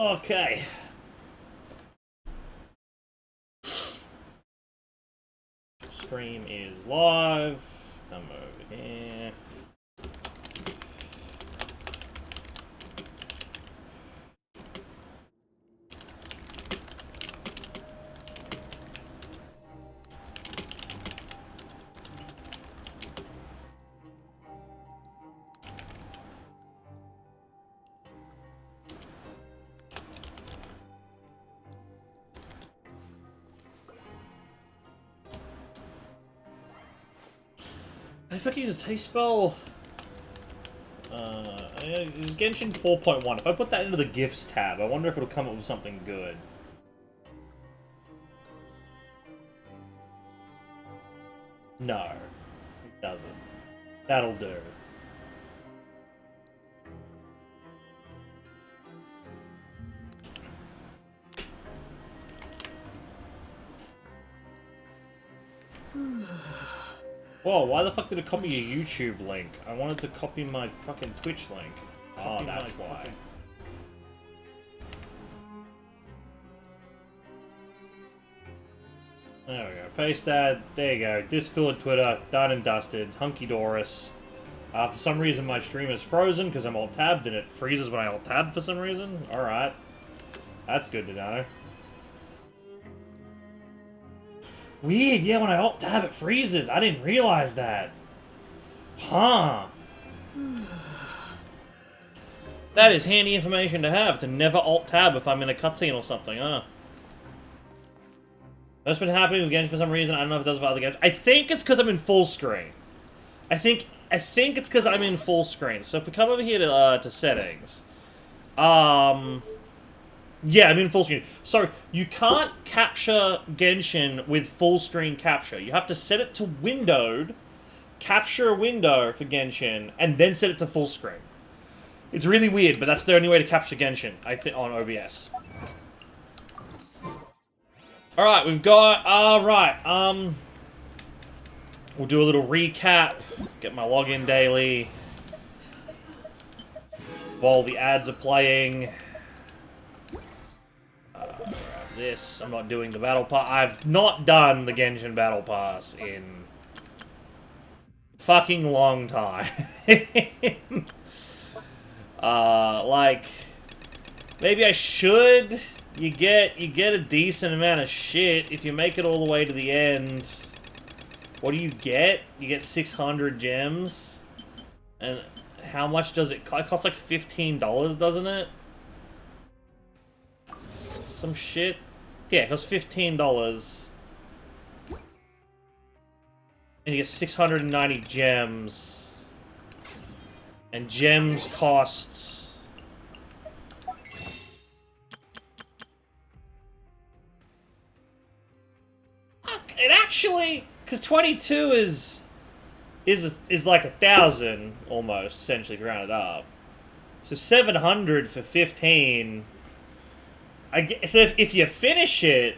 Okay. Stream is live. Come over here. If I can use a taste spell, is Genshin 4.1. If I put that into the gifts tab, I wonder if it'll come up with something good. No, it doesn't. That'll do. Whoa, why the fuck did it copy a YouTube link? I wanted to copy my fucking Twitch link. Oh, that's why. There we go. Paste that. There you go. Discord, Twitter, done and dusted. Hunky-doris. For some reason my stream is frozen because I'm alt-tabbed and it freezes when I alt-tab for some reason. Alright. That's good to know. Weird, yeah, when I alt-tab it freezes. I didn't realize that. Huh. That is handy information to have, to never alt-tab if I'm in a cutscene or something, huh? That's been happening with Genshin for some reason. I don't know if it does with other games. I think it's because I'm in full screen. I think it's because I'm in full screen. So if we come over here to settings, yeah, I'm in full screen. So you can't capture Genshin with full screen capture. You have to set it to windowed, capture a window for Genshin, and then set it to full screen. It's really weird, but that's the only way to capture Genshin, I think, on OBS. Alright, we've got, we'll do a little recap, get my login daily, while the ads are playing. This, I'm not doing the battle pass. I've not done the Genshin battle pass in fucking long time. Like, maybe I should. You get a decent amount of shit if you make it all the way to the end. What do you get? You get 600 gems. And how much does it cost? It costs like $15, doesn't it? Some shit. Yeah, it costs $15. And you get 690 gems. And gems cost... It actually... Because 22 is like 1,000, almost, essentially, if you round it up. So 700 for 15... So if you finish it,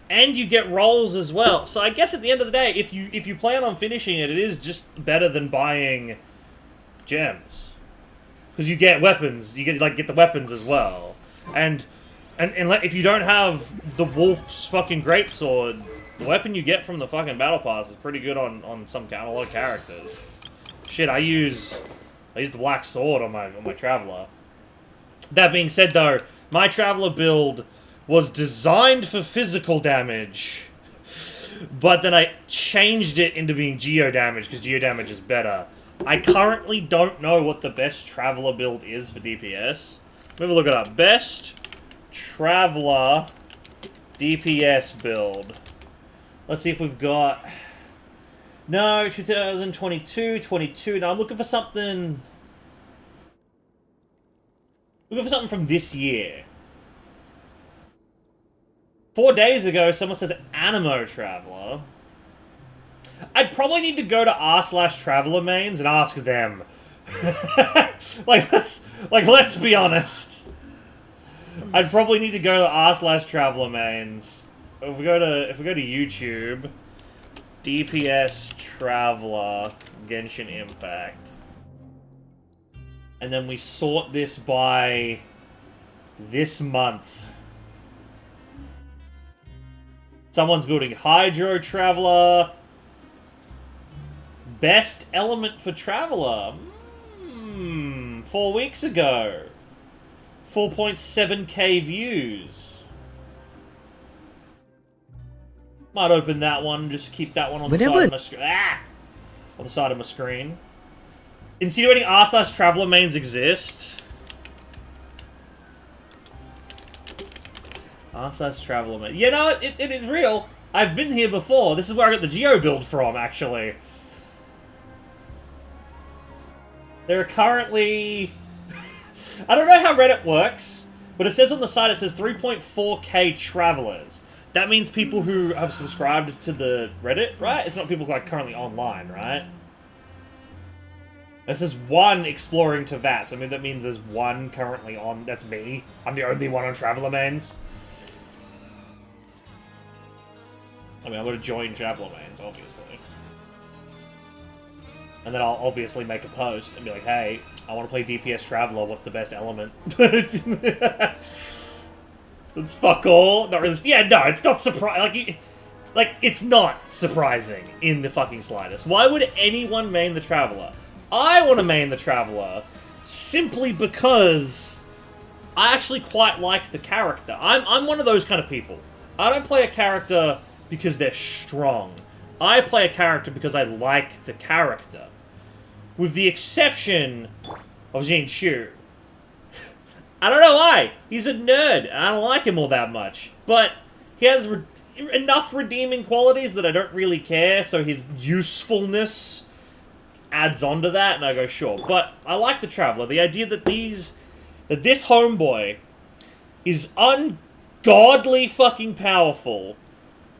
and you get rolls as well, so I guess at the end of the day, if you plan on finishing it, it is just better than buying gems, because you get weapons. You get the weapons as well, and if you don't have the wolf's fucking greatsword, the weapon you get from the fucking battle pass is pretty good on a lot of characters. Shit, I use the black sword on my traveler. That being said, though, my Traveler build was designed for physical damage, but then I changed it into being geo damage, because geo damage is better. I currently don't know what the best Traveler build is for DPS. Let me look it up. Best Traveler DPS build. Let's see if we've got... No, 2022, 22. Now I'm looking for something... Looking for something from this year. 4 days ago, someone says Animo Traveler. I'd probably need to go to r/Traveler mains and ask them. Let's be honest. I'd probably need to go to r/Traveler mains. If we go to YouTube, DPS Traveler Genshin Impact. And then we sort this by this month. Someone's building Hydro Traveler. Best element for Traveler. 4 weeks ago. 4.7k views. Might open that one, just keep that one on the side of my screen. On the side of my screen. Insinuating r/Traveler mains exist. r/Traveler main. You know, it is real. I've been here before. This is where I got the Geo build from, actually. There are currently... I don't know how Reddit works, but it says on the site, it says 3.4k travelers. That means people who have subscribed to the Reddit, right? It's not people like currently online, right? This is one exploring to VATS. I mean, that means there's one currently on. That's me. I'm the only one on Traveler mains. I mean, I'm going to join Traveler mains, obviously. And then I'll obviously make a post and be like, hey, I want to play DPS Traveler. What's the best element? It's fuck all. Not really. Yeah, no, it's not surprising. Like, it's not surprising in the fucking slightest. Why would anyone main the Traveler? I want to main the Traveler simply because I actually quite like the character. I'm one of those kind of people. I don't play a character because they're strong. I play a character because I like the character. With the exception of Jin Chu. I don't know why. He's a nerd, and I don't like him all that much. But he has enough redeeming qualities that I don't really care, so his usefulness adds on to that, and I go, sure. But I like the Traveler. The idea that this homeboy is ungodly fucking powerful,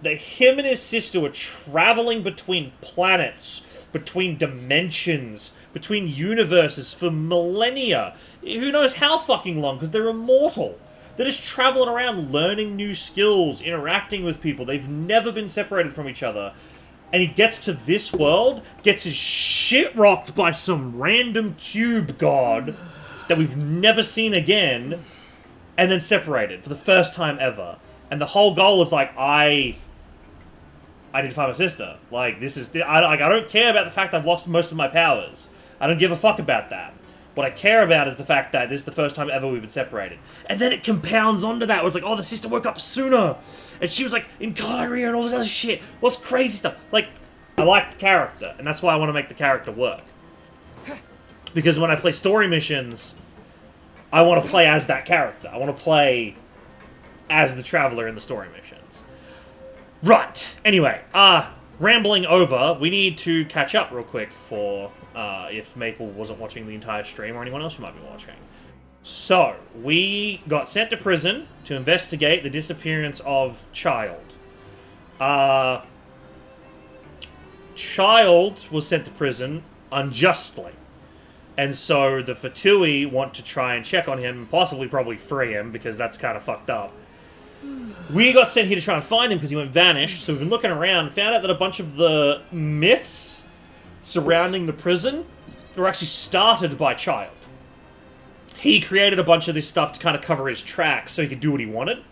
that him and his sister were traveling between planets, between dimensions, between universes for millennia. Who knows how fucking long, because they're immortal. They're just traveling around, learning new skills, interacting with people. They've never been separated from each other. And he gets to this world, gets his shit rocked by some random cube god that we've never seen again, and then separated for the first time ever. And the whole goal is like, I need to find my sister. Like, this is... I don't care about the fact I've lost most of my powers. I don't give a fuck about that. What I care about is the fact that this is the first time ever we've been separated. And then it compounds onto that, where it's like, oh, the sister woke up sooner. And she was, like, in Kyria and all this other shit. What's crazy stuff? Like, I like the character, and that's why I want to make the character work. Because when I play story missions, I want to play as that character. I want to play as the Traveler in the story missions. Right. Anyway, rambling over, we need to catch up real quick for... if Maple wasn't watching the entire stream or anyone else who might be watching. So, we got sent to prison to investigate the disappearance of Child. Child was sent to prison unjustly. And so the Fatui want to try and check on him, possibly probably free him, because that's kind of fucked up. We got sent here to try and find him because he went vanished, so we've been looking around and found out that a bunch of the myths surrounding the prison were actually started by Child. He created a bunch of this stuff to kind of cover his tracks so he could do what he wanted.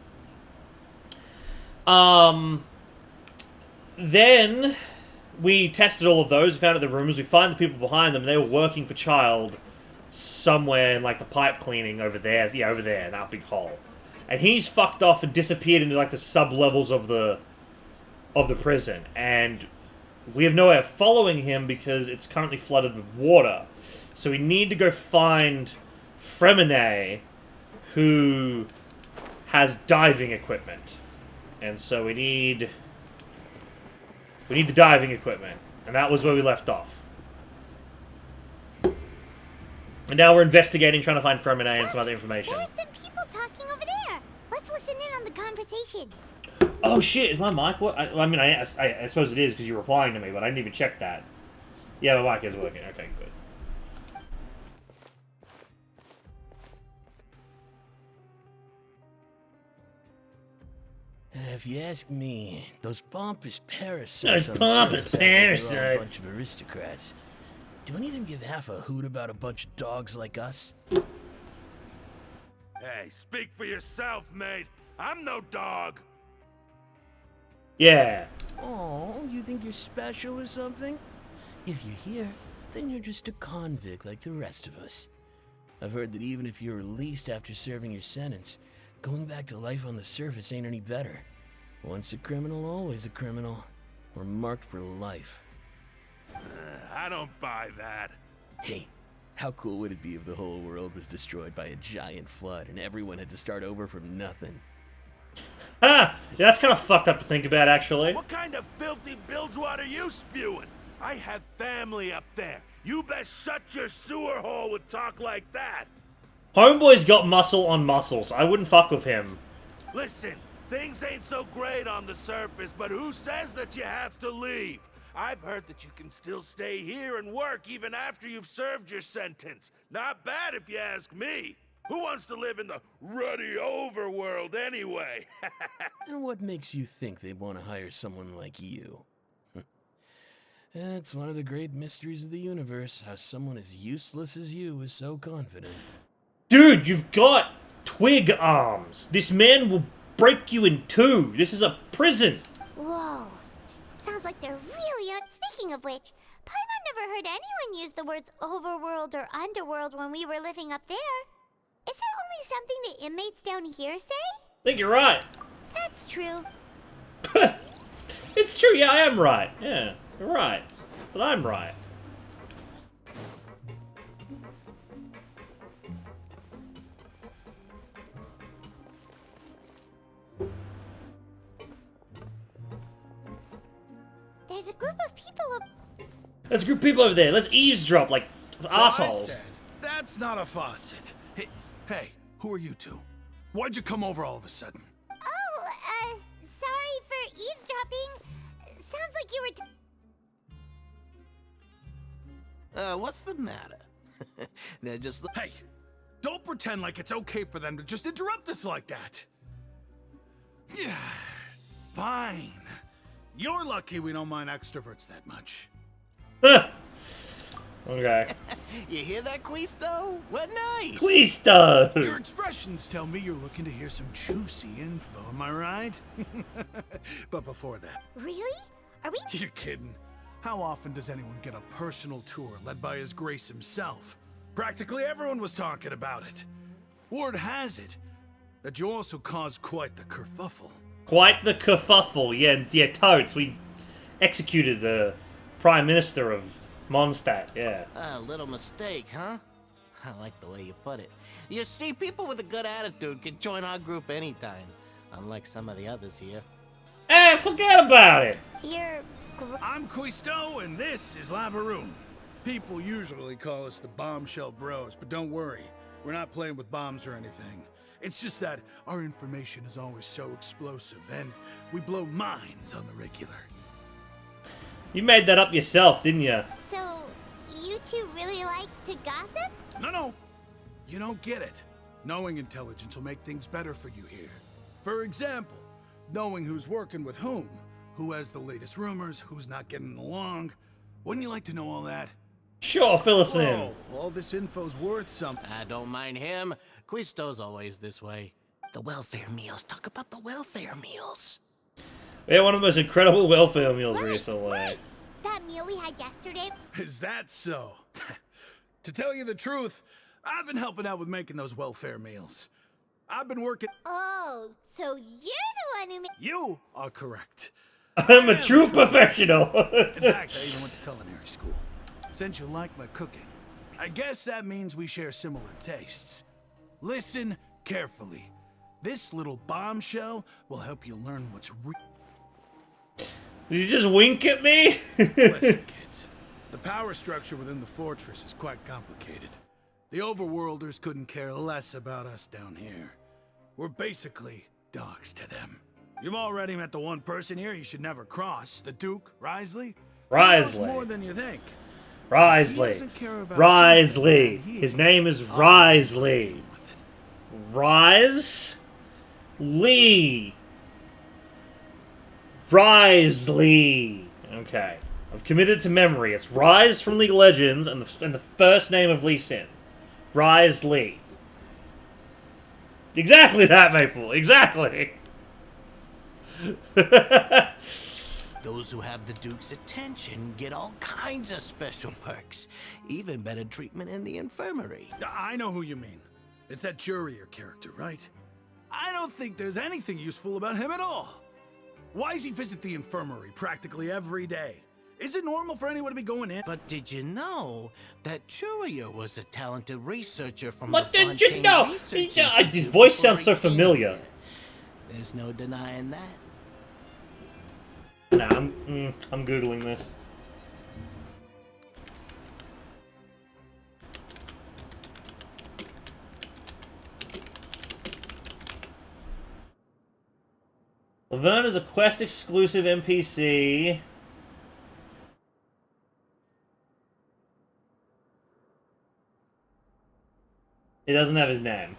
Then we tested all of those, we found out the rumors, we found the people behind them, and they were working for Child somewhere in like the pipe cleaning over there. Yeah, over there, in that big hole. And he's fucked off and disappeared into like the sub-levels of the prison. And we have no way of following him because it's currently flooded with water. So we need to go find Fremine, who has diving equipment. And so we need the diving equipment. And that was where we left off. And now we're investigating, trying to find Fremine and some other information. There's some people talking over there. Let's listen in on the conversation. Oh shit, is my mic what? I suppose it is because you're replying to me, but I didn't even check that. Yeah, my mic is working. Okay, good. If you ask me, those pompous parasites Those pompous parasites. are a bunch of aristocrats. Do any of them give half a hoot about a bunch of dogs like us? Hey, Hey, speak for yourself, mate. I'm no dog. Yeah. Oh, you think you're special or something? If you're here, then you're just a convict like the rest of us. I've heard that even if you're released after serving your sentence, going back to life on the surface ain't any better. Once a criminal, always a criminal. We're marked for life. I don't buy that. Hey, how cool would it be if the whole world was destroyed by a giant flood and everyone had to start over from nothing? Ah, yeah, that's kind of fucked up to think about, actually. What kind of filthy bilgewater are you spewing? I have family up there. You best shut your sewer hole with talk like that. Homeboy's got muscle on muscles. I wouldn't fuck with him. Listen, things ain't so great on the surface, but who says that you have to leave? I've heard that you can still stay here and work even after you've served your sentence. Not bad if you ask me. Who wants to live in the ruddy overworld anyway? And what makes you think they'd want to hire someone like you? It's one of the great mysteries of the universe, how someone as useless as you is so confident. Dude, you've got twig arms. This man will break you in two. This is a prison. Whoa. Sounds like they're really on. Speaking of which, Paimon never heard anyone use the words overworld or underworld when we were living up there. Is it only something the inmates down here say? I think you're right. That's true. It's true, yeah, I am right. Yeah, you're right. But I'm right. There's a group of people up. There's a group of people over there. Let's eavesdrop like assholes. I said, that's not a faucet. Hey, who are you two? Why'd you come over all of a sudden? Oh, sorry for eavesdropping. Sounds like you were. What's the matter? They're just... Hey, don't pretend like it's okay for them to just interrupt us like that. Yeah, fine. You're lucky we don't mind extroverts that much. Okay. You hear that, Quisto? What nice! Quisto! Your expressions tell me you're looking to hear some juicy info, am I right? But before that, Really? Are we? you're kidding. How often does anyone get a personal tour led by His Grace himself? Practically everyone was talking about it. Word has it that you also caused quite the kerfuffle. Quite the kerfuffle. Yeah, totes. We executed the Prime Minister of Mondstadt, yeah. A little mistake, huh? I like the way you put it. You see, people with a good attitude can join our group anytime, unlike some of the others here. Eh, forget about it! You're. I'm Quisto, and this is Lavaroon. People usually call us the Bombshell Bros, but don't worry, we're not playing with bombs or anything. It's just that our information is always so explosive, and we blow minds on the regular. You made that up yourself, didn't you? So, you two really like to gossip? No, you don't get it. Knowing intelligence will make things better for you here. For example, knowing who's working with whom, who has the latest rumors, who's not getting along. Wouldn't you like to know all that? Sure, fill us in. Whoa, all this info's worth something. I don't mind him. Quisto's always this way. The welfare meals. Talk about the welfare meals. We had one of the most incredible welfare meals recently. Right. That meal we had yesterday. Is that so? To tell you the truth, I've been helping out with making those welfare meals. I've been working... Oh, so you're the one who made. You are correct. I'm a true professional. In fact, I even went to culinary school. Since you like my cooking, I guess that means we share similar tastes. Listen carefully. This little bombshell will help you learn what's real. Did you just wink at me? Listen, kids. The power structure within the fortress is quite complicated. The overworlders couldn't care less about us down here. We're basically dogs to them. You've already met the one person here you should never cross, the Duke, Risley. Risley. He knows more than you think. Risley. Risley. His name is Risley. Rise? Lee. Risley. Okay. I've committed to memory. It's Rise from League of Legends and the first name of Lee Sin. Risley. Exactly that, Maple. Exactly. Those who have the Duke's attention get all kinds of special perks. Even better treatment in the infirmary. I know who you mean. It's that Jurier character, right? I don't think there's anything useful about him at all. Why does he visit the infirmary practically every day? Is it normal for anyone to be going in? But did you know that Jurier was a talented researcher from What the did you Fontaine know? Research His Institute voice before sounds he so came familiar. here? There's no denying that. Nah, I'm googling this. Laverne is a Quest exclusive NPC. It doesn't have his name.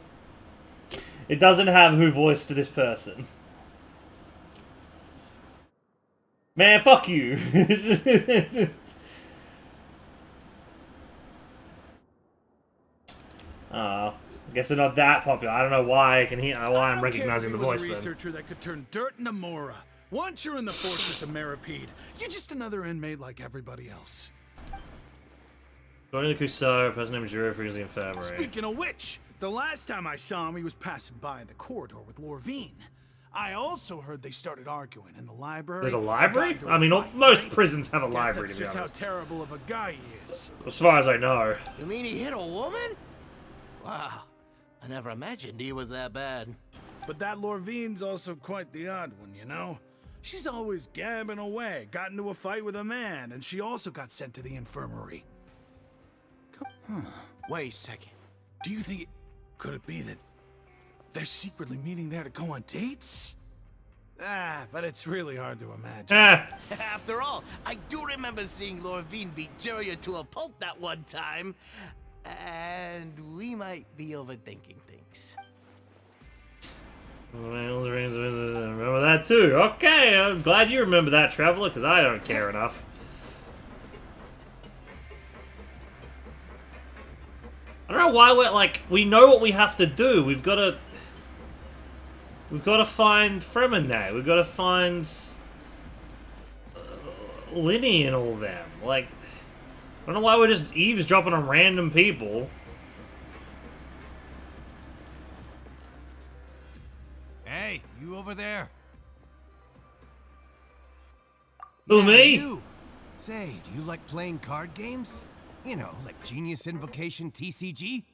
It doesn't have who voiced this person. Man, fuck you. I guess they're not that popular. I don't know why I can hear why I'm recognizing the voice A then. researcher that could turn dirt into Mora. Once you're in the fortress of Mrfive, you're just another inmate like everybody else. Going to the Cusar, person named Drew for the infirmary. Speaking of which, the last time I saw him, he was passing by the corridor with Lorvine. I also heard they started arguing in the library. There's a library? Got into I mean, fight, most right? prisons have a Guess library, that's to be just honest. how terrible of a guy he is. As far as I know. You mean he hit a woman? Wow. I never imagined he was that bad. But that Lorvine's also quite the odd one, you know? She's always gabbing away, got into a fight with a man, and she also got sent to the infirmary. Wait a second. Do you think could it be that they're secretly meeting there to go on dates? But it's really hard to imagine. Ah, After all, I do remember seeing Lorvine beat Jurier to a pulp that one time. And we might be overthinking things. remember that too. Okay, I'm glad you remember that, Traveler, because I don't care enough. I don't know why we're like, we know what we have to do. We've got to find Fremine. We've got to find Linny and all them. Like, I don't know why we're just eavesdropping on random people. Hey, you over there. Who, Yeah, me? you. Say, do you like playing card games? You know, like Genius Invocation TCG?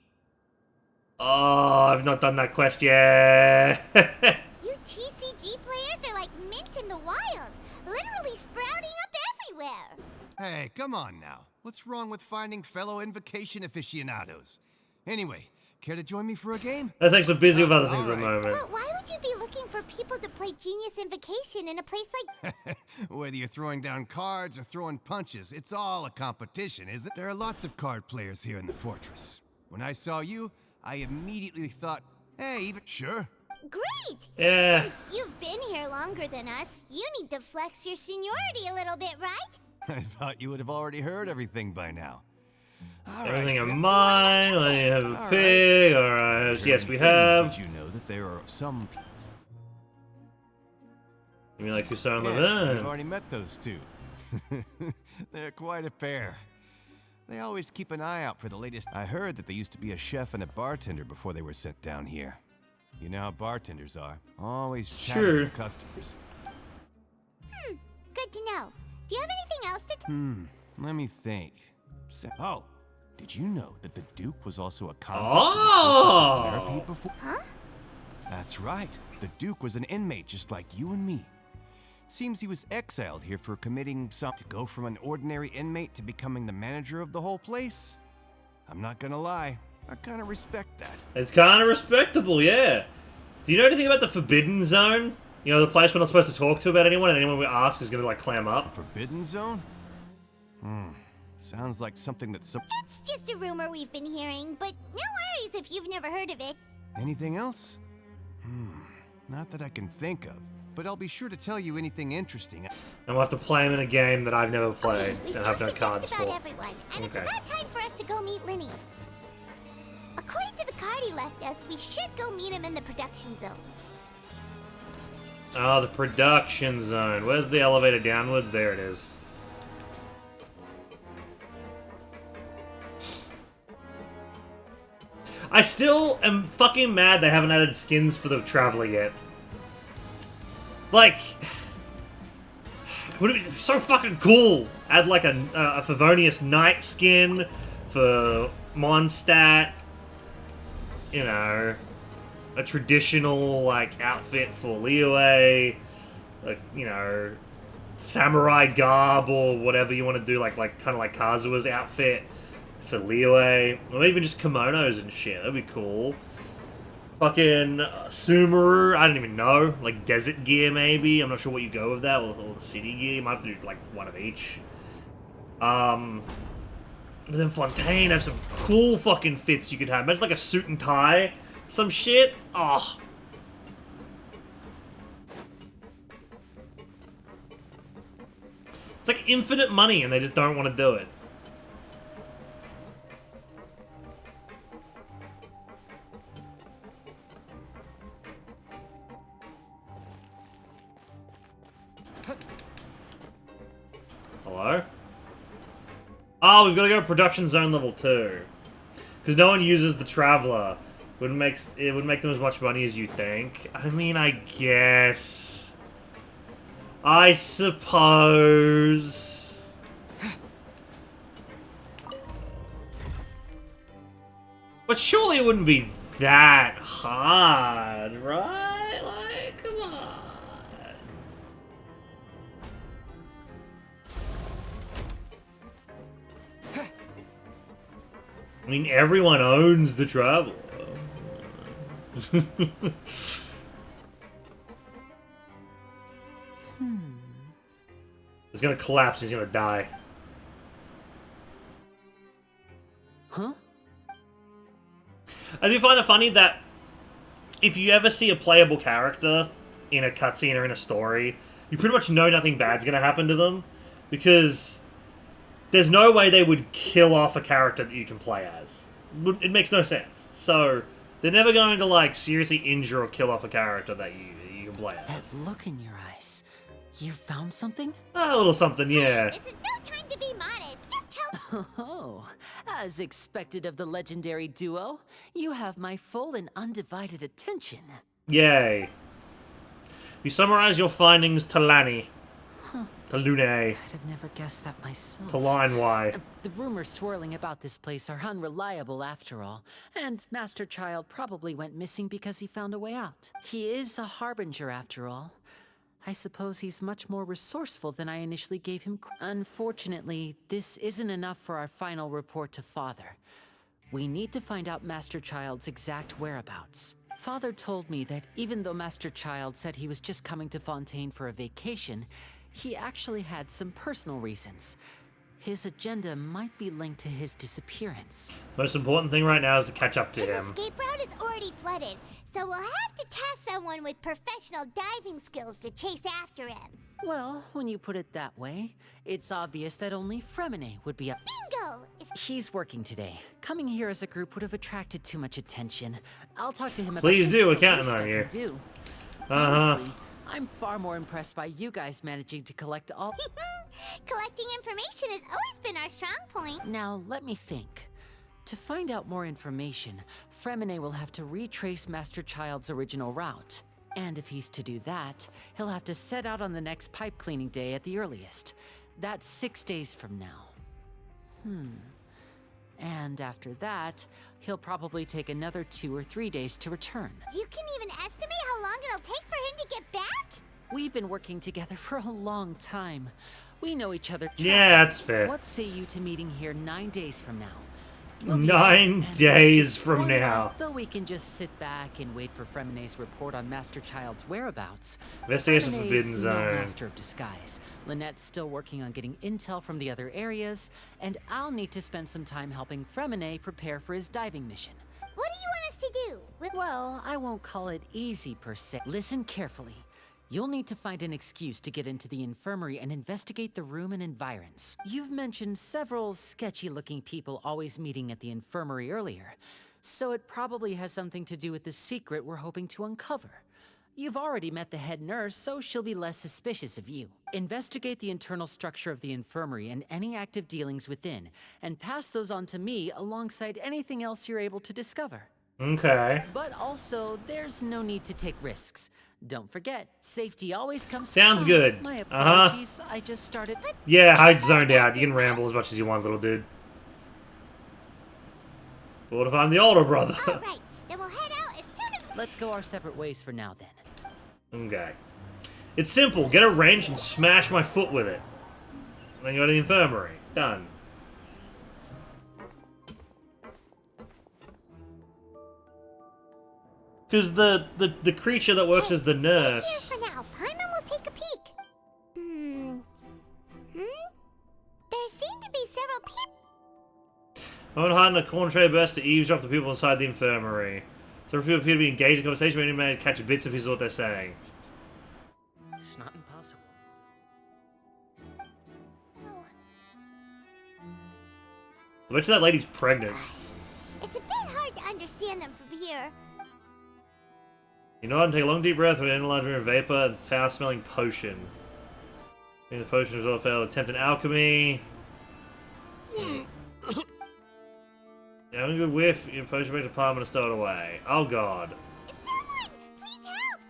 Oh, I've not done that quest yet. You TCG players are like mint in the wild, literally sprouting up everywhere. Hey, come on now. What's wrong with finding fellow Invocation aficionados? Anyway, care to join me for a game? I think we're busy with other things at the Alright. moment. But why would you be looking for people to play Genius Invocation in a place like... Whether you're throwing down cards or throwing punches, it's all a competition, isn't it? There are lots of card players here in the fortress. When I saw you, I immediately thought, hey, even... Sure. Great! Yeah. Since you've been here longer than us, you need to flex your seniority a little bit, right? I thought you would have already heard everything by now. All right, Everything of then. mine. Let me have a All pig. Alright. Yes, we have. Did you know that there are some... You mean like Cusar and Yes, Levin? I've already met those two. They're quite a pair. They always keep an eye out for the latest. I heard that they used to be a chef and a bartender before they were sent down here. You know how bartenders are. Always chatting Sure. with customers. Good to know. Do you have anything else to... Let me think. Oh, did you know that the Duke was also a Oh! therapy before? Huh? That's right. The Duke was an inmate just like you and me. Seems he was exiled here for committing something. To go from an ordinary inmate to becoming the manager of the whole place? I'm not gonna lie, I kinda respect that. It's kind of respectable, yeah. Do you know anything about the Forbidden Zone? You know, the place we're not supposed to talk to about anyone, and anyone we ask is gonna, like, clam up? Forbidden Zone? Sounds like something that's It's just a rumor we've been hearing, but no worries if you've never heard of it. Anything else? Not that I can think of, but I'll be sure to tell you anything interesting. And we'll have to play him in a game that I've never played We've and have talked no to cards just about for. everyone, and Okay. it's about time for us to go meet Linny. A according to the card he left us, we should go meet him in the production zone. Oh, the production zone. Where's the elevator downwards? There it is. I still am fucking mad they haven't added skins for the Traveler yet. Like, would it be so fucking cool? Add like a Favonius Knight skin for Mondstadt. You know, a traditional like outfit for Liyue, like, you know, samurai garb or whatever you want to do, like kind of like Kazua's outfit for Liyue, or even just kimonos and shit. That'd be cool. Fucking Sumeru, I don't even know, like desert gear maybe. I'm not sure what you go with that, or the city gear. You might have to do like one of each. But then Fontaine have some cool fucking fits you could have. Imagine like a suit and tie, some shit. Oh. It's like infinite money and they just don't want to do it. Hello? Oh, we've got to go to production zone level 2. Because no one uses the Traveler. It would make them as much money as you think. I mean, I guess. I suppose. But surely it wouldn't be that hard, right? Like, come on. I mean, everyone owns the Traveler. He's gonna collapse, he's gonna die. Huh? I do find it funny that if you ever see a playable character in a cutscene or in a story, you pretty much know nothing bad's gonna happen to them, because there's no way they would kill off a character that you can play as. It makes no sense. So they're never going to like seriously injure or kill off a character that you can play as. That look in your eyes. You found something? A little something, yeah. This is no time to be modest. Just tell. Oh, as expected of the legendary duo, you have my full and undivided attention. Yay. You summarize your findings to Lani. To Lune. I'd have never guessed that myself. To Line Y. The rumors swirling about this place are unreliable after all, and Master Child probably went missing because he found a way out. He is a harbinger after all. I suppose he's much more resourceful than I initially gave him. Unfortunately, this isn't enough for our final report to Father. We need to find out Master Child's exact whereabouts. Father told me that even though Master Child said he was just coming to Fontaine for a vacation, he actually had some personal reasons. His agenda might be linked to his disappearance. Most important thing right now is to catch up to His him. escape route is already flooded, so we'll have to task someone with professional diving skills to chase after him. Well, when you put it that way, it's obvious that only Fremine would be up. Bingo! He's working today. Coming here as a group would have attracted too much attention. I'll talk to him about Please do, the we're counting least on I you. can do. Uh-huh. Honestly, I'm far more impressed by you guys managing to collect all... Collecting information has always been our strong point. Now, let me think. To find out more information, Fremine will have to retrace Master Child's original route. And if he's to do that, he'll have to set out on the next pipe cleaning day at the earliest. That's 6 days from now. And after that, he'll probably take another 2 or 3 days to return. You can even estimate how long it'll take for him to get back? We've been working together for a long time. We know each other. Yeah, that's fair. What say you to meeting here 9 days from now? 9 days from One now. last, though we can just sit back and wait for Fremine's report on Master Child's whereabouts. Investigation Fremine's Forbidden no Zone. master of disguise. Lynette's still working on getting intel from the other areas, and I'll need to spend some time helping Fremine prepare for his diving mission. What do you want us to do? Well, I won't call it easy per se. Listen carefully. You'll need to find an excuse to get into the infirmary and investigate the room and environs. You've mentioned several sketchy-looking people always meeting at the infirmary earlier. so it probably has something to do with the secret we're hoping to uncover. You've already met the head nurse, so she'll be less suspicious of you. Investigate the internal structure of the infirmary and any active dealings within, and pass those on to me alongside anything else you're able to discover. Okay. But also, there's no need to take risks. Don't forget, safety always comes Sounds first. good. My apologies, I just started... Yeah, I zoned out. You can ramble as much as you want, little dude. But what if I'm the older brother? Alright, then we'll head out as soon as Let's go our separate ways for now, then. Okay. It's simple. Get a wrench and smash my foot with it. And then go to the infirmary. Done. Because the creature that works as the nurse... Stay here for now. Paimon will take a peek. There seem to be several people. I went hard in a contrary best to eavesdrop the people inside the infirmary. Several people appear to be engaged in conversation, but anyone may catch bits of what they're saying. It's not impossible. Oh, I bet you that lady's pregnant. it's a bit hard to understand them from here. You nod and take a long deep breath with an analyzer vapor and foul-smelling potion. The potion result failed attempt in alchemy. Yeah, having a good whiff, your potion breaks apart and stowed away. Oh god. Someone, please help!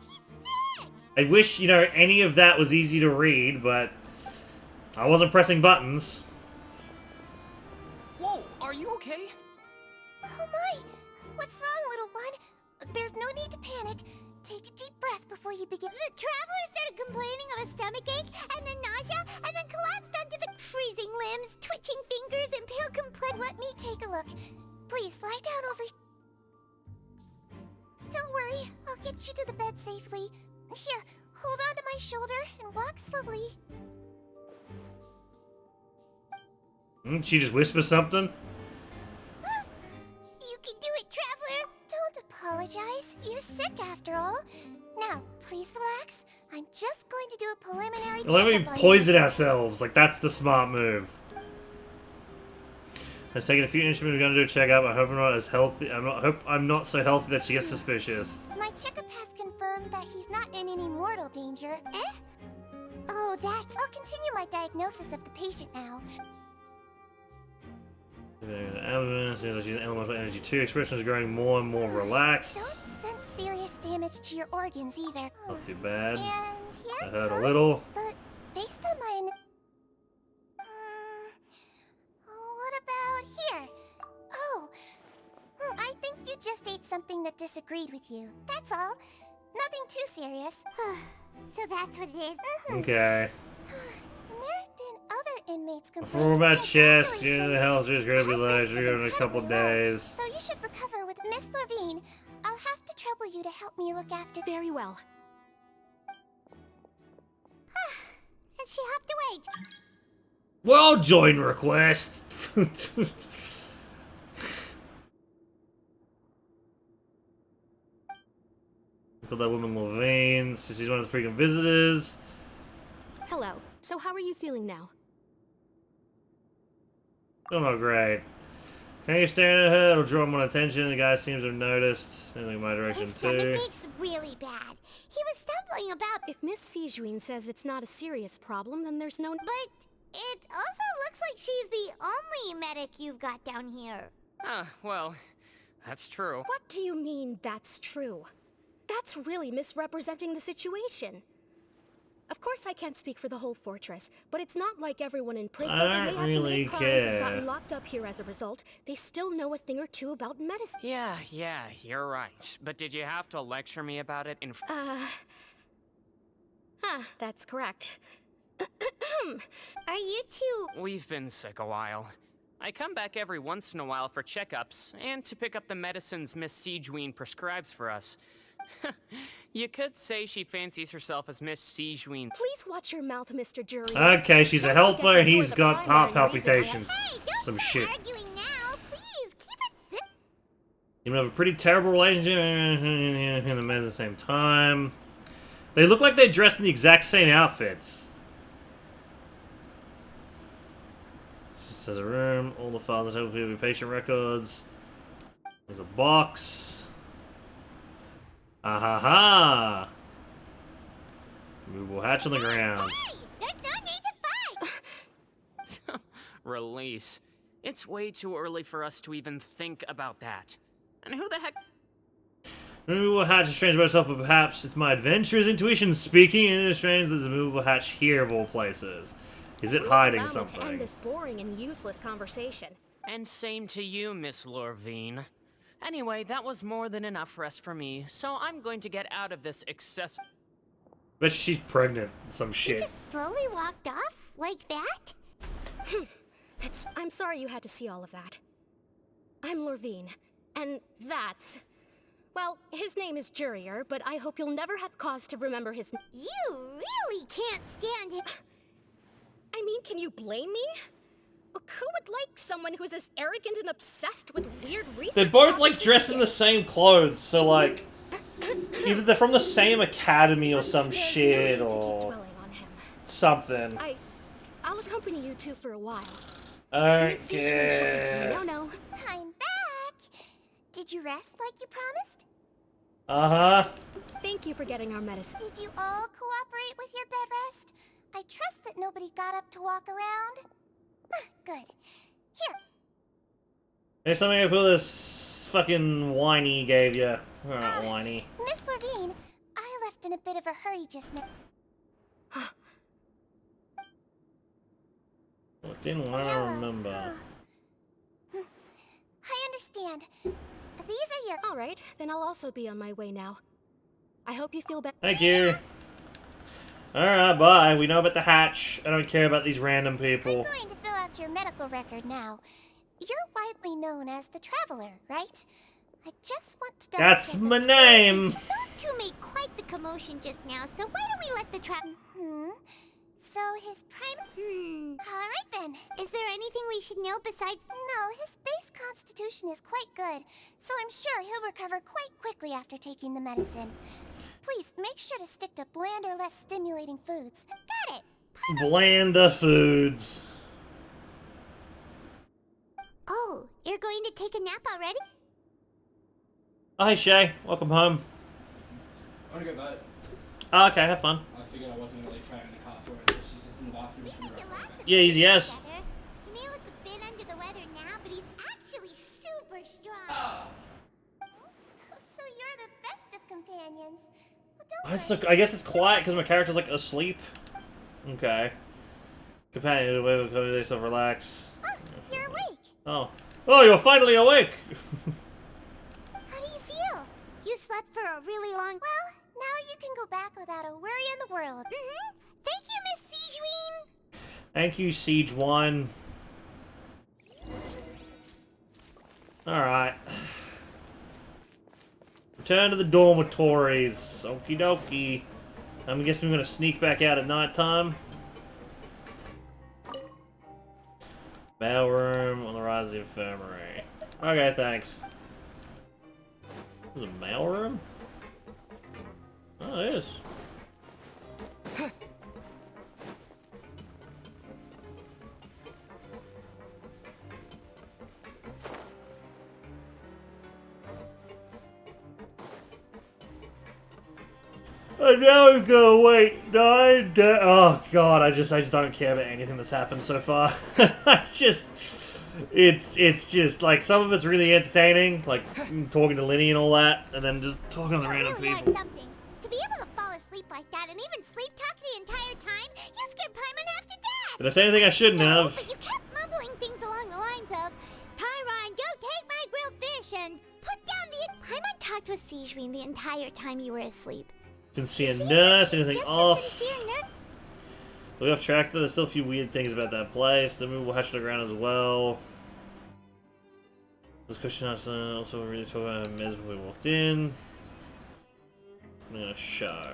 He's sick! I wish, you know, any of that was easy to read, but I wasn't pressing buttons. Whoa, are you okay? Oh my! What's wrong, little one? There's no need to panic. Take a deep breath before you begin. The traveler started complaining of a stomachache, and then nausea, and then collapsed onto the freezing limbs, twitching fingers, and pale complexion. Let me take a look. Please, lie down over... Don't worry, I'll get you to the bed safely. Here, hold on to my shoulder and walk slowly. She just whispers something? You can do it, traveler! Don't apologize. You're sick after all. Now, please relax. I'm just going to do a preliminary Let me checkup on poison ourselves. Like, that's the smart move. Let's take a few instruments. We're gonna do a checkup. I hope I'm not as healthy. Hope I'm not so healthy that she gets suspicious. My checkup has confirmed that he's not in any mortal danger. Eh? Oh, that's... I'll continue my diagnosis of the patient now. Evidence seems like she's an elemental energy too. Expression is growing more and more relaxed. Don't sense serious damage to your organs either. Not too bad. And here... I heard a little. But based on my... what about here? Oh, I think you just ate something that disagreed with you. That's all. Nothing too serious. So that's what it is. Okay. And there have been other inmates complaining. For my that chest, isolation you know, the health is going to be low. progress She's is going in a couple incredibly low. days. So you should recover with Miss Levine. I'll have to trouble you to help me look after... Very well. And she hopped away. Well, join request. Called that woman Levine. So she's one of the freaking visitors. Hello. So how are you feeling now? Still not great. Can you stare at her? It'll draw more attention. The guy seems to have noticed. In my direction His too. stomachache's really bad. He was stumbling about... If Miss Sijuin says it's not a serious problem, then there's no... But it also looks like she's the only medic you've got down here. Ah, well, that's true. What do you mean, that's true? That's really misrepresenting the situation. Of course I can't speak for the whole fortress, but it's not like everyone in prison. Though they may have really committed crimes and care. gotten locked up here as a result, they still know a thing or two about medicine. Yeah, you're right. But did you have to lecture me about it in... That's correct. Are you two... We've been sick a while. I come back every once in a while for checkups, and to pick up the medicines Miss Sijuin prescribes for us. You could say she fancies herself as Miss Sijuin. Please watch your mouth, Mr. Jury. Okay, she's a Don't helper forget and that he's you're the got heart primary reason why- palpitations. Hey, don't Some start shit. arguing now. Please, keep it simple. You have a pretty terrible relationship and the men at the same time. They look like they're dressed in the exact same outfits. She says a room, all the files and patient records. There's a box. Ah ha ha! We will hatch on the ground. Hey! There's no need to fight! Release. It's way too early for us to even think about that. And who the heck... We will hatch a strange by itself, but perhaps it's my adventurous intuition speaking, and it is strange that there's a movable hatch here of all places. Is it Please hiding allow me to something? end this boring and useless conversation. And same to you, Miss Lorvine. Anyway, that was more than enough rest for me, so I'm going to get out of this excess... Bet she's pregnant. Some You shit. just slowly walked off? Like that? I'm sorry you had to see all of that. I'm Lorvine, and that's... Well, his name is Jurier, but I hope you'll never have cause to remember his... You really can't stand it. I mean, can you blame me? Who would like someone who's as arrogant and obsessed with weird research? They're both topics like as dressed he in the is? same clothes, so like either they're from the same academy or some There's no shit need to keep or dwelling on him. something. I'll accompany you two for a while. Miss Seashman shall- Okay. No. I'm back. Did you rest like you promised? Uh-huh. Thank you for getting our medicine. Did you all cooperate with your bed rest? I trust that nobody got up to walk around. Good. Here. Here's something I feel this fucking whiny gave you. Alright, whiny. Miss Levine, I left in a bit of a hurry just now. Well, didn't want to remember. I understand. These are your... All right, then I'll also be on my way now. I hope you feel better. Thank you. Alright, bye. We know about the hatch. I don't care about these random people. I'm going to fill out your medical record now. You're widely known as the Traveler, right? I just want to double That's check my that- name. Those two made quite the commotion just now, so why don't we let the So his prime... Alright then. Is there anything we should know besides... No, his base constitution is quite good, so I'm sure he'll recover quite quickly after taking the medicine. Please, make sure to stick to bland or less stimulating foods. Got it! Blanda foods. Oh, you're going to take a nap already? Oh, hey Shay. Welcome home. I want to go vote. Oh, okay, have fun. I figured I wasn't going to leave Freya in the car for it, so she's just in the bathroom. We She'll can be get right lots back. of Yeah, easy pictures as. together. He may look a bit under the weather now, but he's actually super strong. So you're the best of companions. Well, don't worry. I guess it's quiet because my character's like asleep. Okay. Companion, way to yourself relax. You're awake. Oh. Oh, you're finally awake! How do you feel? You slept for a really long... Well, now you can go back without a worry in the world. Thank you, Miss Siegeween. Thank you, Siege 1. Alright. Return to the dormitories. Okie dokie. I'm guessing we're gonna sneak back out at night time. Mail room on the rise of the infirmary. Okay, thanks. There's a mail room? Oh, it is. And now we go wait 9 days. Oh god, I just don't care about anything that's happened so far. It's just like some of it's really entertaining, like talking to Linny and all that, and then just talking to the random really people. are something. To be able to fall asleep like that and even sleep talk the entire time, you scared Paimon half to death. Did I say anything I shouldn't No, have? but you kept mumbling things along the lines of, Pyron, go take my grilled fish and put down the... Paimon talked with Siegeween the entire time you were asleep. Didn't see She a seems nurse, like she's anything just off. a sincere nurse. We off track though. There's still a few weird things about that place. The move will hatch to the ground as well. This question also really talk about Miz when we walked in. I'm gonna show.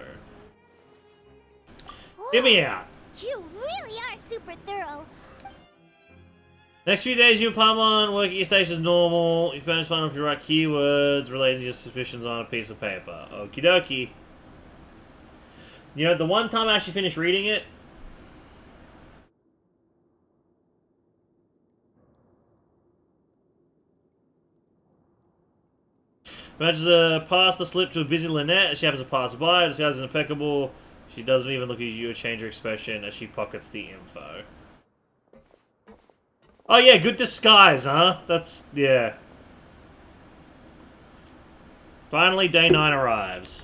Get me out! You really are super thorough. Next few days, you and Paimon work at your station as normal. You finish finding the right keywords relating to your suspicions on a piece of paper. Okie dokie. You know, the one time I actually finished reading it, Manages pass the slip to a busy Lynette as she happens to pass by. Disguise is impeccable. She doesn't even look at you or change her expression as she pockets the info. Oh yeah, good disguise, huh? That's, yeah. Finally, day 9 arrives.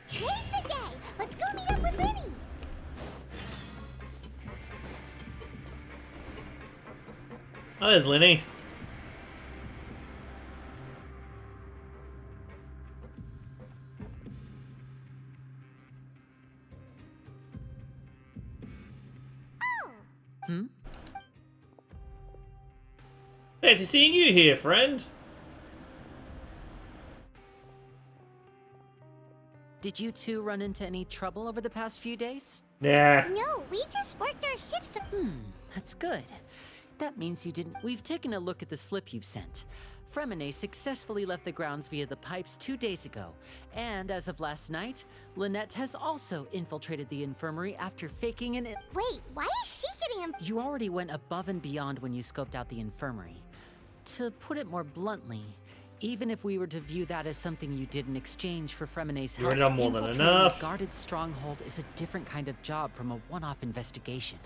Today's the day. Let's go meet up with Vinny. Oh, there's Linny. Hmm? Fancy seeing you here, friend. Did you two run into any trouble over the past few days? Nah. No, we just worked our shifts. That's good. That means you didn't. We've taken a look at the slip you've sent. Fremine successfully left the grounds via the pipes 2 days ago. And as of last night, Lynette has also infiltrated the infirmary after faking an... Wait, why is she getting him? You already went above and beyond when you scoped out the infirmary. To put it more bluntly, even if we were to view that as something you did in exchange for Fremine's help, You're not more than infiltrating enough. a guarded stronghold is a different kind of job from a one-off investigation.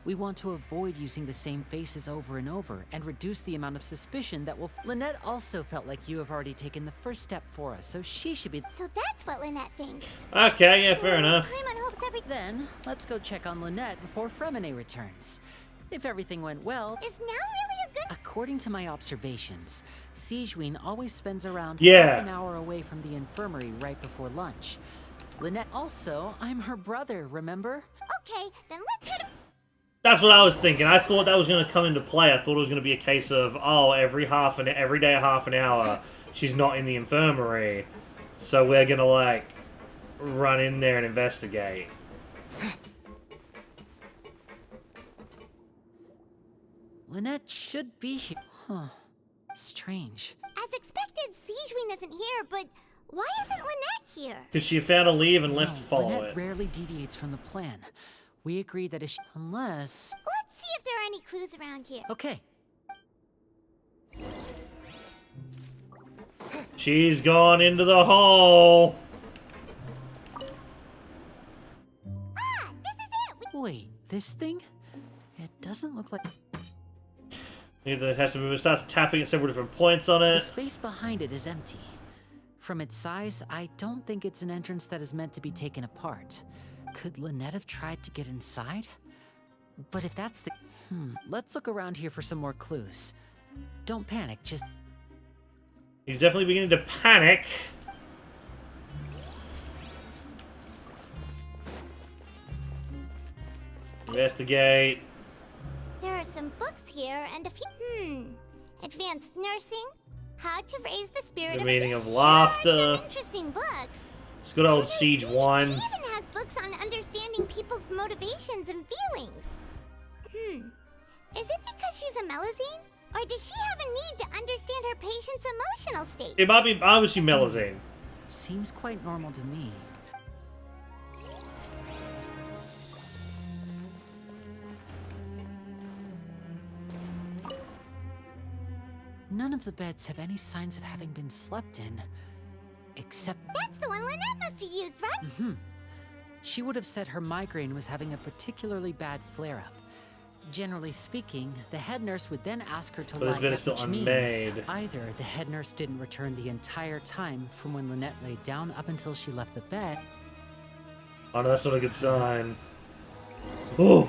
We want to avoid using the same faces over and over and reduce the amount of suspicion that will... Lynette also felt like you have already taken the first step for us, so she should be... So that's what Lynette thinks. Okay, yeah, fair enough. Paimon hopes Then, let's go check on Lynette before Fremine returns. If everything went well... Is now really a good... According to my observations, Sigewinne always spends around Yeah. half an hour away from the infirmary right before lunch. Lynette also, I'm her brother, remember? Okay, then let's hit him. That's what I was thinking. I thought that was going to come into play. I thought it was going to be a case of, oh, every day half an hour, she's not in the infirmary. So we're going to, like, run in there and investigate. Lynette should be here. Huh. Strange. As expected, Sigewinne isn't here, but why isn't Lynette here? Because she found a leave and left to follow Lynette it. rarely deviates from the plan. We agree that if she... Unless... Let's see if there are any clues around here. Okay. She's gone into the hole. Ah, this is it. Wait, this thing? It doesn't look like... It has to move. It starts tapping at several different points on The it. space behind it is empty. From its size, I don't think it's an entrance that is meant to be taken apart. Could Lynette have tried to get inside? But if that's the... let's look around here for some more clues. Don't panic, just... He's definitely beginning to panic. Investigate. There are some books here and a few... Advanced nursing, how to raise the spirit The meaning of of laughter. Some interesting books. It's good old Siege 1. She even has books on understanding people's motivations and feelings. Is it because she's a Melazine? Or does she have a need to understand her patient's emotional state? It might be obviously Melazine. Seems quite normal to me. None of the beds have any signs of having been slept in. Except... That's the one Lynette must have used, right? She would have said her migraine was having a particularly bad flare-up. Generally speaking, the head nurse would then ask her to But this lie bed down, is still which means unmade. either the head nurse didn't return the entire time from when Lynette laid down up until she left the bed. Oh no, that's not a good sign. Oh!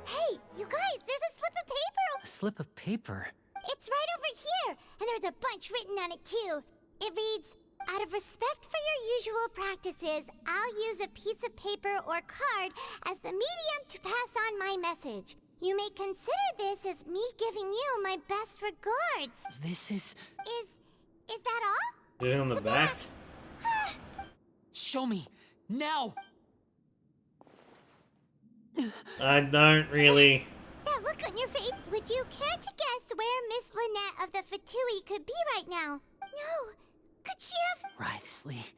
Hey, you guys, there's a slip of paper. A slip of paper? It's right over here, and there's a bunch written on it too. It reads, out of respect for your usual practices, I'll use a piece of paper or card as the medium to pass on my message. You may consider this as me giving you my best regards. This is... Is that all? Is it on the back? Show me! Now! I don't really... That look on your face. Would you care to guess where Miss Lynette of the Fatui could be right now? No. Could she have... Writhesly.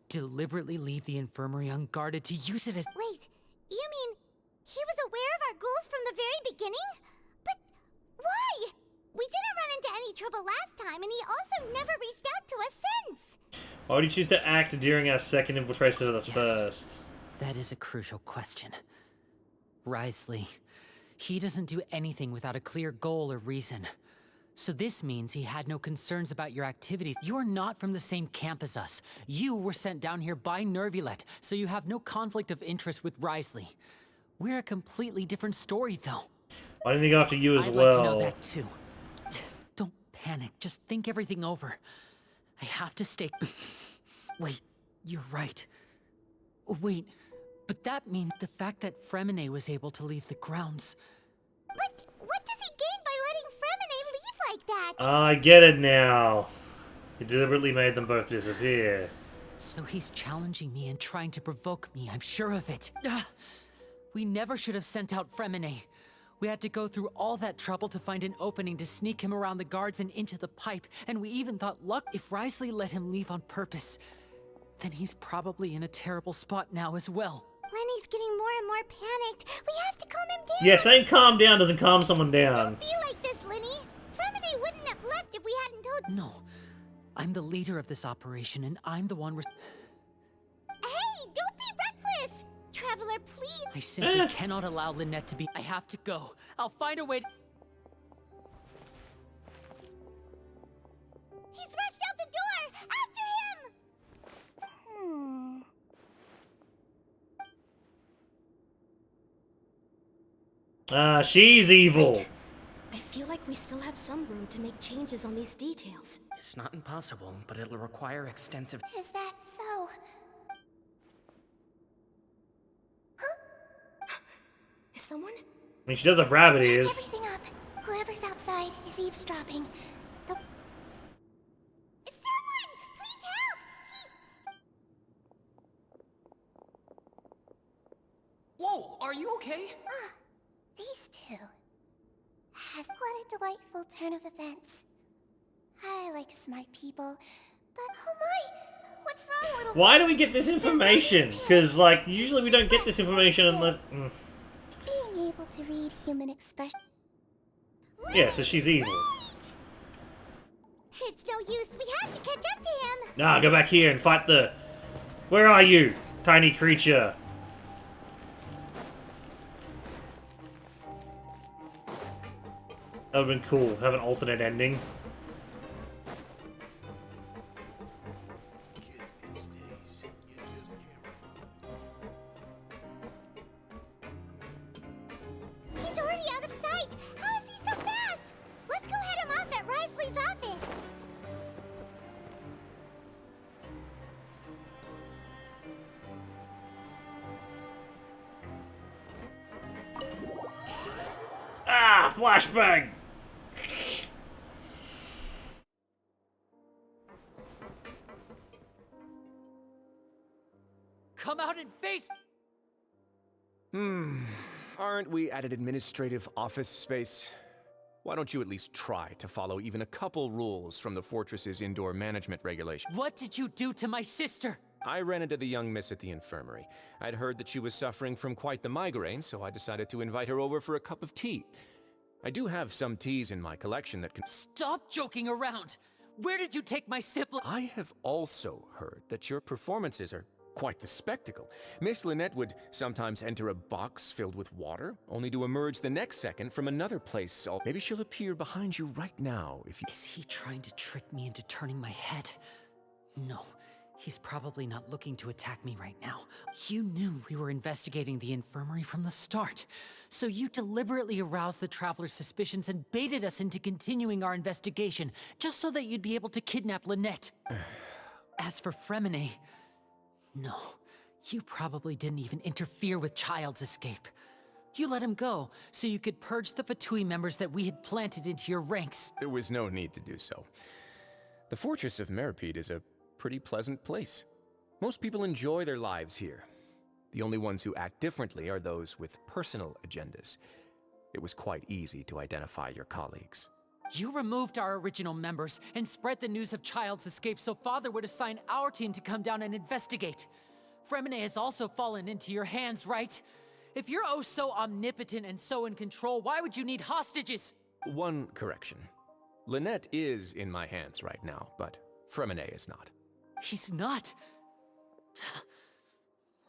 Deliberately leave the infirmary unguarded to use it as— Wait, you mean he was aware of our goals from the very beginning? But why? We didn't run into any trouble last time, and he also never reached out to us since. Why would you choose to act during our second infiltration of the first? That is a crucial question. Wriothesley, he doesn't do anything without a clear goal or reason. So this means he had no concerns about your activities. You're not from the same camp as us. You were sent down here by Mrfive, so you have no conflict of interest with Wriothesley. We're a completely different story, though. Why didn't he go after you as I'd well? like to know that, too. Don't panic. Just think everything over. I have to stay... Wait, you're right. Wait, but that means the fact that Fremine was able to leave the grounds... But what does he gain by letting Fremine leave like that? I get it now. He deliberately made them both disappear. So he's challenging me and trying to provoke me, I'm sure of it. We never should have sent out Fremine. We had to go through all that trouble to find an opening to sneak him around the guards and into the pipe, and we even thought luck if Wriothesley let him leave on purpose. Then he's probably in a terrible spot now as well. Lenny's getting more and more panicked. We have to calm him down. Yeah, saying calm down doesn't calm someone down. Don't be like this, Lenny. Fremine wouldn't have left if we hadn't told... No. I'm the leader of this operation, and I'm the one Hey, don't be reckless! Traveler, please. I simply cannot allow Lynette to be... I have to go. I'll find a way to... He's rushed out the door! After him! She's evil. I feel like we still have some room to make changes on these details. It's not impossible, but it'll require extensive... Is that so? Is someone? I mean, she does have rabbit Check ears. everything up. Whoever's outside is eavesdropping. Someone! Please help! Whoa, are you okay? These two. What a delightful turn of events. I like smart people, but oh my! What's wrong, little... Why do we get this information? Because, like, usually we don't get this information unless... Being able to read human expression... Yeah, so she's evil. It's no use. We have to catch up to him. Nah, go back here and fight the... Where are you, tiny creature? That would've been cool. Have an alternate ending. He's already out of sight. How is he so fast? Let's go head him off at Wriothesley's office. Ah, flashbang! Come out and face... Aren't we at an administrative office space? Why don't you at least try to follow even a couple rules from the fortress's indoor management regulation? What did you do to my sister? I ran into the young miss at the infirmary. I'd heard that she was suffering from quite the migraine, so I decided to invite her over for a cup of tea. I do have some teas in my collection that can... Stop joking around! Where did you take my sibling? I have also heard that your performances are quite the spectacle. Miss Lynette would sometimes enter a box filled with water, only to emerge the next second from another place. Maybe she'll appear behind you right now if you... Is he trying to trick me into turning my head? No, he's probably not looking to attack me right now. You knew we were investigating the infirmary from the start, so you deliberately aroused the Traveler's suspicions and baited us into continuing our investigation, just so that you'd be able to kidnap Lynette. As for Fremine... No, you probably didn't even interfere with Child's escape. You let him go, so you could purge the Fatui members that we had planted into your ranks. There was no need to do so. The fortress of Mrfive is a pretty pleasant place. Most people enjoy their lives here. The only ones who act differently are those with personal agendas. It was quite easy to identify your colleagues. You removed our original members and spread the news of Child's escape so Father would assign our team to come down and investigate. Fremine has also fallen into your hands, right? If you're oh so omnipotent and so in control, why would you need hostages? One correction. Lynette is in my hands right now, but Fremine is not. He's not.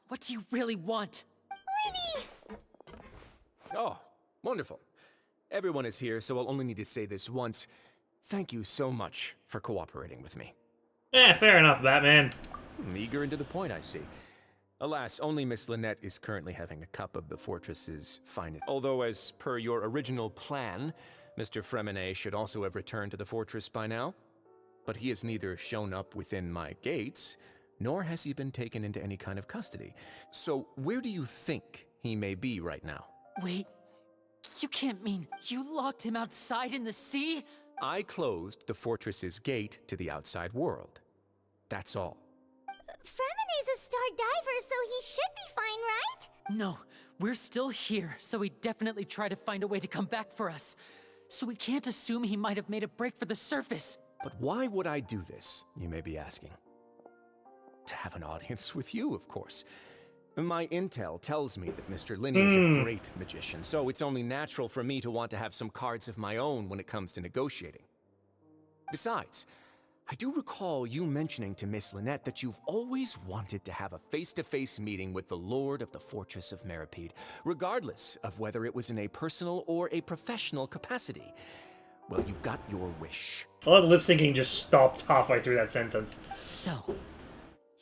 What do you really want? Winnie! Oh, wonderful. Everyone is here, so I'll only need to say this once. Thank you so much for cooperating with me. Yeah, fair enough, Batman. Eager and to the point, I see. Alas, only Miss Lynette is currently having a cup of the fortress's finest. Although, as per your original plan, Mr. Fremine should also have returned to the fortress by now. But he has neither shown up within my gates, nor has he been taken into any kind of custody. So, where do you think he may be right now? Wait, you can't mean you locked him outside in the sea? I closed the fortress's gate to the outside world. That's all. Fremine's a star diver, so he should be fine, right? No, we're still here, so he definitely tried to find a way to come back for us. So we can't assume he might have made a break for the surface. But why would I do this, you may be asking? To have an audience with you, of course. My intel tells me that Mr. Linney is a great magician, so it's only natural for me to want to have some cards of my own when it comes to negotiating. Besides, I do recall you mentioning to Miss Lynette that you've always wanted to have a face-to-face meeting with the Lord of the Fortress of Mrfive, regardless of whether it was in a personal or a professional capacity. Well, you got your wish. All the lip syncing just stopped halfway through that sentence. So,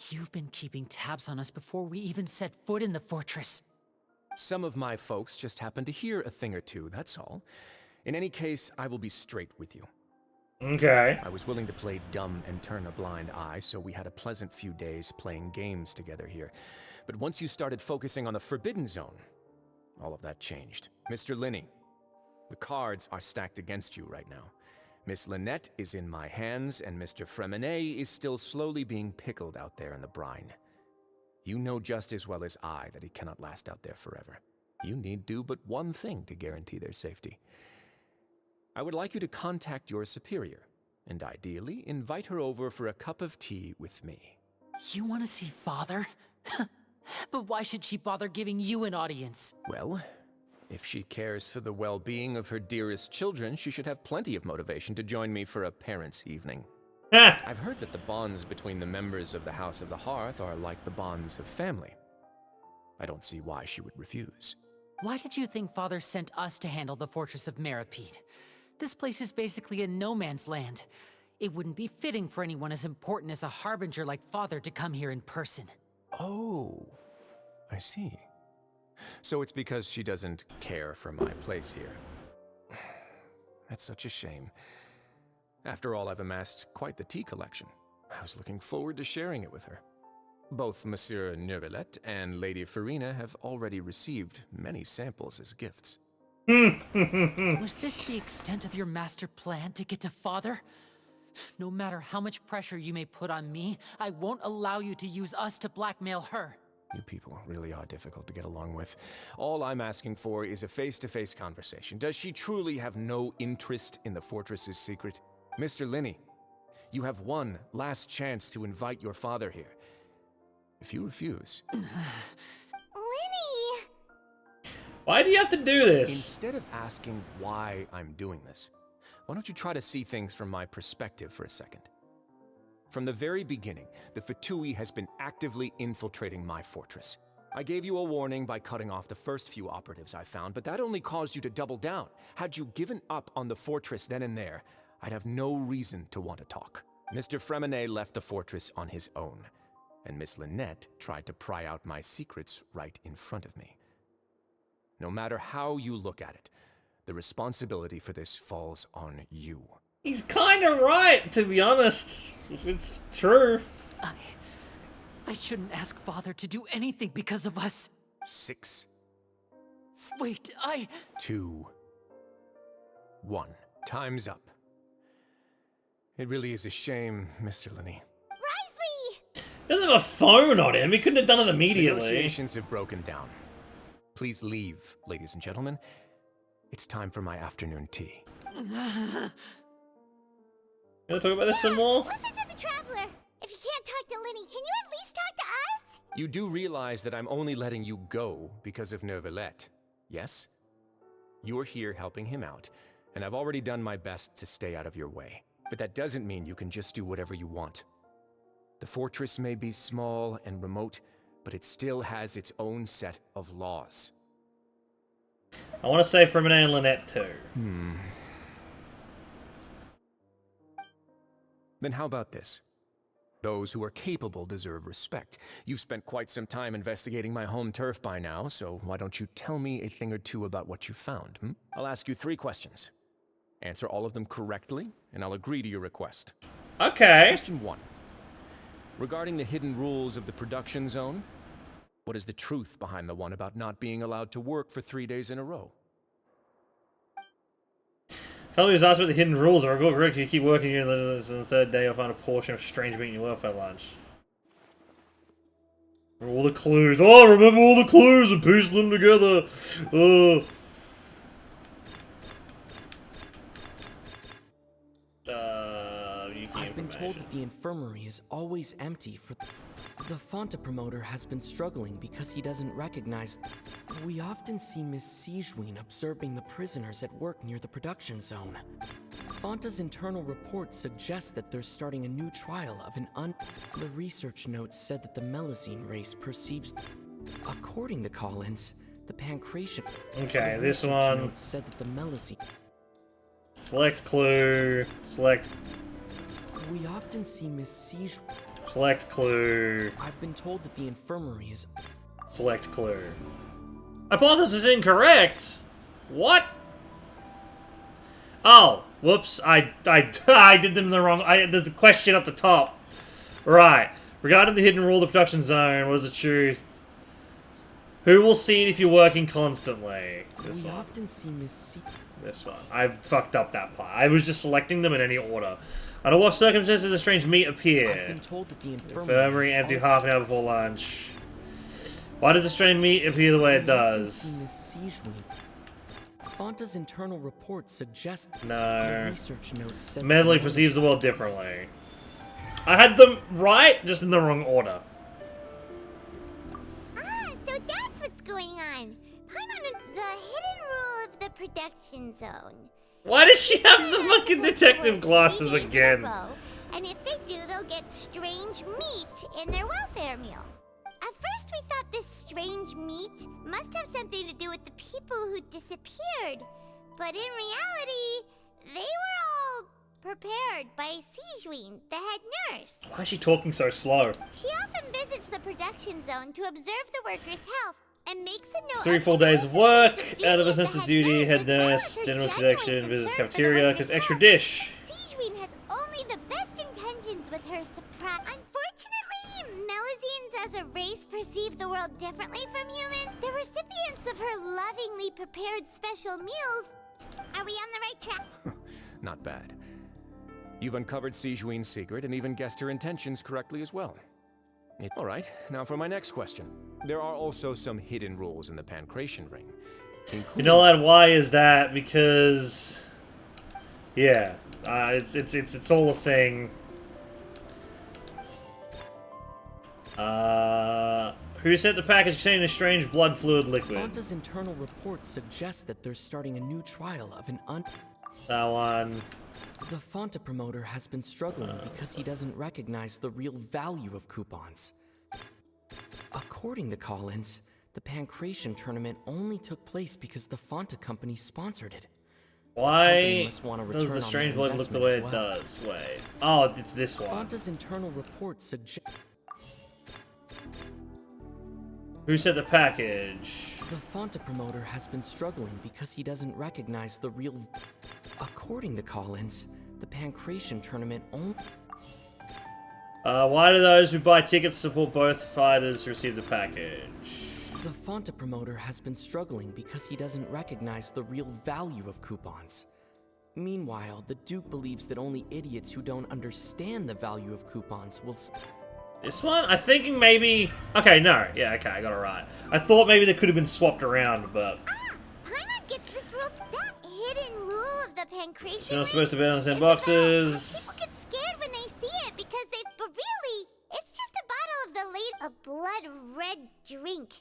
you've been keeping tabs on us before we even set foot in the fortress. Some of my folks just happened to hear a thing or two, that's all. In any case, I will be straight with you. Okay. I was willing to play dumb and turn a blind eye, so we had a pleasant few days playing games together here. But once you started focusing on the Forbidden Zone, all of that changed. Mr. Linney, the cards are stacked against you right now. Miss Lynette is in my hands, and Mr. Fremine is still slowly being pickled out there in the brine. You know just as well as I that he cannot last out there forever. You need do but one thing to guarantee their safety. I would like you to contact your superior, and ideally invite her over for a cup of tea with me. You want to see Father? But why should she bother giving you an audience? Well, if she cares for the well-being of her dearest children, she should have plenty of motivation to join me for a parents' evening. I've heard that the bonds between the members of the House of the Hearth are like the bonds of family. I don't see why she would refuse. Why did you think Father sent us to handle the Fortress of Mrfive? This place is basically a no-man's land. It wouldn't be fitting for anyone as important as a harbinger like Father to come here in person. Oh, I see. So it's because she doesn't care for my place here. That's such a shame. After all, I've amassed quite the tea collection. I was looking forward to sharing it with her. Both Monsieur Neuvillette and Lady Farina have already received many samples as gifts. Was this the extent of your master plan to get to Father? No matter how much pressure you may put on me, I won't allow you to use us to blackmail her. You people really are difficult to get along with. All I'm asking for is a face-to-face conversation. Does she truly have no interest in the fortress's secret? Mr. Linney, you have one last chance to invite your father here. If you refuse... Winnie! Why do you have to do this? Instead of asking why I'm doing this, why don't you try to see things from my perspective for a second? From the very beginning, the Fatui has been actively infiltrating my fortress. I gave you a warning by cutting off the first few operatives I found, but that only caused you to double down. Had you given up on the fortress then and there, I'd have no reason to want to talk. Mr. Fremine left the fortress on his own, and Miss Lynette tried to pry out my secrets right in front of me. No matter how you look at it, the responsibility for this falls on you. He's kind of right, to be honest. It's true. I shouldn't ask Father to do anything because of us. 6. Wait, 2. 1. Time's up. It really is a shame, Mr. Linney. Risley! He doesn't have a phone on him. He couldn't have done it immediately. Negotiations have broken down. Please leave, ladies and gentlemen. It's time for my afternoon tea. You wanna talk about this some more? Listen to the traveler. If you can't talk to Linny, can you at least talk to us? You do realize that I'm only letting you go because of Neuvillette, yes? You're here helping him out, and I've already done my best to stay out of your way. But that doesn't mean you can just do whatever you want. The fortress may be small and remote, but it still has its own set of laws. I want to say from and Lynette too. Then how about this? Those who are capable deserve respect. You've spent quite some time investigating my home turf by now, so why don't you tell me a thing or two about what you found, I'll ask you 3 questions. Answer all of them correctly, and I'll agree to your request. Okay. Question 1. Regarding the hidden rules of the production zone, what is the truth behind the one about not being allowed to work for 3 days in a row? Kelly was asked about the hidden rules. Are correct? You keep working here, and on the 3rd day, you'll find a portion of strange meat in your welfare lunch. All the clues. Oh, remember all the clues and piece them together. I've been told that the infirmary is always empty for the Fonta promoter has been struggling because he doesn't recognize. We often see Miss Sigewin observing the prisoners at work near the production zone. Fonta's internal report suggests that they're starting a new trial of The research notes said that the Melazine race perceives. According to Collins, the Pancration. Okay, this one. Notes said that the Melazine. Select clue. Select. We often see Miss Siege. Select clue. I've been told that the infirmary is. Select clue. Hypothesis is incorrect. What? Oh, whoops! I did them the wrong. There's a question up the top. Right. Regarding the hidden rule of the production zone, what is the truth? Who will see it if you're working constantly? This We one. often see Miss Siege. This one. I fucked up that part. I was just selecting them in any order. Under what circumstances does a strange meat appear? I've been told that the Infirmary empty half an hour before lunch. Why does the strange meat appear the way it does? Miss Sigewin. Fonta's internal report suggests. No. The research notes said that Mentally the perceives the world differently. I had them right, just in the wrong order. Ah, so that's what's going on. Paimon, the hidden rule of the production zone. Why does she have the fucking detective glasses again? And if they do, they'll get strange meat in their welfare meal. At first we thought this strange meat must have something to do with the people who disappeared. But in reality, they were all prepared by Sigewin, the head nurse. Why is she talking so slow? She often visits the production zone to observe the workers' health and makes a note 3 full days of work, out of a sense of duty, head nurse, general protection, visits cafeteria, just extra dish. Sigewin has only the best intentions with her surprise. Unfortunately, Melazines as a race perceive the world differently from humans. The recipients of her lovingly prepared special meals. Are we on the right track? Not bad. You've uncovered Sigewin's secret and even guessed her intentions correctly as well. Alright, now for my next question. There are also some hidden rules in the Pancration Ring. You know what? Why is that? Because... yeah. It's all a thing. Who sent the package containing a strange blood fluid liquid? Fonta's internal report suggests that they're starting a new trial of an That one. The Fonta promoter has been struggling because he doesn't recognize the real value of coupons. According to Collins, the Pancration tournament only took place because the Fonta company sponsored it. Why does the strange blood look the way it does? Wait. Oh, it's this one. Fonta's internal report suggests. Who sent the package? The Fonta promoter has been struggling because he doesn't recognize the real. According to Collins, the Pancration tournament only. Why do those who buy tickets support both fighters receive the package? The Fonta promoter has been struggling because he doesn't recognize the real value of coupons. Meanwhile, the Duke believes that only idiots who don't understand the value of coupons will. This one? I'm thinking maybe... okay, no. Yeah, okay, I got it right. I thought maybe they could have been swapped around, but... Paimon gets this rule. That hidden rule of of the pancreation You're not ring supposed to be on the same is about boxes. how people get scared when they see it because but really, it's just a bottle of the a blood red drink.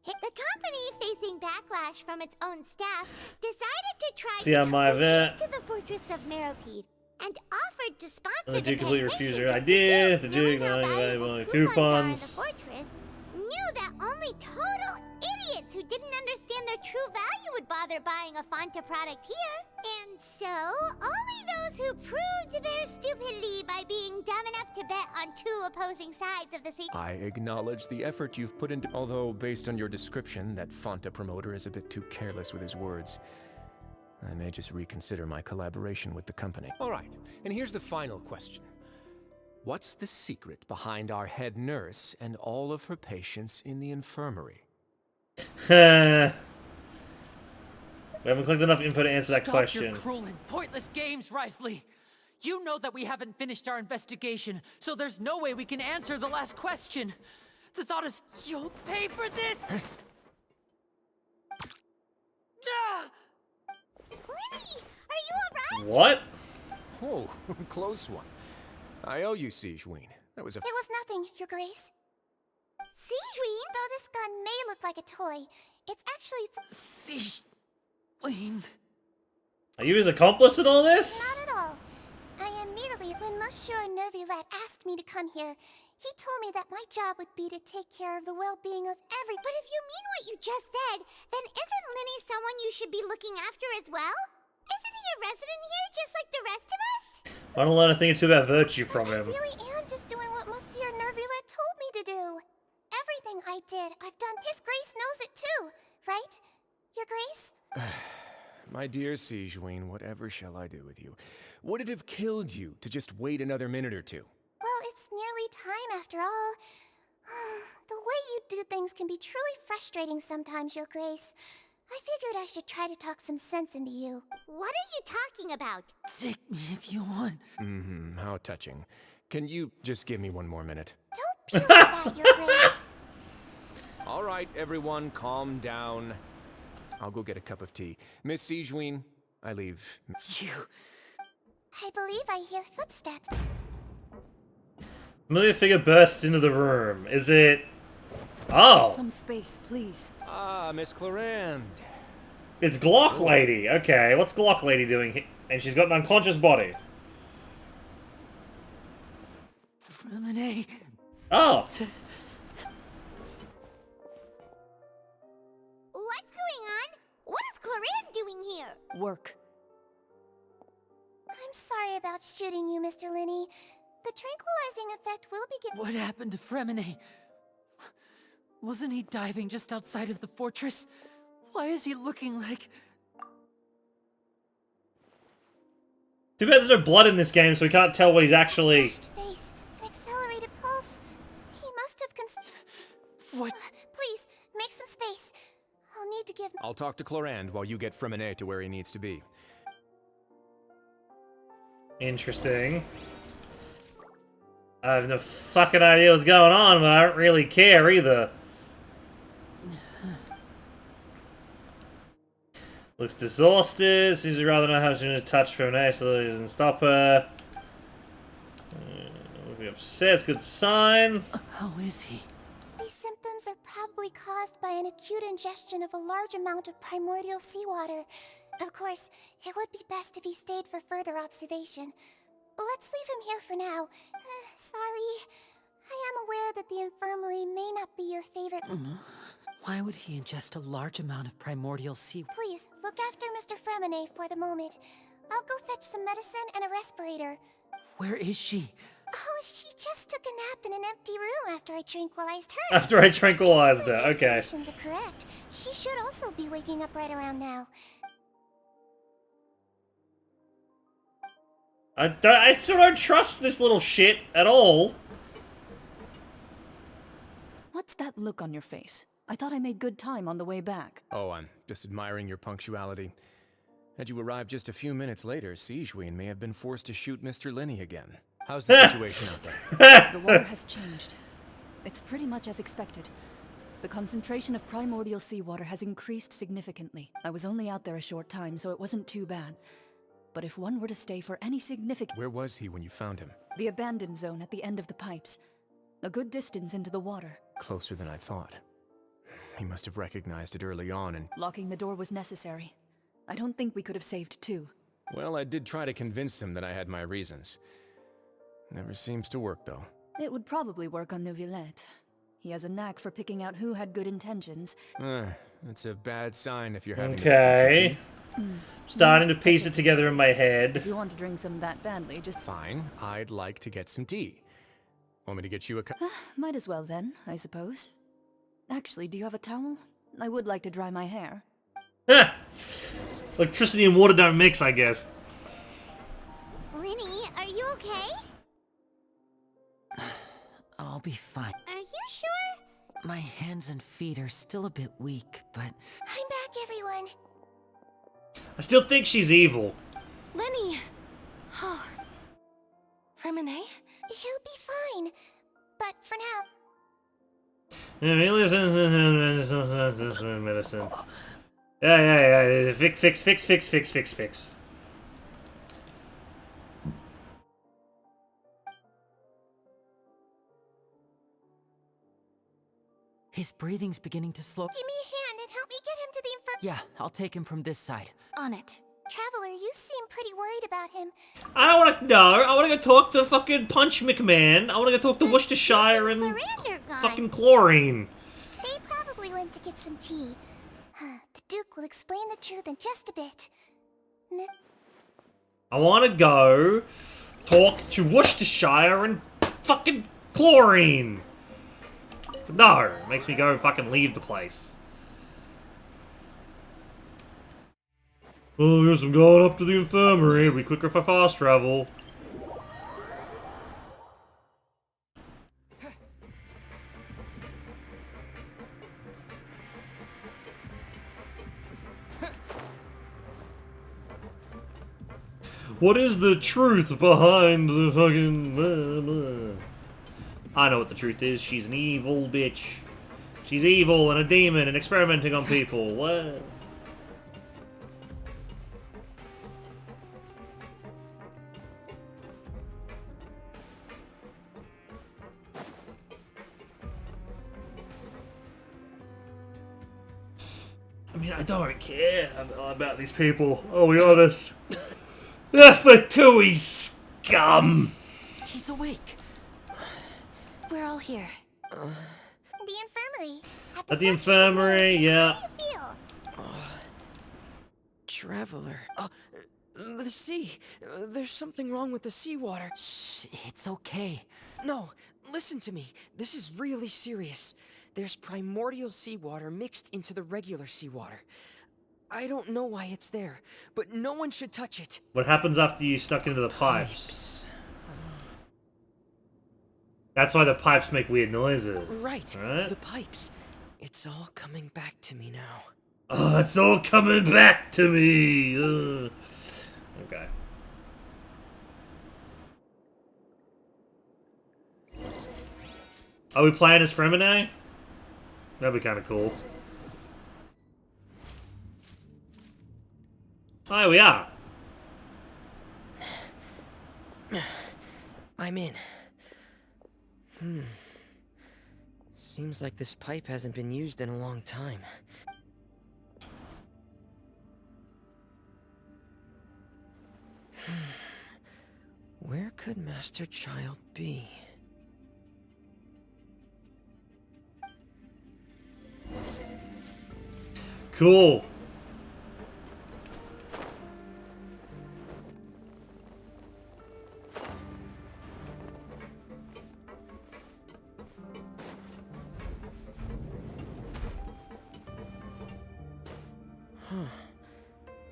The company, facing backlash from its own staff, decided to try See how my to event. to the fortress of Mrfive and offered to sponsor And the the Duke completely refused pancreation her idea. The Duke knowing how not valuable available coupons are in the coupons. fortress, knew that only total idiots who didn't understand their true value would bother buying a Fanta product here. And so, only those who proved their stupidity by being dumb enough to bet on two opposing sides of the same... I acknowledge the effort you've put into. Although, based on your description, that Fanta promoter is a bit too careless with his words. I may just reconsider my collaboration with the company. All right, and here's the final question. What's the secret behind our head nurse and all of her patients in the infirmary? We haven't clicked enough info to answer that question. Stop your cruel and pointless games, Risley. You know that we haven't finished our investigation, so there's no way we can answer the last question. The thought is, you'll pay for this. Lenny, are you alright? What? Oh, close one. I owe you, Sigeween. That was a... It was nothing, Your Grace. Sigeween? Though this gun may look like a toy, it's actually... Sigeween. Are you his accomplice in all this? Not at all. I am merely... When Monsieur Nervilet asked me to come here, he told me that my job would be to take care of the well-being of every... But if you mean what you just said, then isn't Lenny someone you should be looking after as well? Isn't he a resident here just like the rest of us? I want to learn a thing or two about virtue from him. I really am just doing what Monsieur Nervilet told me to do. Everything I did, I've done. His Grace knows it too, right? Your Grace? My dear Sigeween, whatever shall I do with you? Would it have killed you to just wait another minute or two? Well, it's nearly time after all. The way you do things can be truly frustrating sometimes, Your Grace. I figured I should try to talk some sense into you. What are you talking about? Take me if you want. Mm-hmm, how touching. Can you just give me one more minute? Don't be like that, Your Grace. All right, everyone, calm down. I'll go get a cup of tea. Miss Sigeween, I leave. You... I believe I hear footsteps. Familiar figure bursts into the room. Is it... Oh! Some space, please. Ah, Miss Clarand. It's Glock Lady. Okay, what's Glock Lady doing here? And she's got an unconscious body. Freminet. Oh! What's going on? What is Clarand doing here? Work. I'm sorry about shooting you, Mr. Linney. The tranquilizing effect will begin. What happened to Freminet? Wasn't he diving just outside of the fortress? Why is he looking like... Too bad there's no blood in this game, so we can't tell what he's actually... Flushed face, an accelerated pulse. He must have What? Please, make some space. I'll need to give... I'll talk to Clarand while you get Freminet to where he needs to be. Interesting. I have no fucking idea what's going on, but I don't really care either. Looks exhausted. Seems to rather know how she's going to touch Freminet so that he doesn't stop her. Looking upset. It's a good sign. How is he? These symptoms are probably caused by an acute ingestion of a large amount of primordial seawater. Of course, it would be best if he stayed for further observation. Let's leave him here for now. Sorry. I am aware that the infirmary may not be your favorite... Why would he ingest a large amount of primordial sea... Please, look after Mr. Freminet for the moment. I'll go fetch some medicine and a respirator. Where is she? Oh, she just took a nap in an empty room after I tranquilized her. After I tranquilized her, okay. Calculations are correct. She should also be waking up right around now. I still don't trust this little shit at all. What's that look on your face? I thought I made good time on the way back. Oh, I'm just admiring your punctuality. Had you arrived just a few minutes later, Sigeween may have been forced to shoot Mr. Linney again. How's the situation out there? The water has changed. It's pretty much as expected. The concentration of primordial seawater has increased significantly. I was only out there a short time, so it wasn't too bad. But if one were to stay for any significant... Where was he when you found him? The abandoned zone at the end of the pipes. A good distance into the water. Closer than I thought. He must have recognized it early on and... Locking the door was necessary. I don't think we could have saved two. Well, I did try to convince him that I had my reasons. Never seems to work, though. It would probably work on Neuvillette. He has a knack for picking out who had good intentions. It's a bad sign if you're having Okay. to Starting to piece it together in my head. If you want to drink some that badly, just... Fine, I'd like to get some tea. Want me to get you a cup? Might as well then, I suppose. Actually, do you have a towel? I would like to dry my hair. Electricity and water don't mix, I guess. Linny, are you okay? I'll be fine. Are you sure? My hands and feet are still a bit weak, but... I'm back, everyone. I still think she's evil. Lenny! Oh. Remine? He'll be fine. But for now... Medicine. Yeah. Fix. His breathing's beginning to slow. Give me a hand and help me get him to the Yeah, I'll take him from this side. On it. Traveler, you seem pretty worried about him. I don't want to know. I want to go talk to fucking Punch McMahon. I want to go talk to Worcestershire and fucking Chlorine. They probably went to get some tea. The Duke will explain the truth in just a bit. I want to go talk to Worcestershire and fucking Chlorine. But no, it makes me go fucking leave the place. Oh, yes, I'm going up to the infirmary. It'll be quicker for fast travel. What is the truth behind the fucking... I know what the truth is. She's an evil bitch. She's evil and a demon and experimenting on people. What? I mean, I don't care about these people. I'll be honest. They're Fatui scum. He's awake. We're all here. The infirmary. At the infirmary, yeah. How do you feel? Traveler. The sea. There's something wrong with the seawater. Shh, it's okay. No, listen to me. This is really serious. There's primordial seawater mixed into the regular seawater. I don't know why it's there, but no one should touch it. What happens after you stuck into the pipes? That's why the pipes make weird noises. Right. Right? The pipes. It's all coming back to me now. Oh, it's all coming back to me. Ugh. Okay. Are we playing as Fremine? That'd be kind of cool. Oh, we are. I'm in. Seems like this pipe hasn't been used in a long time. Where could Master Child be? Cool.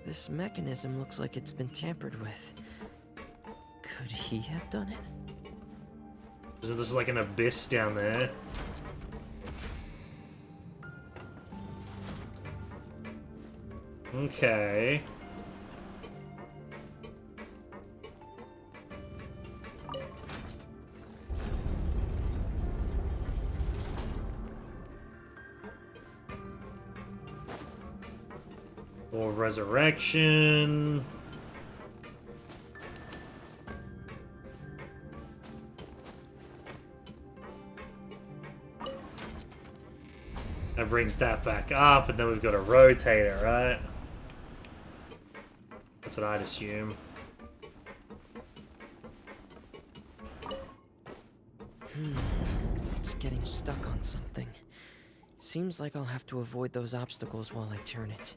This mechanism looks like it's been tampered with. Could he have done it? So this is like an abyss down there. Okay. Or resurrection. of brings that back up, and then we've got to rotate it, right? That's what I'd assume. It's getting stuck on something. Seems like I'll have to avoid those obstacles while I turn it.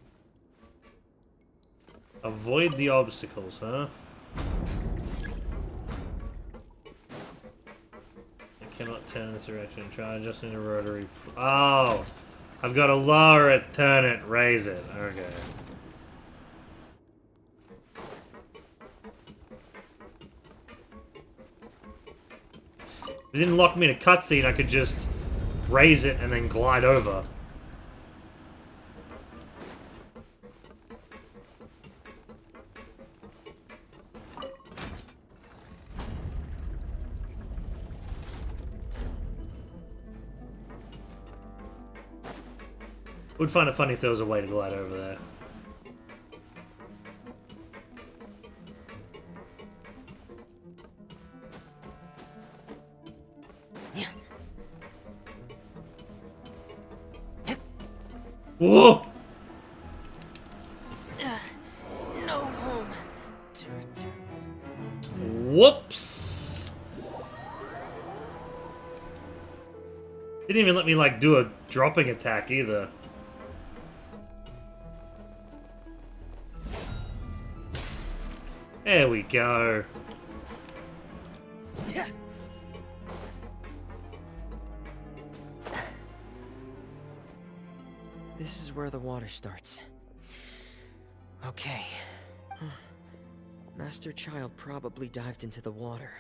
Avoid the obstacles, huh? I cannot turn this direction. Try adjusting the rotary. Oh! I've got to lower it, turn it, raise it. Okay. If it didn't lock me in a cutscene, I could just raise it and then glide over. Would find it funny if there was a way to glide over there. Whoa! No home. Whoops! Didn't even let me like do a dropping attack either. There we go. This is where the water starts. Okay. Master Child probably dived into the water.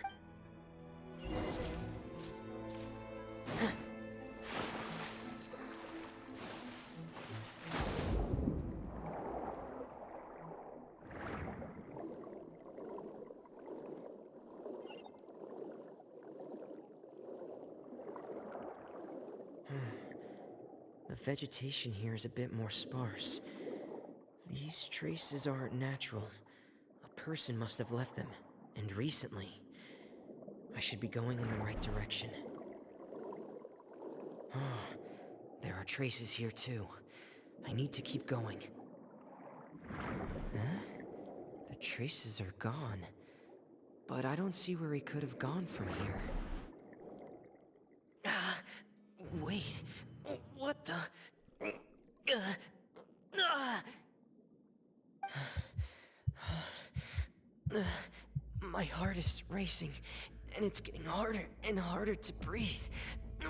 The vegetation here is a bit more sparse. These traces aren't natural. A person must have left them, and recently. I should be going in the right direction. There are traces here too. I need to keep going. Huh? The traces are gone. But I don't see where he could have gone from here. Wait. What the? My heart is racing, and it's getting harder and harder to breathe.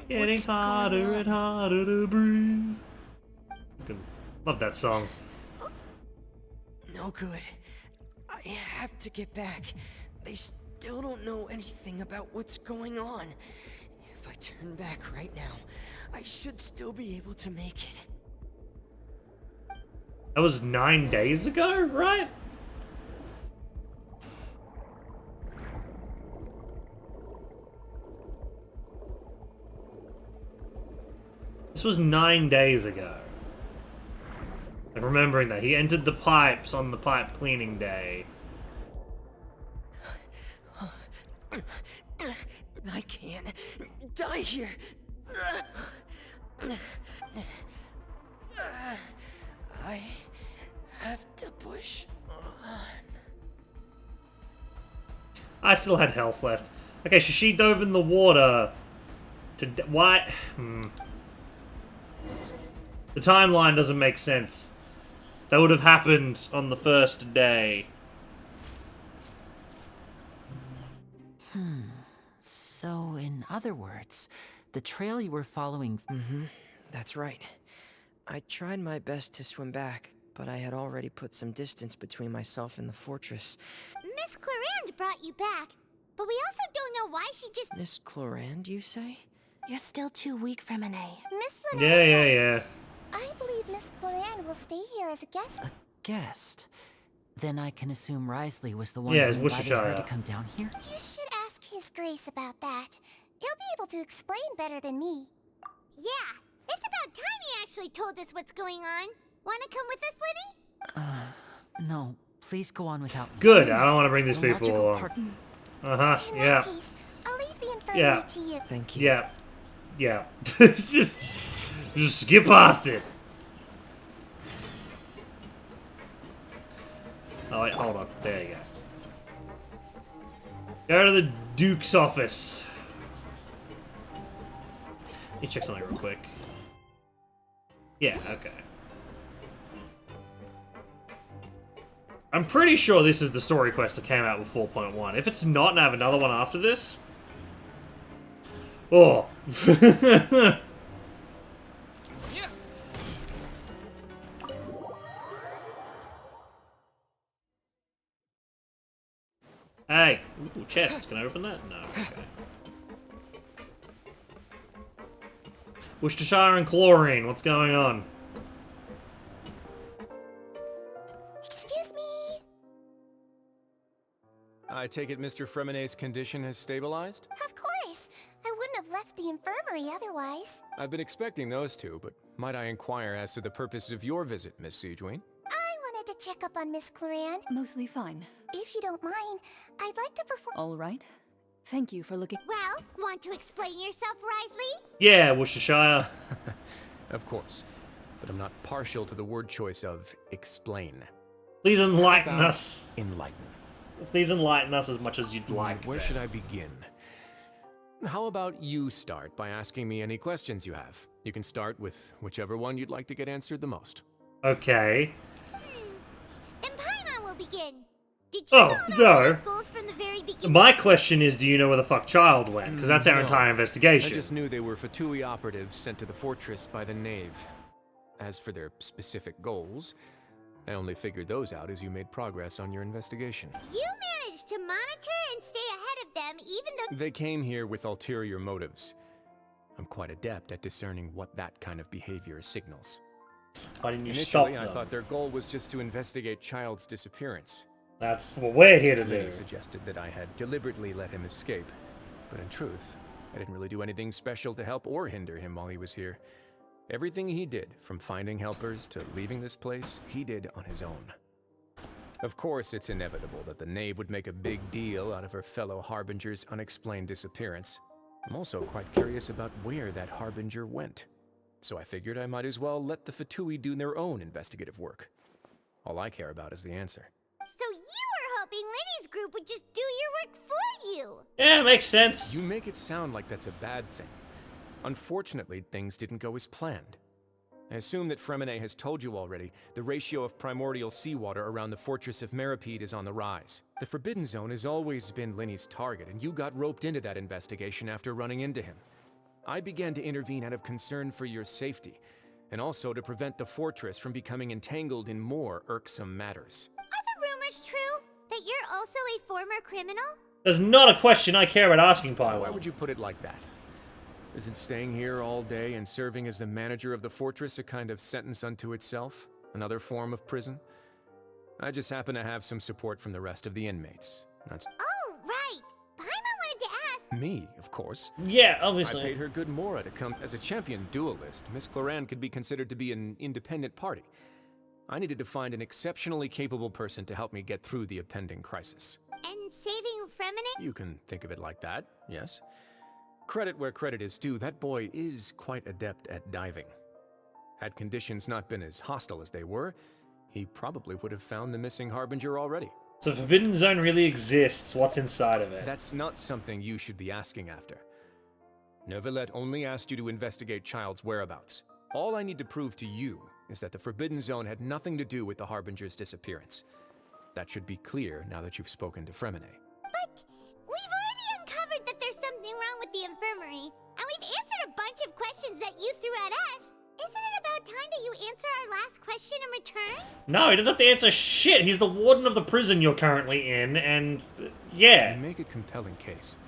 Getting harder and harder to breathe. Love that song. No good. I have to get back. They still don't know anything about what's going on. If I turn back right now, I should still be able to make it. That was 9 days ago, right? This was 9 days ago. I'm remembering that. He entered the pipes on the pipe cleaning day. I can't die here. I have to push on. I still had health left. Okay, so she dove in the water to... What? The timeline doesn't make sense. That would have happened on the first day. So, in other words, the trail you were following... That's right. I tried my best to swim back, but I had already put some distance between myself and the fortress. Miss Clarande brought you back, but we also don't know why she just... Miss Clarande, you say? You're still too weak from an A. Miss Lynette Yeah. I believe Miss Clarande will stay here as a guest. A guest? Then I can assume Risley was the one Yeah, who it's invited her Worcestershire. to come down here? You should ask His Grace about that. He'll be able to explain better than me. Yeah, it's about time he actually told us what's going on. Wanna come with us, Libby? No. Please go on without me. Good, I don't want to bring these The people logical along. part- In Yeah. that case, I'll leave the infirmary to you. Thank you. Yeah. It's just... Just skip past it. Oh wait, hold on. There you go. Go to the Duke's office. Let me check something real quick. Yeah, okay. I'm pretty sure this is the story quest that came out with 4.1. If it's not and I have another one after this... Oh. Hey! Ooh, chest. Can I open that? No, okay. Worcestershire and chlorine. What's going on? Excuse me. I take it Mr. Fremonet's condition has stabilized? Of course. I wouldn't have left the infirmary otherwise. I've been expecting those two, but might I inquire as to the purpose of your visit, Miss Siegeween? I wanted to check up on Miss Cloran. Mostly fine. If you don't mind, I'd like to perform... All right. Thank you for looking... Well, want to explain yourself, Risley? Yeah, Worcestershire. Of course, but I'm not partial to the word choice of explain. Please enlighten us. Enlighten. Please enlighten us as much as you'd like. Where should I begin? How about you start by asking me any questions you have? You can start with whichever one you'd like to get answered the most. Okay. Then Paimon will begin. Did you know no. his goals from the very beginning? My question is, do you know where the fuck Child went? Because that's our entire investigation. I just knew they were Fatui operatives sent to the fortress by the Knave. As for their specific goals, I only figured those out as you made progress on your investigation. You managed to monitor and stay ahead of them, even though... They came here with ulterior motives. I'm quite adept at discerning what that kind of behavior signals. Why didn't you stop Initially, them? I thought their goal was just to investigate Child's disappearance. That's what we're here to They do. suggested that I had deliberately let him escape, but in truth, I didn't really do anything special to help or hinder him while he was here. Everything he did, from finding helpers to leaving this place, he did on his own. Of course, it's inevitable that the Knave would make a big deal out of her fellow Harbinger's unexplained disappearance. I'm also quite curious about where that Harbinger went. So I figured I might as well let the Fatui do their own investigative work. All I care about is the answer. So you were hoping Linny's group would just do your work for you. Yeah, makes sense. You make it sound like that's a bad thing. Unfortunately, things didn't go as planned. I assume that Fremonet has told you already, the ratio of primordial seawater around the fortress of Mrfive is on the rise. The Forbidden Zone has always been Linny's target, and you got roped into that investigation after running into him. I began to intervene out of concern for your safety, and also to prevent the fortress from becoming entangled in more irksome matters. Are the rumors true? That you're also a former criminal? There's not a question I care about asking, Paimon. Why would you put it like that? Isn't staying here all day and serving as the manager of the fortress a kind of sentence unto itself? Another form of prison? I just happen to have some support from the rest of the inmates. That's... Oh, right. Paimon wanted to ask... Me, of course. Yeah, obviously. I paid her good mora to come. As a champion duelist, Miss Cloran could be considered to be an independent party. I needed to find an exceptionally capable person to help me get through the impending crisis. And saving Fremonet? You can think of it like that, yes. Credit where credit is due, that boy is quite adept at diving. Had conditions not been as hostile as they were, he probably would have found the missing Harbinger already. So Forbidden Zone really exists. What's inside of it? That's not something you should be asking after. Neuvillette only asked you to investigate Child's whereabouts. All I need to prove to you is that the Forbidden Zone had nothing to do with the Harbinger's disappearance. That should be clear now that you've spoken to Fremonet. But we've already uncovered that there's something wrong with the infirmary, and we've answered a bunch of questions that you threw at us. Isn't it about time that you answer our last question in return? No, he doesn't have to answer shit. He's the warden of the prison you're currently in, and yeah. You make a compelling case.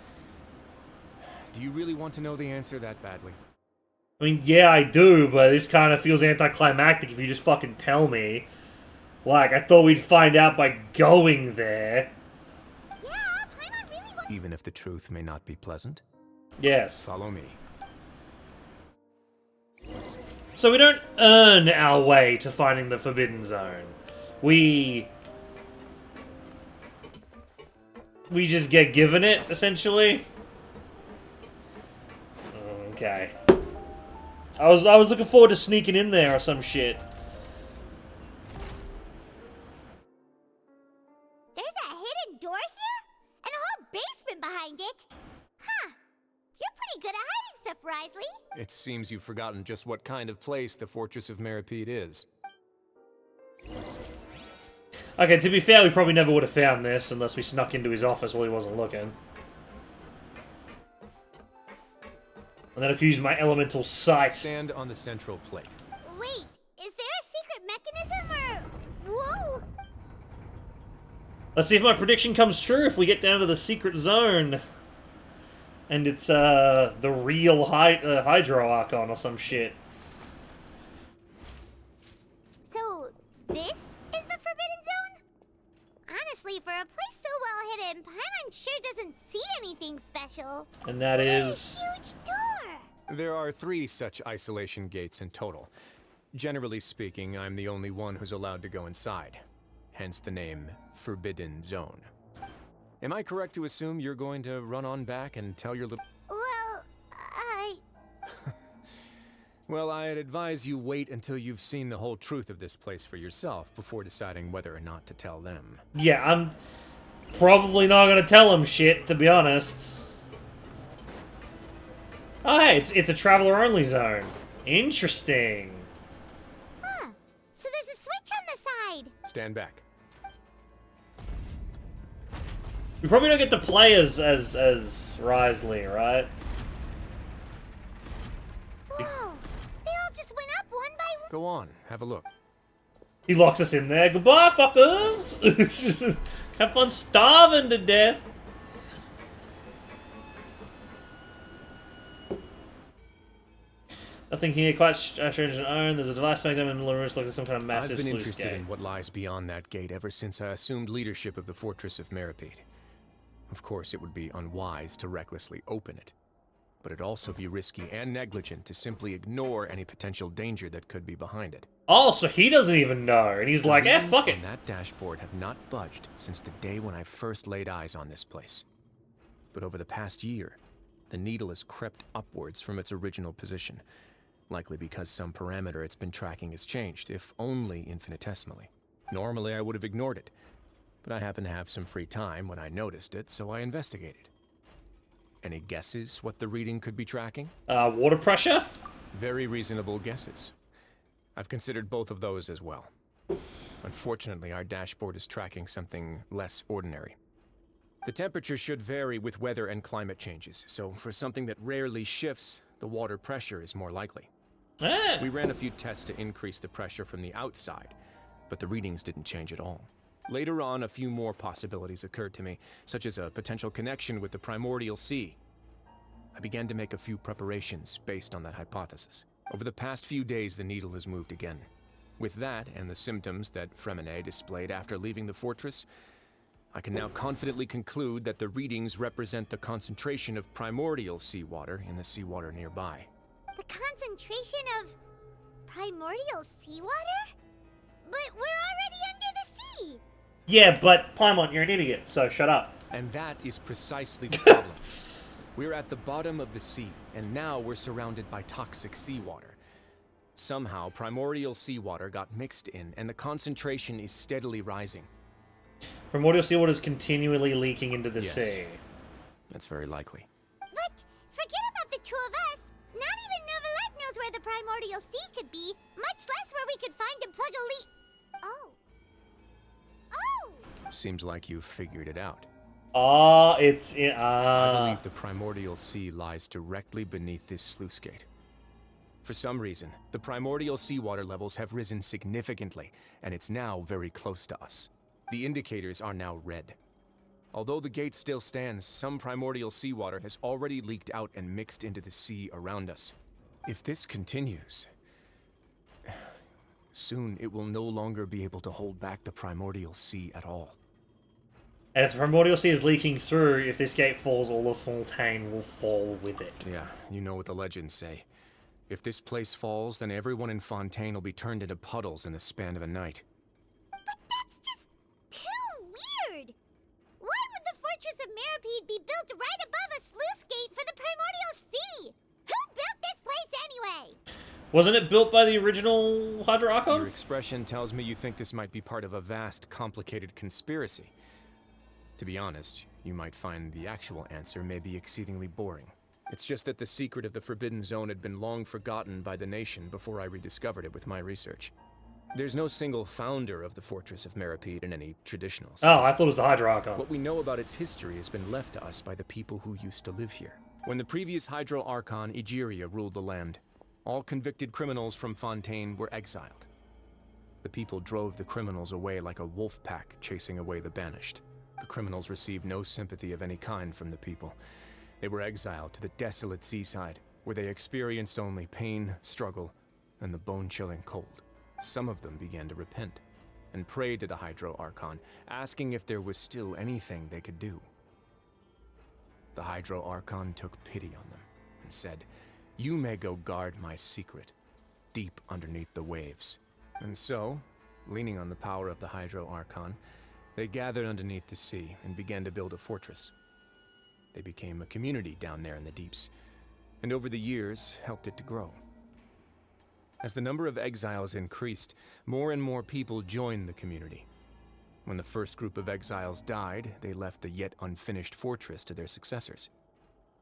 Do you really want to know the answer that badly? I mean, yeah, I do, but this kind of feels anticlimactic if you just fucking tell me. Like, I thought we'd find out by going there. Yeah, Paimon really wants... Even if the truth may not be pleasant? Yes. Follow me. So we don't earn our way to finding the Forbidden Zone. We just get given it, essentially. Okay. I was looking forward to sneaking in there or some shit. There's a hidden door here? And a whole basement behind it? Huh. You're pretty good at hiding stuff, Risley. It seems you've forgotten just what kind of place the Fortress of Mrfive is. Okay, to be fair, we probably never would have found this unless we snuck into his office while he wasn't looking. And then I could use my elemental sight. Stand on the central plate. Wait, is there a secret mechanism or... Whoa! Let's see if my prediction comes true if we get down to the secret zone. And it's, the real Hydro Archon or some shit. So, this is the Forbidden Zone? Honestly, for a place so well hidden, Paimon sure doesn't see anything special. And that is... What a huge door! There are 3 such isolation gates in total. Generally speaking, I'm the only one who's allowed to go inside. Hence the name Forbidden Zone. Am I correct to assume you're going to run on back and tell your little... Well, Well, I'd advise you wait until you've seen the whole truth of this place for yourself before deciding whether or not to tell them. Yeah, I'm probably not gonna tell him shit, to be honest. Oh, hey, it's a traveler-only zone. Interesting. Huh. So there's a switch on the side. Stand back. We probably don't get to play as Risley, right? Whoa. They all just went up one by one. Go on, have a look. He locks us in there. Goodbye, fuckers! Have fun starving to death. Nothing here quite strange to own. There's a device mechanism in the room looks like some kind of massive I've been sluice interested gate. in what lies beyond that gate ever since I assumed leadership of the Fortress of Mrfive. Of course, it would be unwise to recklessly open it, but it'd also be risky and negligent to simply ignore any potential danger that could be behind it. Oh, so he doesn't even know, and he's like, "Eh, fuck it." That dashboard have not budged since the day when I first laid eyes on this place. But over the past year, the needle has crept upwards from its original position, likely because some parameter it's been tracking has changed, if only infinitesimally. Normally, I would have ignored it, but I happened to have some free time when I noticed it, so I investigated. Any guesses what the reading could be tracking? Water pressure? Very reasonable guesses. I've considered both of those as well. Unfortunately, our dashboard is tracking something less ordinary. The temperature should vary with weather and climate changes, so for something that rarely shifts, the water pressure is more likely. Ah. We ran a few tests to increase the pressure from the outside, but the readings didn't change at all. Later on, a few more possibilities occurred to me, such as a potential connection with the primordial sea. I began to make a few preparations based on that hypothesis. Over the past few days, the needle has moved again. With that, and the symptoms that Fremine displayed after leaving the fortress, I can now confidently conclude that the readings represent the concentration of primordial seawater in the seawater nearby. The concentration of primordial seawater? But we're already under the sea! Yeah, but Paimon, you're an idiot, so shut up. And that is precisely the problem. We're at the bottom of the sea, and now we're surrounded by toxic seawater. Somehow, primordial seawater got mixed in, and the concentration is steadily rising. Primordial seawater is continually leaking into the Yes. sea. That's very likely. But forget about the two of us. Not even Novelette knows where the primordial sea could be, much less where we could find and plug a leak. Oh. Oh! Seems like you've figured it out. Ah, it's I believe the primordial sea lies directly beneath this sluice gate. For some reason, the primordial seawater levels have risen significantly, and it's now very close to us. The indicators are now red. Although the gate still stands, some primordial seawater has already leaked out and mixed into the sea around us. If this continues, soon it will no longer be able to hold back the primordial sea at all. And if the primordial sea is leaking through, if this gate falls, all of Fontaine will fall with it. Yeah, you know what the legends say. If this place falls, then everyone in Fontaine will be turned into puddles in the span of a night. But that's just too weird! Why would the Fortress of Mrfive be built right above a sluice gate for the primordial sea? Who built this place anyway? Wasn't it built by the original Hydro Archon? Your expression tells me you think this might be part of a vast, complicated conspiracy. To be honest, you might find the actual answer may be exceedingly boring. It's just that the secret of the Forbidden Zone had been long forgotten by the nation before I rediscovered it with my research. There's no single founder of the Fortress of Mrfive in any traditional sense. Oh, I thought it was the Hydro Archon. What we know about its history has been left to us by the people who used to live here. When the previous Hydro Archon, Egeria, ruled the land, all convicted criminals from Fontaine were exiled. The people drove the criminals away like a wolf pack chasing away the banished. The criminals received no sympathy of any kind from the people. They were exiled to the desolate seaside, where they experienced only pain, struggle, and the bone-chilling cold. Some of them began to repent, and prayed to the Hydro Archon, asking if there was still anything they could do. The Hydro Archon took pity on them, and said, "You may go guard my secret, deep underneath the waves." And so, leaning on the power of the Hydro Archon, they gathered underneath the sea and began to build a fortress. They became a community down there in the deeps, and over the years helped it to grow. As the number of exiles increased, more and more people joined the community. When the first group of exiles died, they left the yet unfinished fortress to their successors.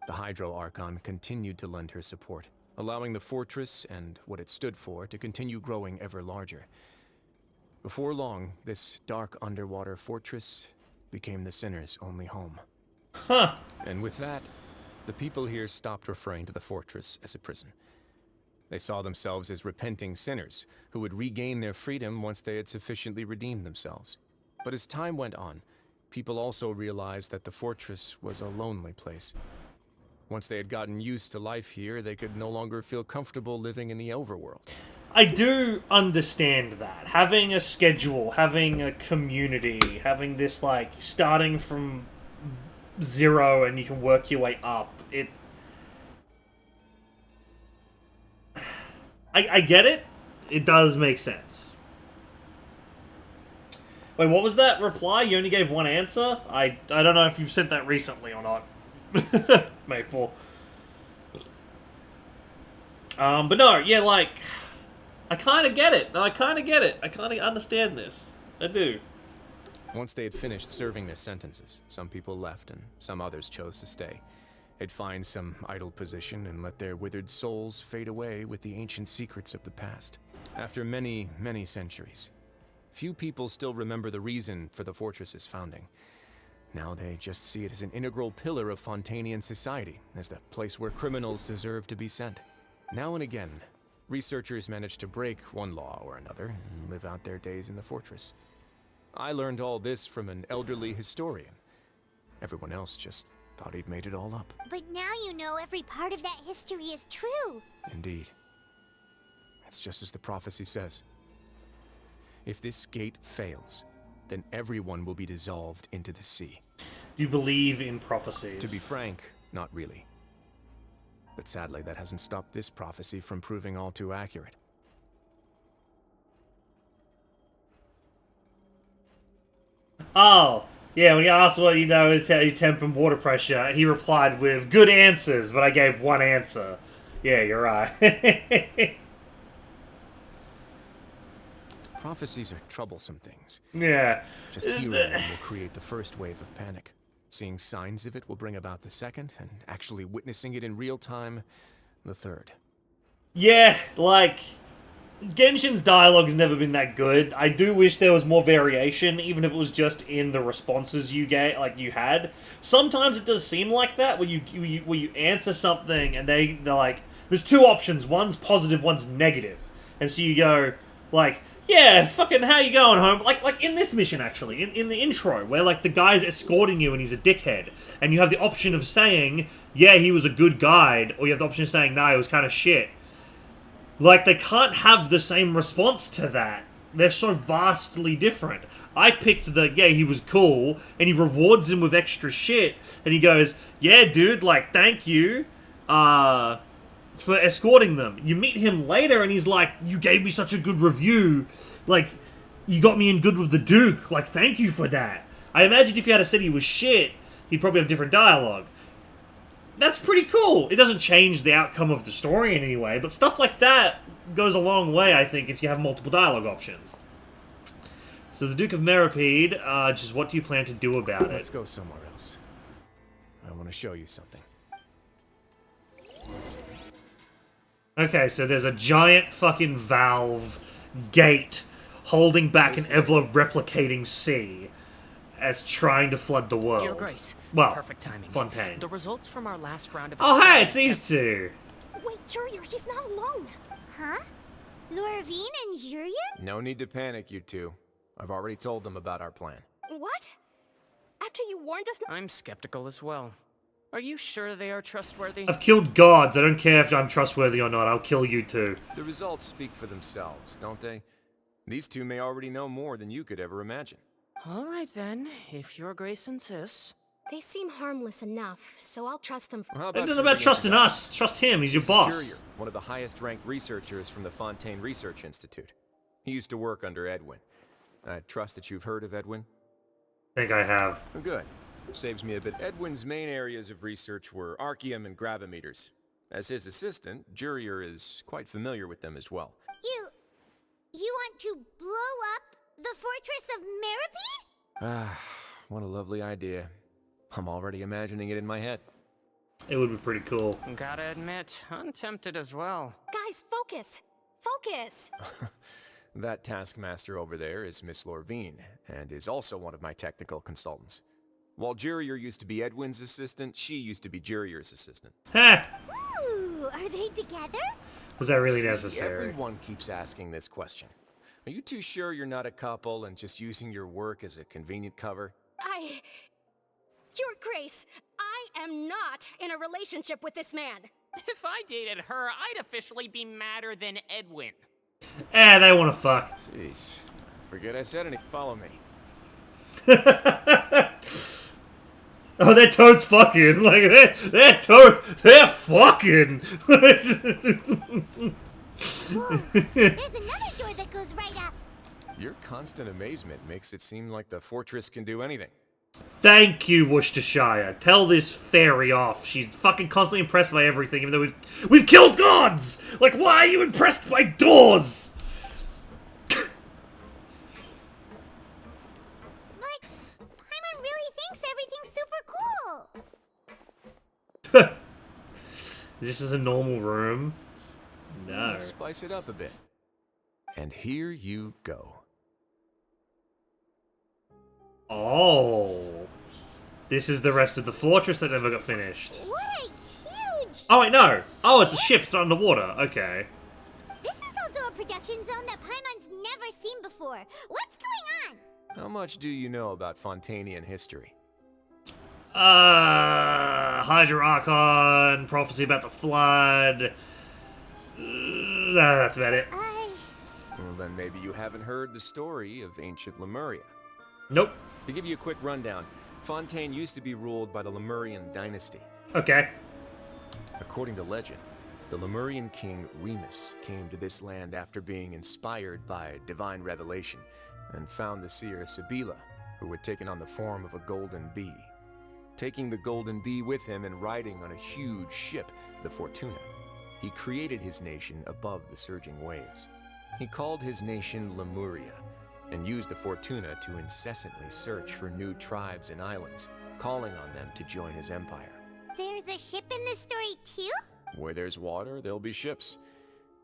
The Hydro Archon continued to lend her support, allowing the fortress and what it stood for to continue growing ever larger. Before long, this dark underwater fortress became the sinner's only home. Huh. And with that, the people here stopped referring to the fortress as a prison. They saw themselves as repenting sinners who would regain their freedom once they had sufficiently redeemed themselves. But as time went on, people also realized that the fortress was a lonely place. Once they had gotten used to life here, they could no longer feel comfortable living in the overworld. I do understand that. Having a schedule, having a community, having this, like, starting from zero and you can work your way up, I get it. It does make sense. Wait, what was that reply? You only gave one answer? I don't know if you've sent that recently or not. Maple. But no, yeah, like, I kind of get it. I kind of get it. I kind of understand this. I do. Once they had finished serving their sentences, some people left and some others chose to stay. They'd find some idle position and let their withered souls fade away with the ancient secrets of the past. After many, many centuries, few people still remember the reason for the fortress's founding. Now they just see it as an integral pillar of Fontainian society, as the place where criminals deserve to be sent. Now and again, researchers manage to break one law or another and live out their days in the fortress. I learned all this from an elderly historian. Everyone else just thought he'd made it all up. But now you know every part of that history is true. Indeed. It's just as the prophecy says. If this gate fails, then everyone will be dissolved into the sea. Do you believe in prophecies? To be frank, not really. But sadly, that hasn't stopped this prophecy from proving all too accurate. Oh, yeah, when he asked what, you know, is temp and water pressure, he replied with, "Good answers, but I gave one answer." Yeah, you're right. Prophecies are troublesome things. Yeah. Just hearing them will create the first wave of panic. Seeing signs of it will bring about the second, and actually witnessing it in real time, the third. Yeah, like, Genshin's dialogue's never been that good. I do wish there was more variation, even if it was just in the responses you get, like you had. Sometimes it does seem like that, where you answer something and they're like, there's two options. One's positive, one's negative, and so you go like, "Yeah, fucking, how you going home?" Like in this mission, actually, in the intro, where, like, the guy's escorting you and he's a dickhead, and you have the option of saying, "Yeah, he was a good guide," or you have the option of saying, "No, he was kind of shit." Like, they can't have the same response to that. They're so vastly different. I picked the, "Yeah, he was cool," and he rewards him with extra shit, and he goes, "Yeah, dude, like, thank you, for escorting them." You meet him later and he's like, "You gave me such a good review. Like, you got me in good with the Duke. Like, thank you for that." I imagine if you had said he was shit, he'd probably have different dialogue. that's pretty cool. It doesn't change the outcome of the story in any way, but stuff like that goes a long way, I think, if you have multiple dialogue options. So the Duke of Mrfive, just what do you plan to do about it? Let's go somewhere else. I want to show you something. Okay, so there's a giant fucking valve gate holding back an ever-replicating sea as trying to flood the world. Your Grace. Well, Perfect timing. Fontaine. The results from our last round of Oh, hey, it's experiments these two. Wait, Jurier, he's not alone. Huh? Lorvine and Jurier? No need to panic, you two. I've already told them about our plan. What? After you warned us I'm skeptical as well. Are you sure they are trustworthy? I've killed gods. I don't care if I'm trustworthy or not. I'll kill you too. The results speak for themselves, don't they? These two may already know more than you could ever imagine. All right then, if your Grace insists. They seem harmless enough, so I'll trust them. How It isn't some about trusting us. Trust him. He's your This is boss. Jurier, one of the highest-ranked researchers from the Fontaine Research Institute. He used to work under Edwin. I trust that you've heard of Edwin? I think I have. Good. Saves me a bit. Edwin's main areas of research were archaeum and gravimeters. As his assistant, Jurier is quite familiar with them as well. You want to blow up the fortress of Mrfive? Ah, what a lovely idea. I'm already imagining it in my head. It would be pretty cool. Gotta admit, I'm tempted as well. Guys, focus! Focus! That taskmaster over there is Miss Lorvine, and is also one of my technical consultants. While Jurier used to be Edwin's assistant, she used to be Jurier's assistant. Ha! Ooh, are they together? Was that really See, necessary? Everyone keeps asking this question. Are you too sure you're not a couple and just using your work as a convenient cover? Your Grace, I am not in a relationship with this man. If I dated her, I'd officially be madder than Edwin. They want to fuck. Jeez. Forget I said anything. Follow me. Oh, they're toads fucking. Like, they're fucking. Whoa, there's another door that goes right up. Your constant amazement makes it seem like the fortress can do anything. Thank you, Worcestershire. Tell this fairy off. She's fucking constantly impressed by everything, even though we've killed gods. Like, why are you impressed by doors? But Paimon really thinks everything's super cool. This is a normal room. No. Let's spice it up a bit. And here you go. Oh. This is the rest of the fortress that never got finished. What a huge... Oh, wait, no. Oh, it's a ship. It's not underwater. Okay. This is also a production zone that Paimon's never seen before. What's going on? How much do you know about Fontainian history? Hydra Archon, prophecy about the flood. That's about it. Well, then maybe you haven't heard the story of ancient Lemuria. Nope. To give you a quick rundown, Fontaine used to be ruled by the Lemurian dynasty. Okay. According to legend, the Lemurian king Remus came to this land after being inspired by divine revelation and found the seer Sibila, who had taken on the form of a golden bee. Taking the golden bee with him and riding on a huge ship, the Fortuna, he created his nation above the surging waves. He called his nation Lemuria, and used the Fortuna to incessantly search for new tribes and islands, calling on them to join his empire. There's a ship in this story too? Where there's water, there'll be ships.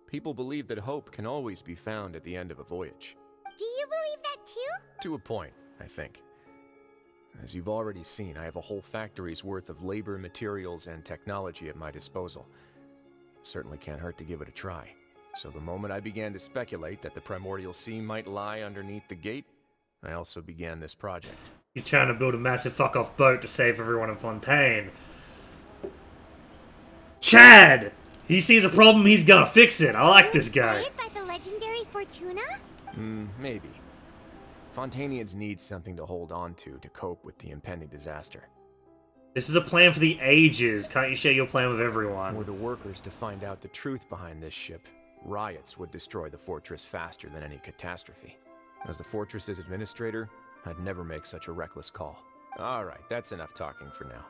People believe that hope can always be found at the end of a voyage. Do you believe that too? To a point, I think. As you've already seen, I have a whole factory's worth of labor, materials, and technology at my disposal. Certainly can't hurt to give it a try. So the moment I began to speculate that the primordial sea might lie underneath the gate, I also began this project. He's trying to build a massive fuck-off boat to save everyone in Fontaine. Chad! He sees a problem, he's gonna fix it. I like this guy. Inspired by the legendary Fortuna? Maybe. Fontainians need something to hold on to cope with the impending disaster. This is a plan for the ages. Can't you share your plan with everyone? Were the workers to find out the truth behind this ship, riots would destroy the fortress faster than any catastrophe. As the fortress's administrator, I'd never make such a reckless call. Alright, that's enough talking for now.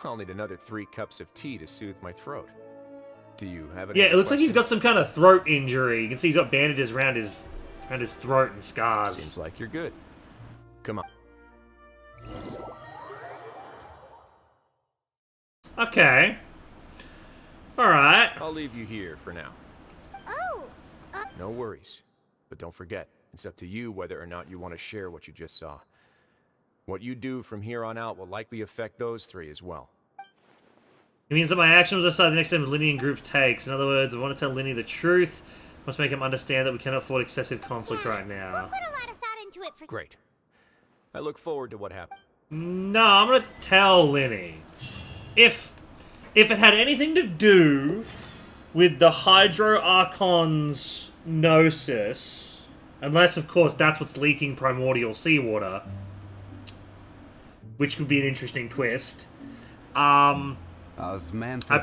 I'll need another 3 cups of tea to soothe my throat. Do you have any Yeah, it looks like he's got questions? some kind of throat injury. You can see he's got bandages around his throat and scars. Seems like you're good. Come on. Okay. Alright. I'll leave you here for now. Oh! No worries. But don't forget, it's up to you whether or not you want to share what you just saw. What you do from here on out will likely affect those 3 as well. It means that my actions will decide the next time Linny and group takes. In other words, I want to tell Linny the truth. Must make him understand that we cannot afford excessive conflict right now. We'll put a lot of thought into it for— Great. I look forward to what happens. No, I'm gonna tell Linny. If it had anything to do with the Hydro Archon's Gnosis, unless, of course, that's what's leaking primordial seawater, which could be an interesting twist. I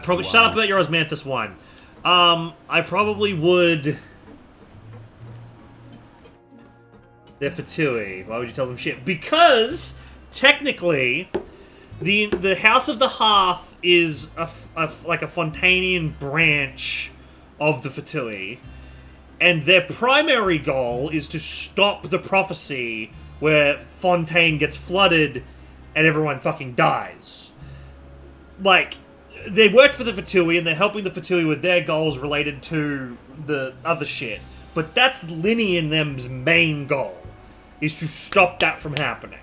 probably shut up about your Osmanthus one. I probably would. They're Fatui. Why would you tell them shit? Because technically, the House of the Hearth is like a Fontanian branch of the Fatui, and their primary goal is to stop the prophecy where Fontaine gets flooded and everyone fucking dies. Like, they work for the Fatui and they're helping the Fatui with their goals related to the other shit. But that's Linny and them's main goal, is to stop that from happening.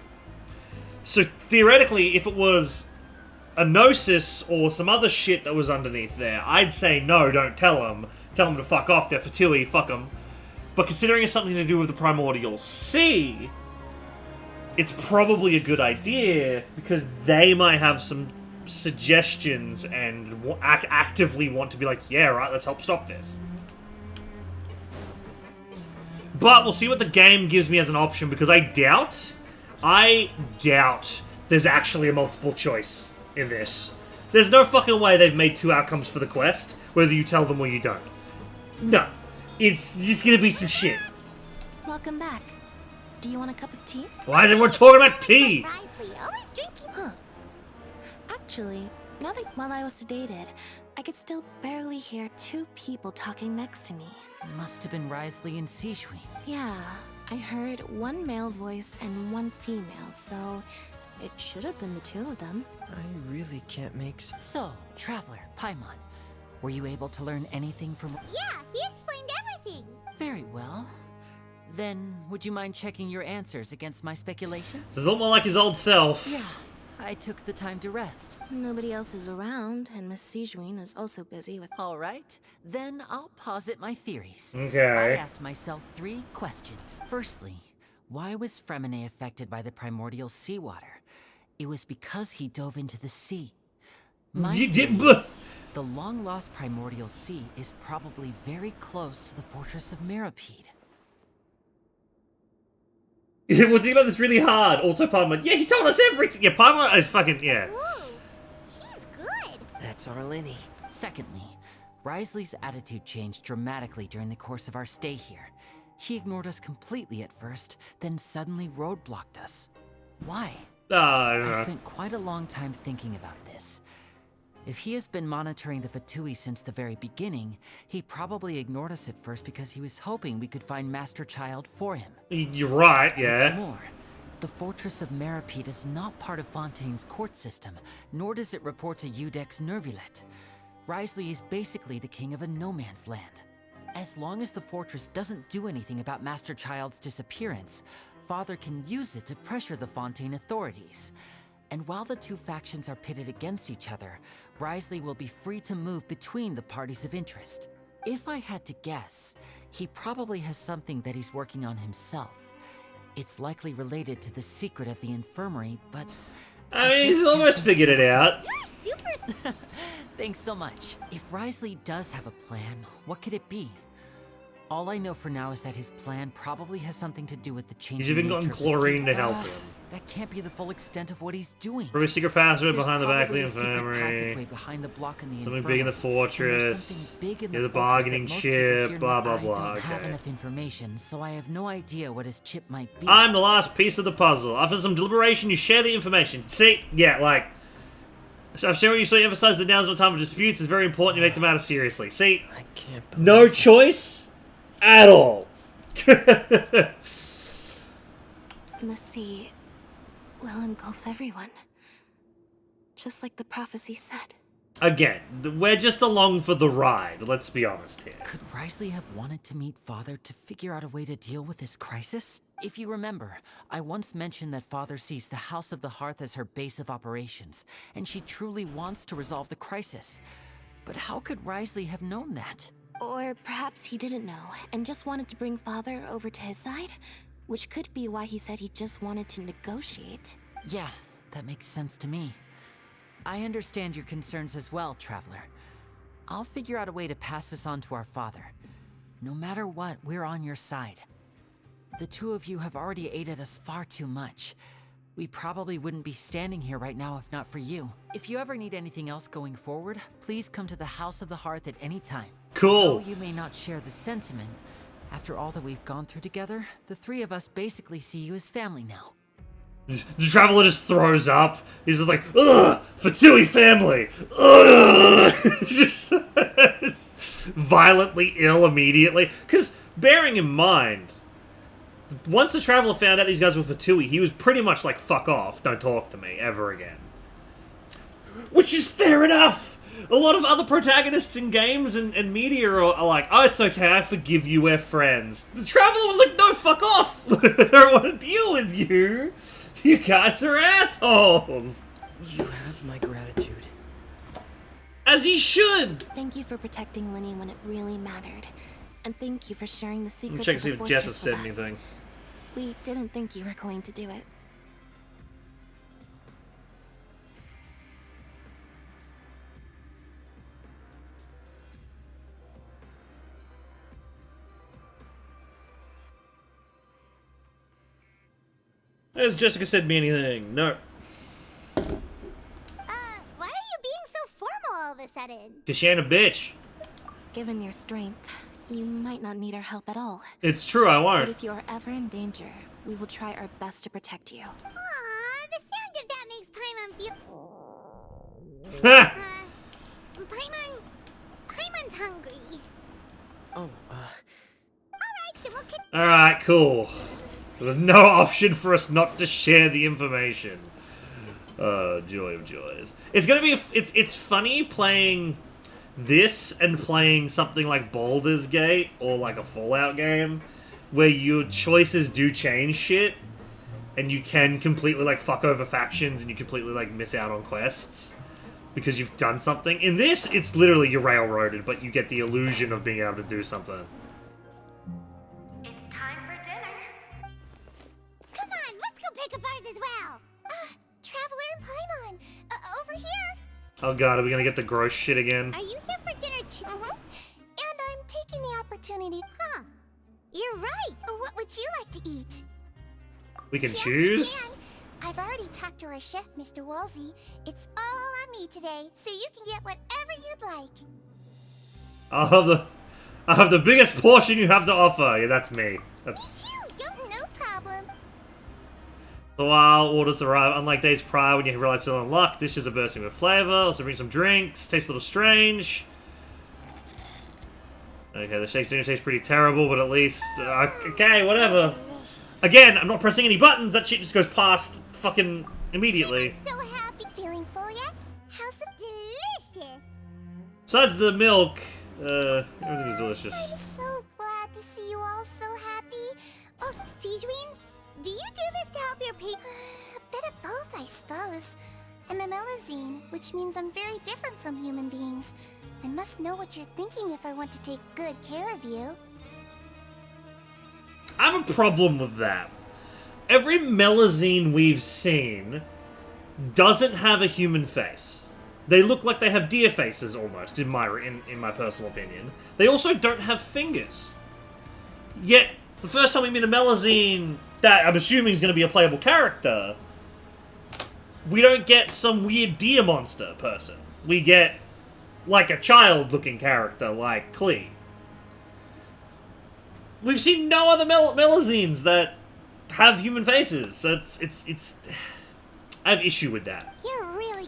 So theoretically, if it was a Gnosis or some other shit that was underneath there, I'd say no, don't tell them. Tell them to fuck off, they're Fatui, fuck them. But considering it's something to do with the Primordial Sea, it's probably a good idea, because they might have some suggestions and actively want to be like, yeah, right, let's help stop this. But we'll see what the game gives me as an option, because I doubt there's actually a multiple choice in this. There's no fucking way they've made 2 outcomes for the quest, whether you tell them or you don't. No. It's just gonna be some shit. Welcome back. Do you want a cup of tea? Why is everyone talking about tea? Always drinking. Huh. Actually, now that while I was sedated, I could still barely hear 2 people talking next to me. Must have been Risley and Sijuin. Yeah, I heard 1 male voice and 1 female, so it should have been the 2 of them. I really can't make So, Traveler, Paimon, were you able to learn anything from... Yeah, he explained everything. Very well. Then, would you mind checking your answers against my speculations? This is a lot more like his old self. Yeah, I took the time to rest. Nobody else is around, and Miss Sijuin is also busy with... All right, then I'll posit my theories. Okay. I asked myself 3 questions. Firstly, why was Fremine affected by the primordial seawater? It was because he dove into the sea. My theory is, the long-lost primordial sea is probably very close to the fortress of Mrfive. We'll think about this really hard. Also, Paimon. Yeah, he told us everything. Yeah, Paimon is fucking, yeah. Whoa, he's good. That's our Linny. Secondly, Risley's attitude changed dramatically during the course of our stay here. He ignored us completely at first, then suddenly roadblocked us. Why? I spent quite a long time thinking about this. If he has been monitoring the Fatui since the very beginning, he probably ignored us at first because he was hoping we could find Master Child for him. You're right, yeah. What's more, the Fortress of Mrfive is not part of Fontaine's court system, nor does it report to Udex Nervulet. Risley is basically the king of a no-man's land. As long as the fortress doesn't do anything about Master Child's disappearance, Father can use it to pressure the Fontaine authorities. And while the 2 factions are pitted against each other, Risley will be free to move between the parties of interest. If I had to guess, he probably has something that he's working on himself. It's likely related to the secret of the infirmary, but... I mean, he's almost figured it out. You're super... Thanks so much. If Risley does have a plan, what could it be? All I know for now is that his plan probably has something to do with the changing He's even gotten nature of the chlorine to sea. help him. That can't be the full extent of what he's doing. Probably a secret password There's behind the back of the probably a secret infirmary. passageway behind the block in the Something infirmary. big in the And there's fortress. something big in Near the fortress that bargaining most people chip. here Blah, know. blah, I blah. don't have Okay. enough information, so I have no idea what his chip might be. I'm the last piece of the puzzle. After some deliberation, you share the information. See? Yeah, like... So I'm sure you so emphasize the now's no time for disputes. It's very important you make the matter seriously. See, I can't no choice at all. The sea will engulf everyone. Just like the prophecy said. Again, we're just along for the ride, let's be honest here. Could Risley have wanted to meet Father to figure out a way to deal with this crisis? If you remember, I once mentioned that Father sees the House of the Hearth as her base of operations, and she truly wants to resolve the crisis. But how could Risley have known that? Or perhaps he didn't know, and just wanted to bring Father over to his side? Which could be why he said he just wanted to negotiate. Yeah, that makes sense to me. I understand your concerns as well, Traveler. I'll figure out a way to pass this on to our father. No matter what, we're on your side. The two of you have already aided us far too much. We probably wouldn't be standing here right now if not for you. If you ever need anything else going forward, please come to the House of the Hearth at any time. Cool. Though you may not share the sentiment, after all that we've gone through together, the three of us basically see you as family now. The Traveler just throws up. He's just like, ugh, Fatui family. Ugh. Just violently ill immediately. Because, bearing in mind, once the Traveler found out these guys were Fatui, he was pretty much like, fuck off, don't talk to me, ever again. Which is fair enough! A lot of other protagonists in games and media are like, oh, it's okay, I forgive you, we're friends. The Traveler was like, no, fuck off! I don't want to deal with you! You guys are assholes! You have my gratitude. As he should! Thank you for protecting Linny when it really mattered. And thank you for sharing the secrets Check of to see the if Jess has fortress said with us. anything. We didn't think you were going to do it. Has Jessica said me anything? No. Why are you being so formal all of a sudden? Cause she ain't a bitch. Given your strength, you might not need our help at all. It's true, I won't. But if you are ever in danger, we will try our best to protect you. Aww, the sound of that makes Paimon feel... Ha! Paimon's hungry. Oh, Alright, then we'll... Alright, cool. There was no option for us not to share the information. Joy of joys. It's gonna be... It's funny playing this and playing something like Baldur's Gate or like a Fallout game where your choices do change shit and you can completely like fuck over factions and you completely like miss out on quests because you've done something. In this, it's literally you're railroaded, but you get the illusion of being able to do something. It's time for dinner. Come on, let's go pick up ours as well. Traveler and Paimon, over here. Oh god, are we gonna get the gross shit again? Are you here for dinner too? And I'm taking the opportunity. Huh. You're right. What would you like to eat? We can choose? I've already talked to our chef, Mr. Wolsey. It's all on me today, so you can get whatever you'd like. I'll have the biggest portion you have to offer. Yeah, that's me. That's... Me too. No problem. So while orders arrive, unlike days prior when you realize you're on luck, dishes are bursting with flavor. Also bring some drinks. Tastes a little strange. Okay, the shakes dinner tastes pretty terrible, but at least... okay, whatever. Again, I'm not pressing any buttons. That shit just goes past fucking immediately. I'm so happy. Feeling full yet? How's the delicious? Besides the milk, everything is delicious. I'm so glad to see you all so happy. Oh, Sigewin, do you do this to help your people? A bit of both, I suppose. I'm a Melazine, which means I'm very different from human beings. I must know what you're thinking if I want to take good care of you. I have a problem with that. Every Melazine we've seen doesn't have a human face. They look like they have deer faces almost, in my personal opinion. They also don't have fingers. Yet, the first time we meet a Melazine that I'm assuming is going to be a playable character, we don't get some weird deer monster person. We get like a child-looking character like Klee. We've seen no other Melazines that have human faces, so it's I have issue with that. You're really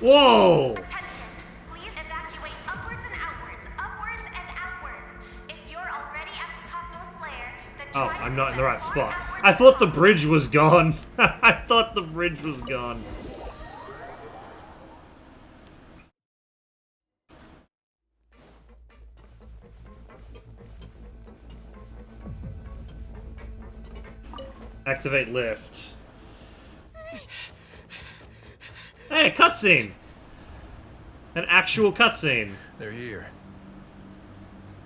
Whoa! Attention! Please evacuate upwards and outwards, upwards and outwards. If you're already at the topmost layer, then Oh, try to I'm not in the move right as far spot. outwards I as thought the possible. bridge was gone. I thought the bridge was gone. Activate lift. Hey, a cutscene! An actual cutscene. They're here.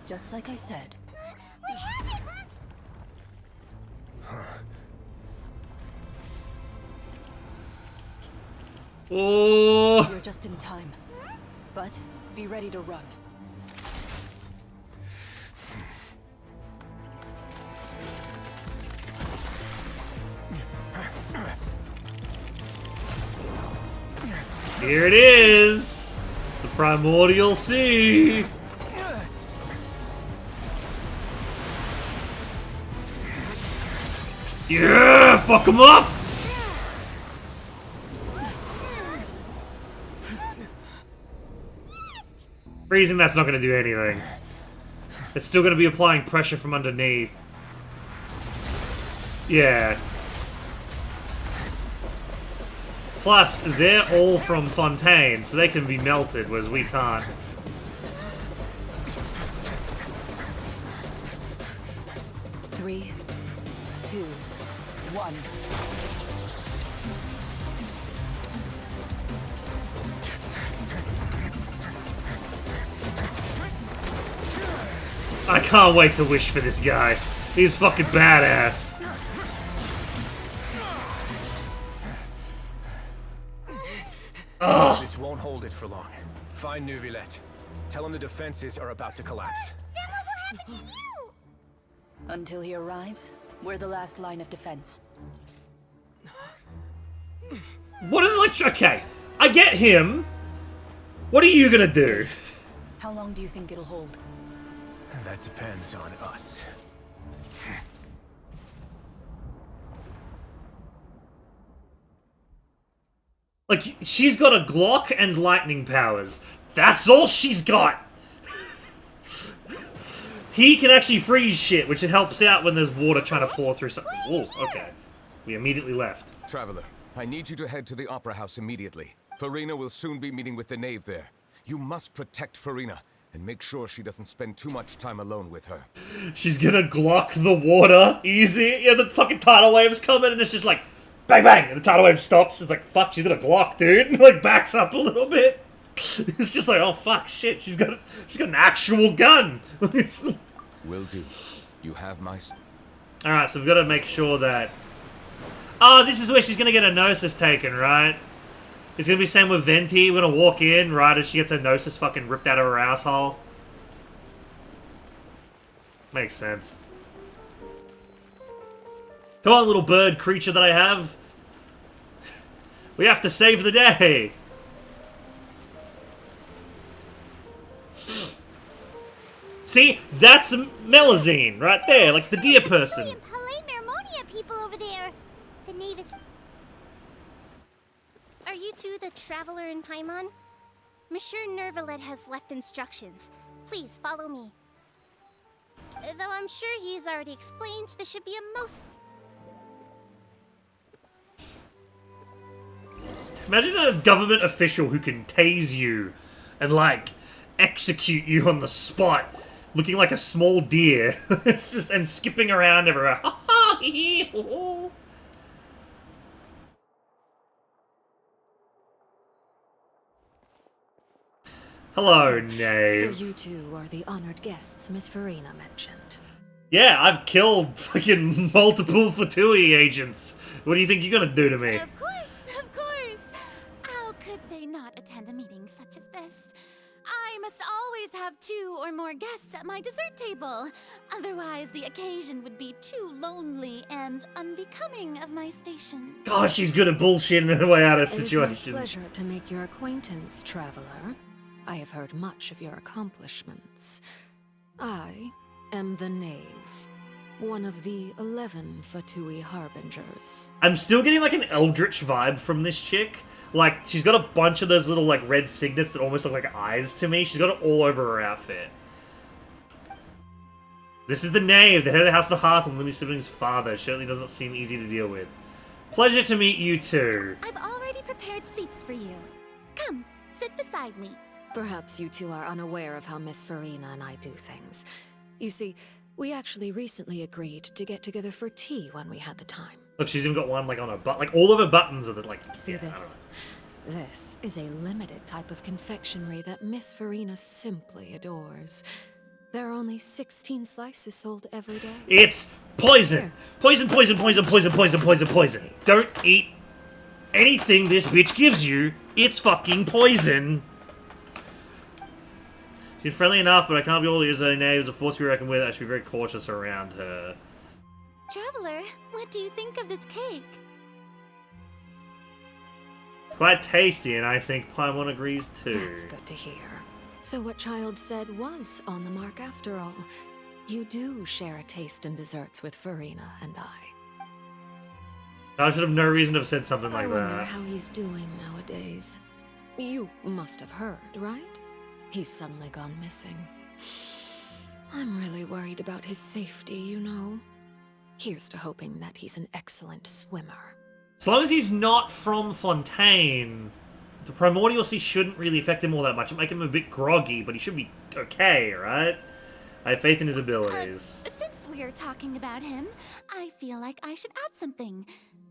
Just like I said. Oh! You're just in time. But be ready to run. Here it is! The Primordial Sea! Yeah! Fuck him up! Freezing, that's not gonna do anything. It's still gonna be applying pressure from underneath. Yeah. Plus, they're all from Fontaine, so they can be melted, whereas we can't. Three, two, one. I can't wait to wish for this guy. He's fucking badass. Ugh. This won't hold it for long. Find Neuvillette. Tell him the defenses are about to collapse. Then what will happen to you? Until he arrives, we're the last line of defense. What is like? Okay, I get him. What are you gonna do? How long do you think it'll hold? That depends on us. Like, she's got a Glock and lightning powers. That's all she's got. He can actually freeze shit, which it helps out when there's water trying to pour through something. Oh, okay. We immediately left. Traveler, I need you to head to the Opera House immediately. Farina will soon be meeting with the Knave there. You must protect Farina, and make sure she doesn't spend too much time alone with her. She's gonna Glock the water. Easy. Yeah, the fucking tidal wave's coming, and it's just like, bang, bang, and the tidal wave stops. It's like, fuck, she's gonna Glock, dude. And like, backs up a little bit. It's just like, oh, fuck, shit, she's got an actual gun. Will do. You have my... Alright, so we've got to make sure that... Oh, this is where she's going to get her Gnosis taken, right? It's going to be the same with Venti. We're going to walk in right as she gets her Gnosis fucking ripped out of her asshole. Makes sense. Come on, little bird creature that I have. We have to save the day. See? That's a Melazine right there, like the deer person. People over there. The Knave is... Are you two the traveler in Paimon? Monsieur Neuvillette has left instructions. Please follow me. Though I'm sure he's already explained, this should be a most... Imagine a government official who can tase you and, like, execute you on the spot, looking like a small deer. It's just, and skipping around everywhere. Ha ha, hee hee, ho ho. Hello, Knave. So you two are the honored guests Miss Farina mentioned. Yeah, I've killed fucking multiple Fatui agents. What do you think you're gonna do to me? Of course, of course. How could they not attend a meeting such as this? I must always have 2 or more guests at my dessert table. Otherwise, the occasion would be too lonely and unbecoming of my station. Gosh, she's good at bullshitting her way out of It is my situations. pleasure to make your acquaintance, traveler. I have heard much of your accomplishments. I am the Knave. one of the 11 Fatui Harbingers. I'm still getting like an eldritch vibe from this chick. Like, she's got a bunch of those little like red signets that almost look like eyes to me. She's got it all over her outfit. This is the knave, the head of the House of the Hearth and Limmy sibling's father. Certainly doesn't seem easy to deal with. Pleasure to meet you too. I've already prepared seats for you. Come, sit beside me. Perhaps you two are unaware of how Miss Farina and I do things. You see, we actually recently agreed to get together for tea when we had the time. Look, she's even got one like on her butt. Like all of her buttons are like. See this? This is a limited type of confectionery that Miss Farina simply adores. There are only 16 slices sold every day. It's poison! Poison, poison, poison, poison, poison, poison, poison. Don't eat anything this bitch gives you. It's fucking poison. She's friendly enough, but I can't be all ears. Her name is a force to be reckoned with. I should be very cautious around her. Traveler, what do you think of this cake? Quite tasty, and I think Paimon agrees too. That's good to hear. So what Child said was on the mark after all. You do share a taste in desserts with Farina and I. I should have no reason to have said something like I wonder that. how he's doing nowadays. You must have heard, right? He's suddenly gone missing. I'm really worried about his safety, you know. Here's to hoping that he's an excellent swimmer. As long as he's not from Fontaine, the primordial sea shouldn't really affect him all that much. It make him a bit groggy, but he should be okay, right? I have faith in his abilities. Since we're talking about him, I feel like I should add something.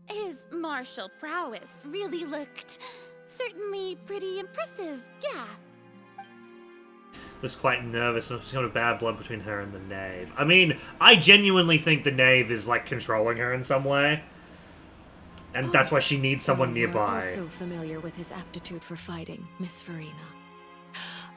His martial prowess really looked certainly pretty impressive, yeah. Looks quite nervous, and there's kind of bad blood between her and the knave. I mean, I genuinely think the knave is, like, controlling her in some way. And that's why she needs someone nearby. You're also familiar with his aptitude for fighting, Miss Farina.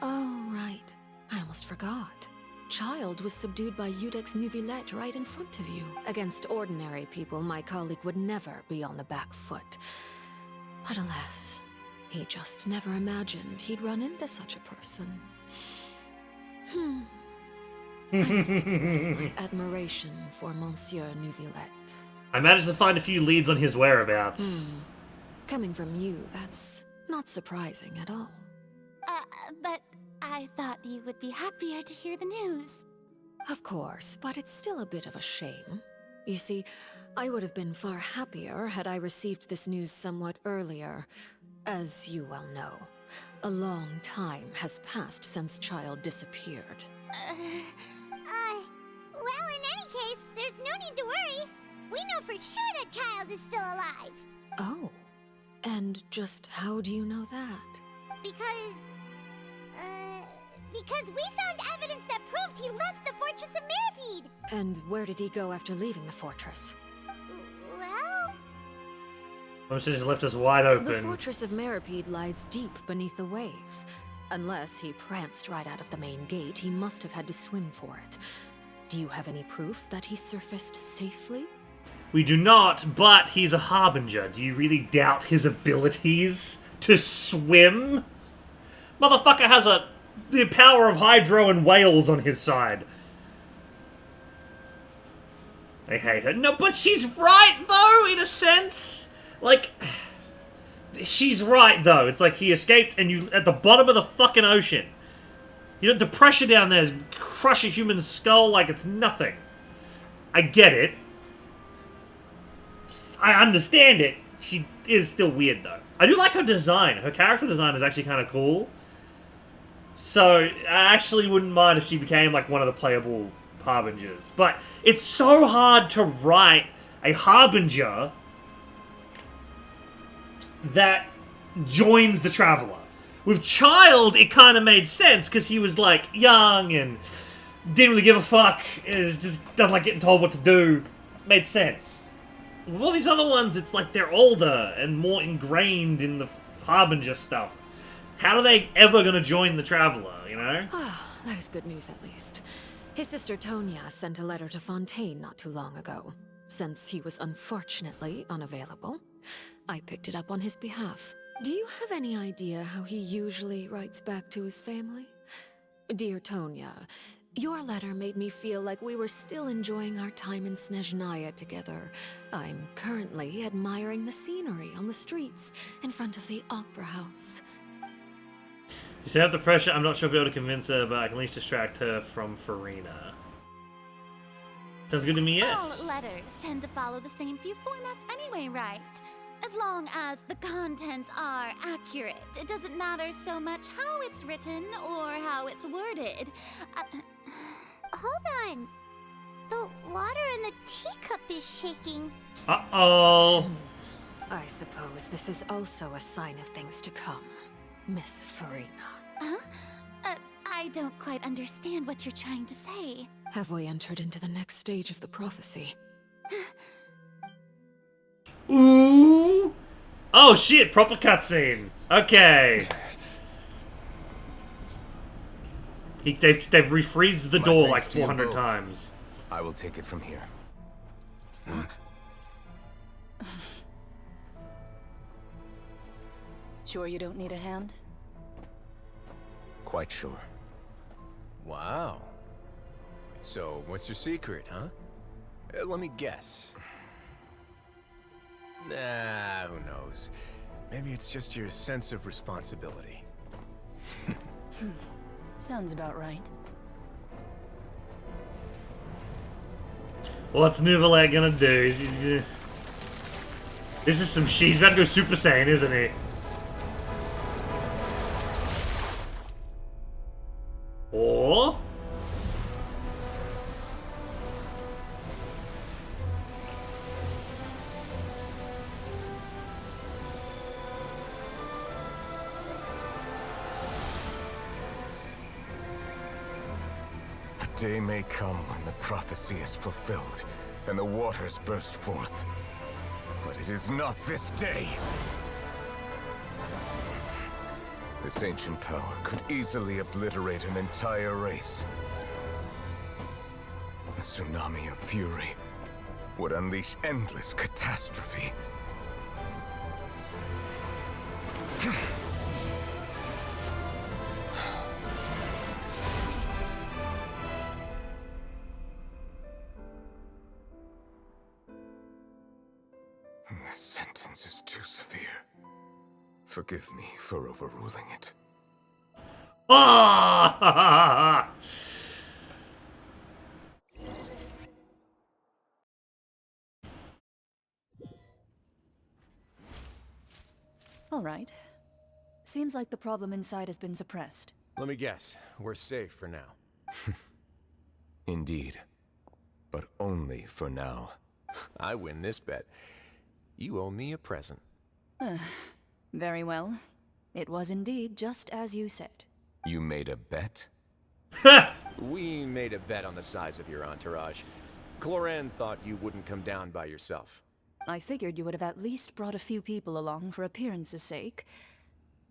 Oh, right. I almost forgot. Child was subdued by Udex Nuvillette right in front of you. Against ordinary people, my colleague would never be on the back foot. But alas, he just never imagined he'd run into such a person. I must express my admiration for Monsieur Nuvillette. I managed to find a few leads on his whereabouts. Coming from you, that's not surprising at all. But I thought you would be happier to hear the news. Of course, but it's still a bit of a shame. You see, I would have been far happier had I received this news somewhat earlier. As you well know, a long time has passed since Child disappeared. Well, in any case, there's no need to worry. We know for sure that Child is still alive. Oh, and just how do you know that? Because we found evidence that proved he left the Fortress of Mrfive. And where did he go after leaving the fortress? Well... Almost just left us wide open. The Fortress of Mrfive lies deep beneath the waves. Unless he pranced right out of the main gate, he must have had to swim for it. Do you have any proof that he surfaced safely? We do not, but he's a harbinger. Do you really doubt his abilities to swim? Motherfucker has the power of hydro and whales on his side. I hate her. No, but she's right, though, in a sense. Like, she's right, though. It's like he escaped and you at the bottom of the fucking ocean. You know, the pressure down there is crush a human skull like it's nothing. I get it. I understand it. She is still weird, though. I do like her design. Her character design is actually kind of cool. So, I actually wouldn't mind if she became, like, one of the playable harbingers. But it's so hard to write a harbinger that joins the Traveler. With Child, it kind of made sense, because he was, like, young and didn't really give a fuck. Just doesn't like getting told what to do. Made sense. With all these other ones, it's like they're older and more ingrained in the harbinger stuff. How are they ever going to join the Traveler, you know? That is good news, at least. His sister Tonya sent a letter to Fontaine not too long ago. Since he was unfortunately unavailable, I picked it up on his behalf. Do you have any idea how he usually writes back to his family? Dear Tonya, Your letter made me feel like we were still enjoying our time in Snezhnaya together. I'm currently admiring the scenery on the streets in front of the Opera House. You set up the pressure. I'm not sure if I'll be able to convince her, but I can at least distract her from Farina. Sounds good to me, yes. All letters tend to follow the same few formats anyway, right? As long as the contents are accurate, it doesn't matter so much how it's written or how it's worded. Hold on. The water in the teacup is shaking. Uh-oh. I suppose this is also a sign of things to come, Miss Farina. Huh? I don't quite understand what you're trying to say. Have we entered into the next stage of the prophecy? Ooh! Oh shit, proper cutscene. Okay. They've refreezed the door like 400 times. I will take it from here. Sure you don't need a hand? Quite sure. Wow. So, what's your secret, huh? Let me guess. Nah, who knows? Maybe it's just your sense of responsibility. Sounds about right. What's Nuvalet gonna do? This is some shit. He's about to go Super Saiyan, isn't he? Or... day may come when the prophecy is fulfilled, and the waters burst forth. But it is not this day! This ancient power could easily obliterate an entire race. A tsunami of fury would unleash endless catastrophe. This sentence is too severe. Forgive me for overruling it. Ah! All right. Seems like the problem inside has been suppressed. Let me guess. We're safe for now. Indeed. But only for now. I win this bet. You owe me a present. Very well. It was indeed just as you said. You made a bet? We made a bet on the size of your entourage. Cloran thought you wouldn't come down by yourself. I figured you would have at least brought a few people along for appearance's sake.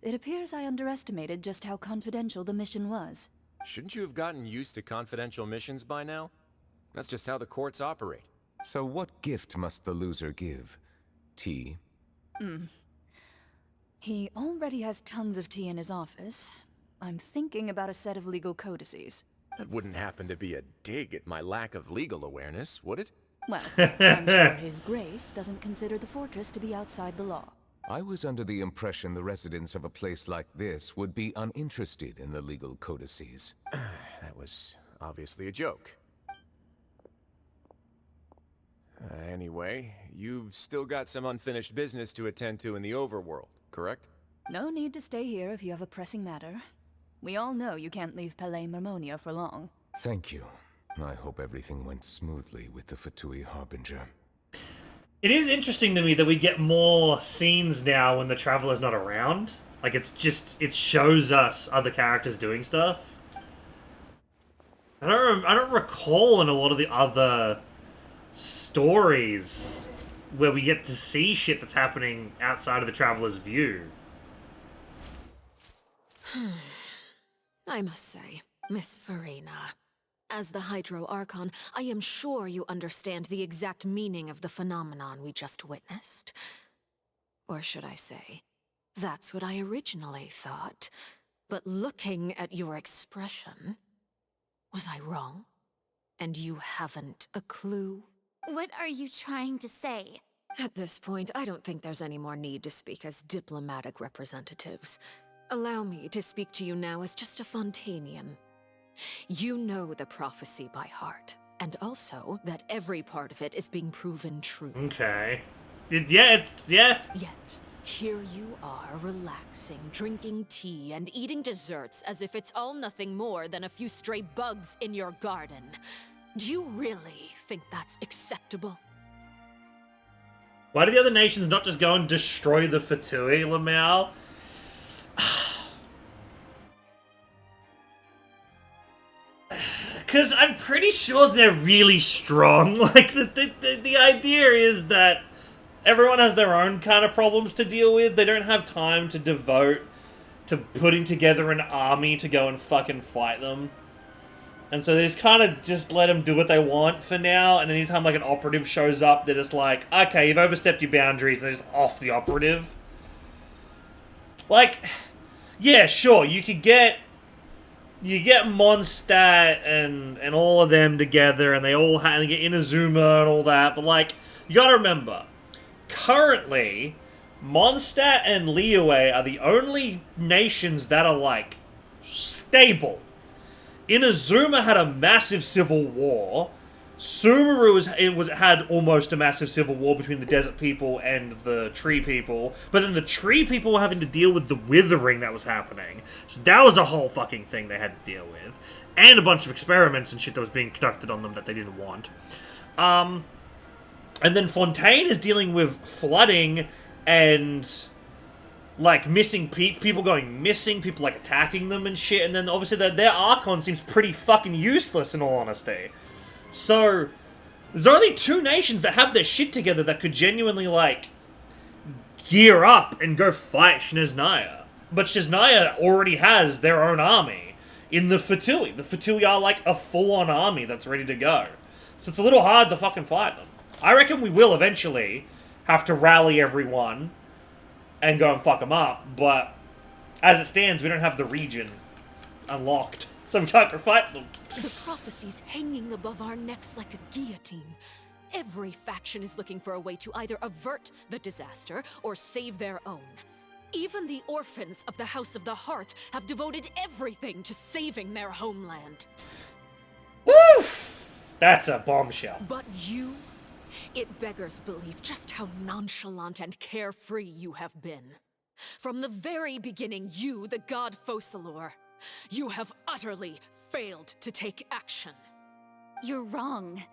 It appears I underestimated just how confidential the mission was. Shouldn't you have gotten used to confidential missions by now? That's just how the courts operate. So what gift must the loser give? Tea? He already has tons of tea in his office. I'm thinking about a set of legal codices. That wouldn't happen to be a dig at my lack of legal awareness, would it? Well, I'm sure His Grace doesn't consider the fortress to be outside the law. I was under the impression the residents of a place like this would be uninterested in the legal codices. That was obviously a joke. Anyway, you've still got some unfinished business to attend to in the overworld, correct? No need to stay here if you have a pressing matter. We all know you can't leave Palais Mermonia for long. Thank you. I hope everything went smoothly with the Fatui Harbinger. It is interesting to me that we get more scenes now when the Traveler's not around. Like, it's just, it shows us other characters doing stuff. I don't recall in a lot of the other stories where we get to see shit that's happening outside of the Traveler's view. I must say, Miss Farina, as the Hydro Archon, I am sure you understand the exact meaning of the phenomenon we just witnessed. Or should I say, that's what I originally thought. But looking at your expression... Was I wrong? And you haven't a clue? What are you trying to say? At this point, I don't think there's any more need to speak as diplomatic representatives. Allow me to speak to you now as just a Fontanian. You know the prophecy by heart, and also that every part of it is being proven true. Okay. Yeah. Yet, here you are, relaxing, drinking tea, and eating desserts as if it's all nothing more than a few stray bugs in your garden. Do you really think that's acceptable? Why do the other nations not just go and destroy the Fatui, Lamau? Because I'm pretty sure they're really strong. Like, the idea is that everyone has their own kind of problems to deal with. They don't have time to devote to putting together an army to go and fucking fight them. And so they just kind of just let them do what they want for now, and anytime like an operative shows up, they're just like, okay, you've overstepped your boundaries, and they're just off the operative. Like, yeah, sure, you get Mondstadt and all of them together, and they get Inazuma and all that, but like, you gotta remember, currently, Mondstadt and Liyue are the only nations that are like, stable. Inazuma had a massive civil war. Sumeru had almost a massive civil war between the desert people and the tree people. But then the tree people were having to deal with the withering that was happening. So that was a whole fucking thing they had to deal with. And a bunch of experiments and shit that was being conducted on them that they didn't want. And then Fontaine is dealing with flooding and like missing people going missing, people like attacking them and shit, and then obviously their Archon seems pretty fucking useless in all honesty. So there's only two nations that have their shit together that could genuinely like gear up and go fight Snezhnaya. But Snezhnaya already has their own army in the Fatui. The Fatui are like a full-on army that's ready to go. So it's a little hard to fucking fight them. I reckon we will eventually have to rally everyone and go and fuck them up, but as it stands, we don't have the region unlocked, so we can't go fight them. The prophecy's hanging above our necks like a guillotine. Every faction is looking for a way to either avert the disaster or save their own. Even the orphans of the House of the Hearth have devoted everything to saving their homeland. Woof! That's a bombshell. But you? It beggars belief just how nonchalant and carefree you have been. From the very beginning, you, the god Focalor, you have utterly failed to take action. You're wrong.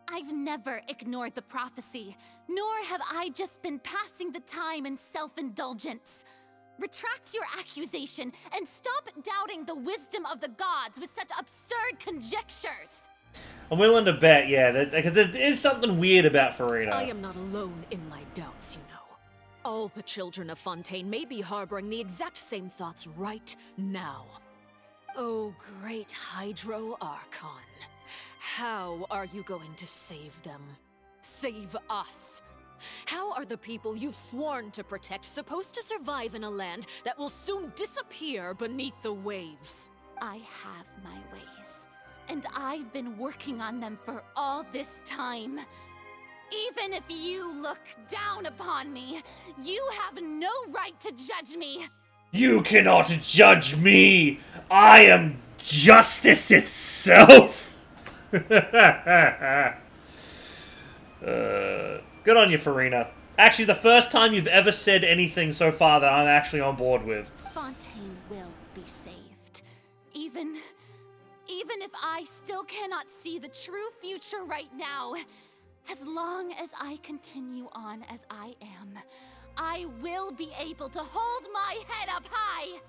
I've never ignored the prophecy, nor have I just been passing the time in self-indulgence. Retract your accusation and stop doubting the wisdom of the gods with such absurd conjectures. I'm willing to bet, yeah, because there is something weird about Farina. I am not alone in my doubts, you know. All the children of Fontaine may be harboring the exact same thoughts right now. Oh, great Hydro Archon. How are you going to save them? Save us? How are the people you've sworn to protect supposed to survive in a land that will soon disappear beneath the waves? I have my ways. And I've been working on them for all this time. Even if you look down upon me, you have no right to judge me. You cannot judge me! I am justice itself! Good on you, Farina. Actually, the first time you've ever said anything so far that I'm actually on board with. Fontaine will be saved. Even if I still cannot see the true future right now, as long as I continue on as I am, I will be able to hold my head up high!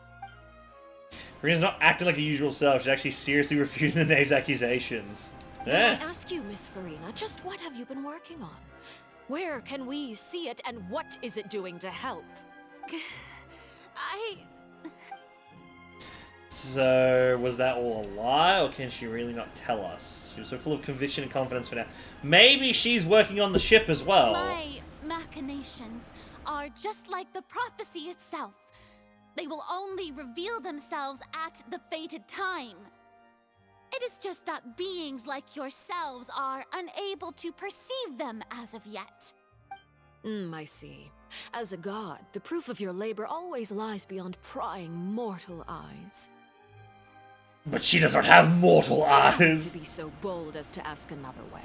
Farina's not acting like her usual self, she's actually seriously refuting the name's accusations. May I ask you, Miss Farina, just what have you been working on? Where can we see it, and what is it doing to help? So, was that all a lie, or can she really not tell us? She was so full of conviction and confidence for now. Maybe she's working on the ship as well. My machinations are just like the prophecy itself. They will only reveal themselves at the fated time. It is just that beings like yourselves are unable to perceive them as of yet. I see. As a god, the proof of your labor always lies beyond prying mortal eyes. But she doesn't have mortal eyes. To be so bold as to ask another way.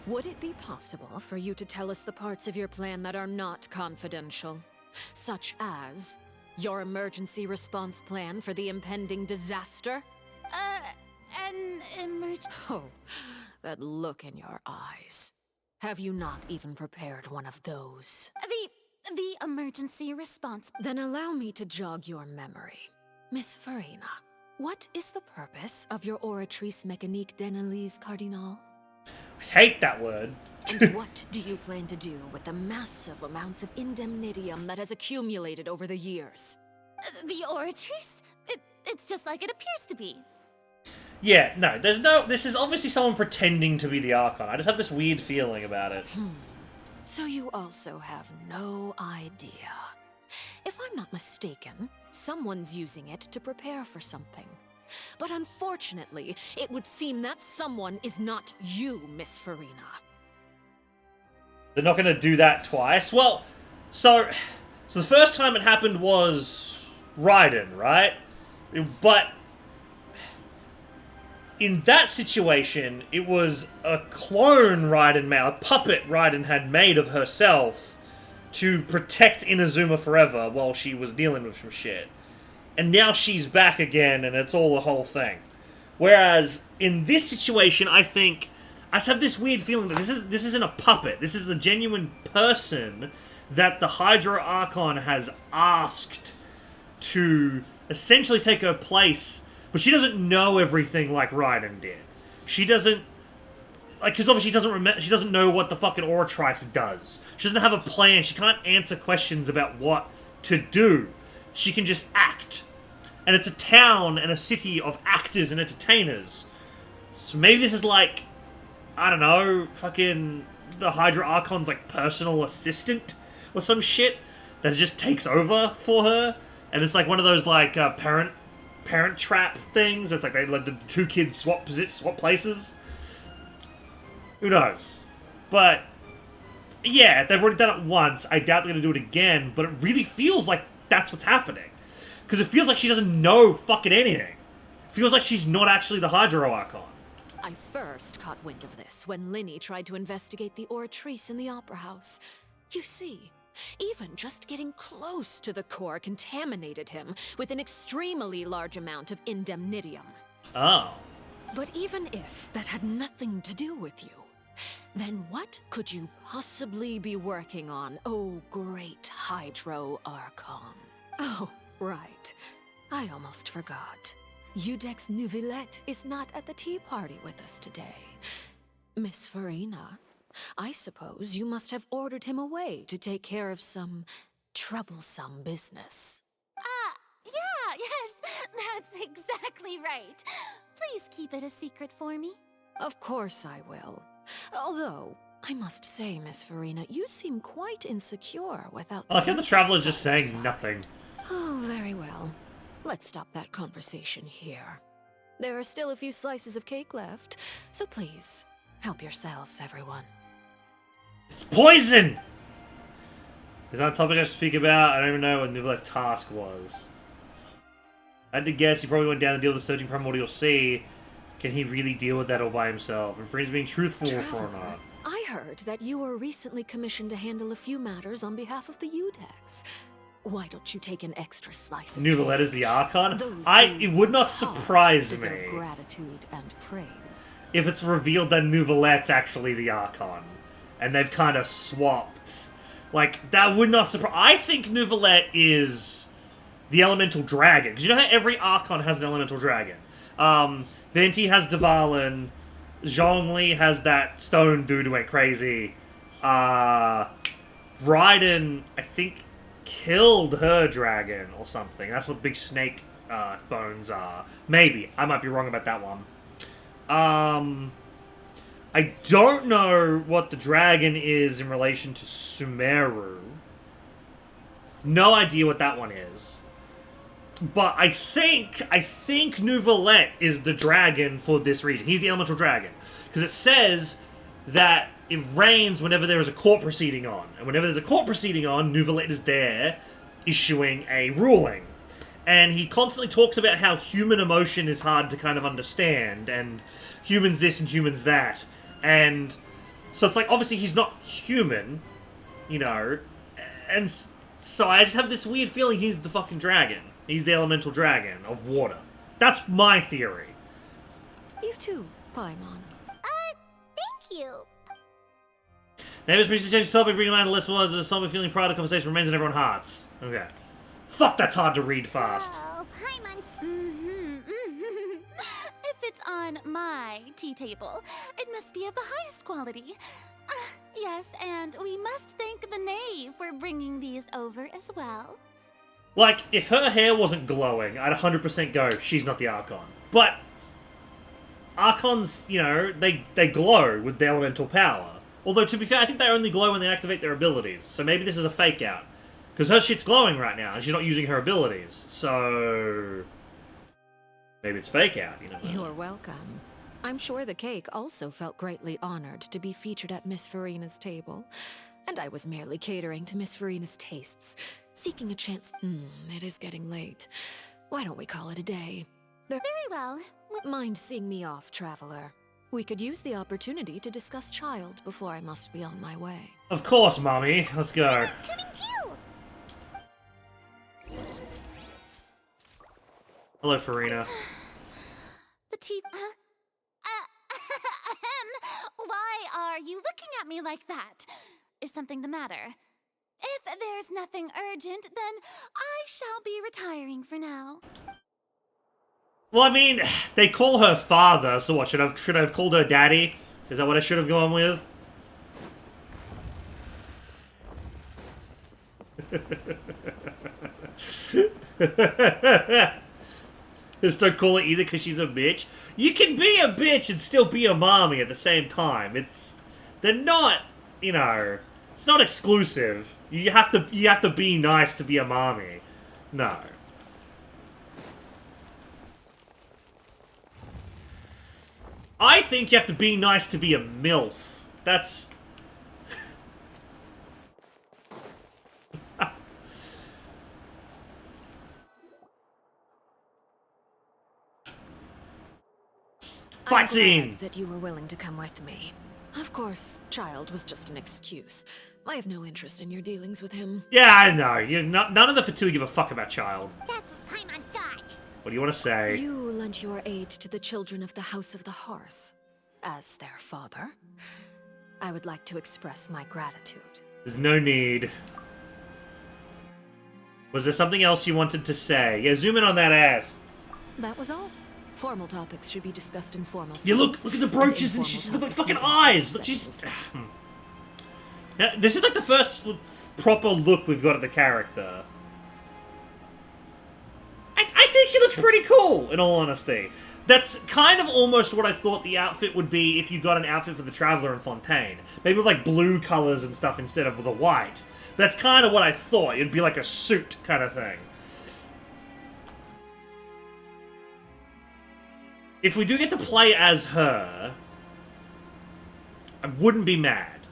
Would it be possible for you to tell us the parts of your plan that are not confidential? Such as your emergency response plan for the impending disaster? Oh, that look in your eyes. Have you not even prepared one of those? The emergency response. Then allow me to jog your memory. Miss Farina, what is the purpose of your Oratrice Mécanique d'Analyse Cardinal? I hate that word. And what do you plan to do with the massive amounts of indemnitium that has accumulated over the years? The Oratrice? It's just like it appears to be. Yeah, no, this is obviously someone pretending to be the Archon. I just have this weird feeling about it. So you also have no idea. If I'm not mistaken, someone's using it to prepare for something. But unfortunately, it would seem that someone is not you, Miss Farina. They're not going to do that twice. Well, so the first time it happened was Raiden, right? But in that situation, it was a clone Raiden made, a puppet Raiden had made of herself to protect Inazuma forever while she was dealing with some shit. And now she's back again, and it's all the whole thing. Whereas, in this situation, I think I just have this weird feeling that this isn't a puppet. This is the genuine person that the Hydra Archon has asked to essentially take her place. But she doesn't know everything like Raiden did. She doesn't, like, because obviously she doesn't know what the fucking Oratrice does. She doesn't have a plan. She can't answer questions about what to do. She can just act. And it's a town and a city of actors and entertainers. So maybe this is like, I don't know, fucking the Hydra Archon's like personal assistant or some shit that just takes over for her. And it's like one of those like parent trap things. It's like they let the two kids swap places. Who knows? But yeah, they've already done it once. I doubt they're gonna do it again. But it really feels like that's what's happening, because it feels like she doesn't know fucking anything. It feels like she's not actually the Hydro Archon. I first caught wind of this when Linny tried to investigate the Oratrice in the Opera House. You see, even just getting close to the core contaminated him with an extremely large amount of indemnitium. Oh. But even if that had nothing to do with you, then what could you possibly be working on, oh great Hydro Archon? Oh, right. I almost forgot. Udex Neuvillette is not at the tea party with us today. Miss Farina, I suppose you must have ordered him away to take care of some troublesome business. Yeah, yes, that's exactly right. Please keep it a secret for me. Of course I will. Although, I must say, Miss Farina, you seem quite insecure without... I like how the Traveler's just saying nothing. Oh, very well. Let's stop that conversation here. There are still a few slices of cake left, so please, help yourselves, everyone. It's poison! Is that a topic I should speak about? I don't even know what Neuvillette's task was. I had to guess he probably went down to deal with the surging primordial sea. Can he really deal with that all by himself? And Farina's being truthful or not? I heard that you were recently commissioned to handle a few matters on behalf of the Udex. Why don't you take an extra slice of Neuvillette is the Archon? Those It would not surprise deserve me gratitude and praise. if it's revealed that Neuvillette's actually the Archon. And they've kind of swapped. Like, that would not surprise... I think Neuvillette is the elemental dragon. Because you know how every Archon has an elemental dragon? Venti has Dvalin. Zhongli has that stone dude who went crazy. Raiden, I think, killed her dragon or something. That's what big snake bones are. Maybe. I might be wrong about that one. I don't know what the dragon is in relation to Sumeru. No idea what that one is. But I think Nouvelette is the dragon for this region. He's the elemental dragon. Because it says that it rains whenever there is a court proceeding on. And whenever there's a court proceeding on, Nouvelette is there issuing a ruling. And he constantly talks about how human emotion is hard to kind of understand, and humans this and humans that. And so it's like, obviously he's not human, you know, and so I just have this weird feeling he's the fucking dragon. He's the elemental dragon of water. That's my theory. You too, Paimon. Thank you. Neighbors reached the change topic, bringing mind the list was a somber feeling pride of conversation remains in everyone's hearts. Okay. Fuck, that's hard to read fast. Oh, Paimon's... If it's on my tea table, it must be of the highest quality. Yes, and we must thank the knave for bringing these over as well. Like, if her hair wasn't glowing, I'd 100% go, she's not the Archon. But Archons, you know, they glow with their elemental power. Although, to be fair, I think they only glow when they activate their abilities. So maybe this is a fake out. Because her shit's glowing right now, and she's not using her abilities. So maybe it's fake out, you know. You're welcome. I'm sure the cake also felt greatly honored to be featured at Miss Farina's table. And I was merely catering to Miss Farina's tastes, seeking a chance... it is getting late. Why don't we call it a day? Very well. Mind seeing me off, traveler? We could use the opportunity to discuss Child before I must be on my way. Of course, Mommy. Let's go. It's coming too. Hello, Farina. The teeth... Why are you looking at me like that? Is something the matter? If there's nothing urgent, then I shall be retiring for now. Well, I mean, they call her father, so what, should I have called her daddy? Is that what I should have gone with? Just don't call her either because she's a bitch. You can be a bitch and still be a mommy at the same time. They're not, you know, it's not exclusive. You have to be nice to be a mommy. No. I think you have to be nice to be a MILF. That's... Fight scene! I'm glad that you were willing to come with me. Of course, Child was just an excuse. I have no interest in your dealings with him. Yeah, I know. None of the Fatui give a fuck about Child. That's what Paimon thought. What do you want to say? You lent your aid to the children of the House of the Hearth. As their father, I would like to express my gratitude. There's no need. Was there something else you wanted to say? Yeah, zoom in on that ass. That was all. Formal topics should be discussed in formal Yeah, settings, look at the brooches and she's look at the fucking eyes. Look, she's. Now, this is like the first proper look we've got at the character. I think she looks pretty cool, in all honesty. That's kind of almost what I thought the outfit would be if you got an outfit for the Traveler in Fontaine. Maybe with like blue colors and stuff instead of the white. That's kind of what I thought. It'd be like a suit kind of thing. If we do get to play as her, I wouldn't be mad.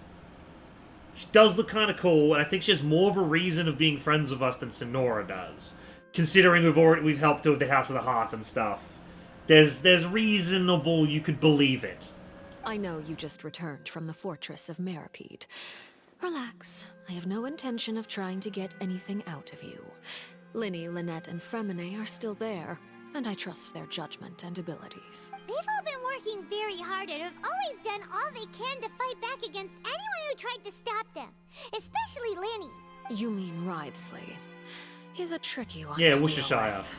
She does look kind of cool, and I think she has more of a reason of being friends with us than Sonora does. Considering we've helped her with the House of the Hearth and stuff. There's reasonable you could believe it. I know you just returned from the fortress of Mrfive. Relax. I have no intention of trying to get anything out of you. Linny, Lynette, and Fremine are still there, and I trust their judgment and abilities. They've all been working very hard and have always done all they can to fight back against anyone who tried to stop them. Especially Linny. You mean Ridesley. He's a tricky one Yeah, to Worcestershire. deal with.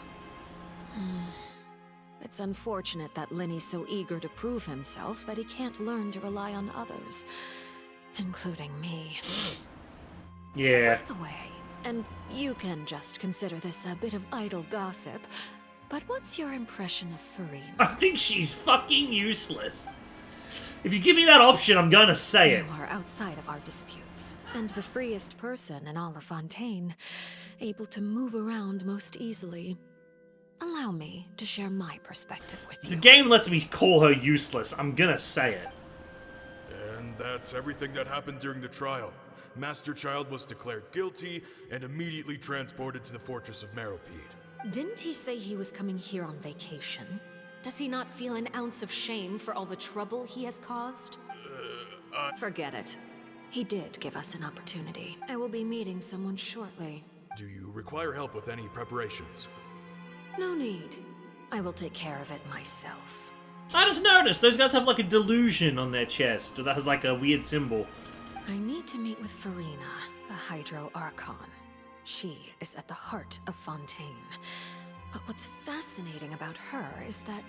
It's unfortunate that Linny's so eager to prove himself that he can't learn to rely on others, including me. Yeah. By the way, and you can just consider this a bit of idle gossip, but what's your impression of Farina? I think she's fucking useless. If you give me that option, I'm gonna say it. You are outside of our disputes, and the freest person in all of Fontaine, able to move around most easily. Allow me to share my perspective with you. The game lets me call her useless. I'm gonna say it. And that's everything that happened during the trial. Master Child was declared guilty and immediately transported to the Fortress of Mrfive. Didn't he say he was coming here on vacation? Does he not feel an ounce of shame for all the trouble he has caused? Forget it. He did give us an opportunity. I will be meeting someone shortly. Do you require help with any preparations? No need. I will take care of it myself. I just noticed those guys have like a delusion on their chest, or that has like a weird symbol. I need to meet with Farina, the Hydro Archon. She is at the heart of Fontaine. But what's fascinating about her is that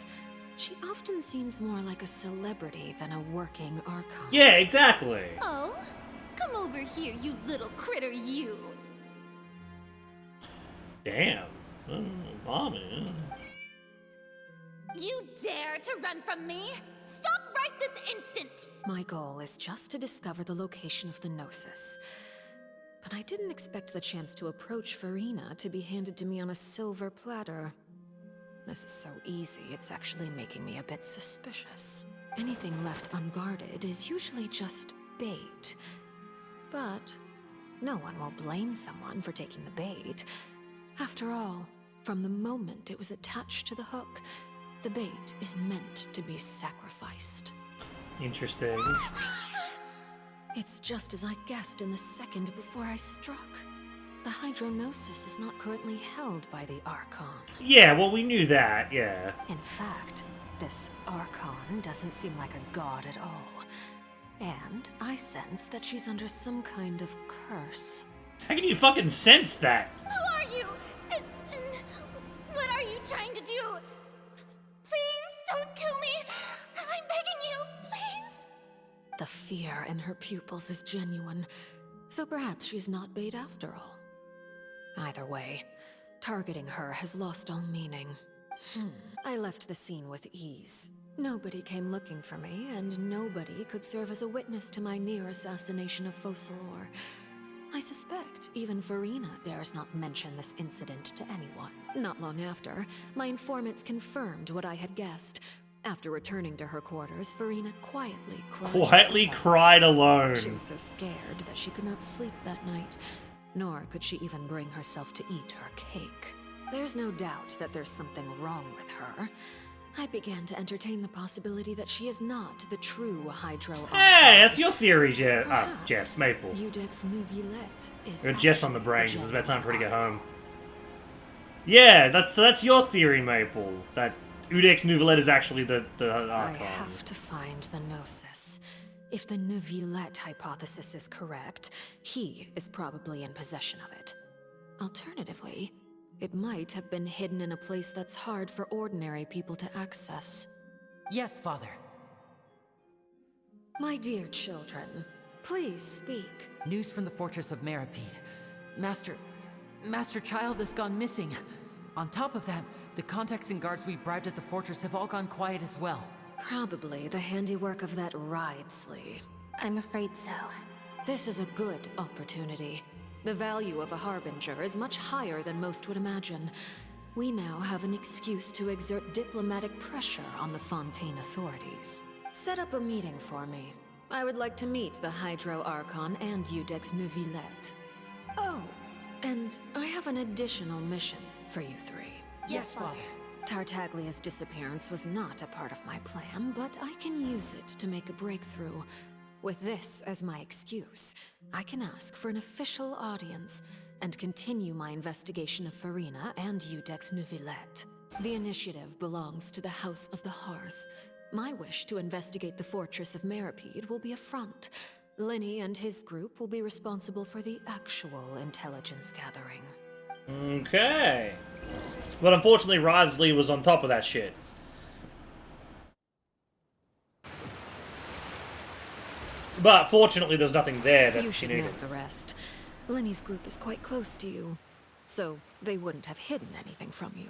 she often seems more like a celebrity than a working Archon. Yeah, exactly. Oh, come over here, you little critter, you. Damn. Mommy. You dare to run from me? Stop right this instant! My goal is just to discover the location of the Gnosis. But I didn't expect the chance to approach Farina to be handed to me on a silver platter. This is so easy, it's actually making me a bit suspicious. Anything left unguarded is usually just bait. But no one will blame someone for taking the bait. After all, from the moment it was attached to the hook, the bait is meant to be sacrificed. Interesting. It's just as I guessed in the second before I struck. The Hydronosis is not currently held by the Archon. Yeah, well, we knew that, yeah. In fact, this Archon doesn't seem like a god at all. And I sense that she's under some kind of curse. How can you fucking sense that? Who are you? And what are you trying to do? Please don't kill me. I'm begging you, please. The fear in her pupils is genuine, so perhaps she's not bait after all. Either way, targeting her has lost all meaning. I left the scene with ease. Nobody came looking for me, and nobody could serve as a witness to my near assassination of Focalor. I suspect even Farina dares not mention this incident to anyone. Not long after, my informants confirmed what I had guessed. After returning to her quarters, Farina quietly cried. Quietly cried alone. She was so scared that she could not sleep that night, nor could she even bring herself to eat her cake. There's no doubt that there's something wrong with her. I began to entertain the possibility that she is not the true Hydro Archon. Hey, that's your theory, Jess Maple. Udex Nuvillette is Got Jess on the brain because it's about time for her to get home. Yeah, that's your theory, Maple. That Udex Nuvillette is actually the Archon. I have to find the Gnosis. If the Nuvillette hypothesis is correct, he is probably in possession of it. Alternatively, it might have been hidden in a place that's hard for ordinary people to access. Yes, Father. My dear children, please speak. News from the Fortress of Mrfive. Master Child has gone missing. On top of that, the contacts and guards we bribed at the fortress have all gone quiet as well. Probably the handiwork of that Wriothesley. I'm afraid so. This is a good opportunity. The value of a Harbinger is much higher than most would imagine. We now have an excuse to exert diplomatic pressure on the Fontaine authorities. Set up a meeting for me. I would like to meet the Hydro Archon and Udex Nuvillette. Oh, and I have an additional mission for you three. Yes, Father. Tartaglia's disappearance was not a part of my plan, but I can use it to make a breakthrough. With this as my excuse, I can ask for an official audience and continue my investigation of Farina and Udex Nuvillette. The initiative belongs to the House of the Hearth. My wish to investigate the Fortress of Mrfive will be a front. Lenny and his group will be responsible for the actual intelligence gathering. Okay. But unfortunately, Wriothesley was on top of that shit. But fortunately, there's nothing there that You she should needed. know the rest. Lenny's group is quite close to you, so they wouldn't have hidden anything from you.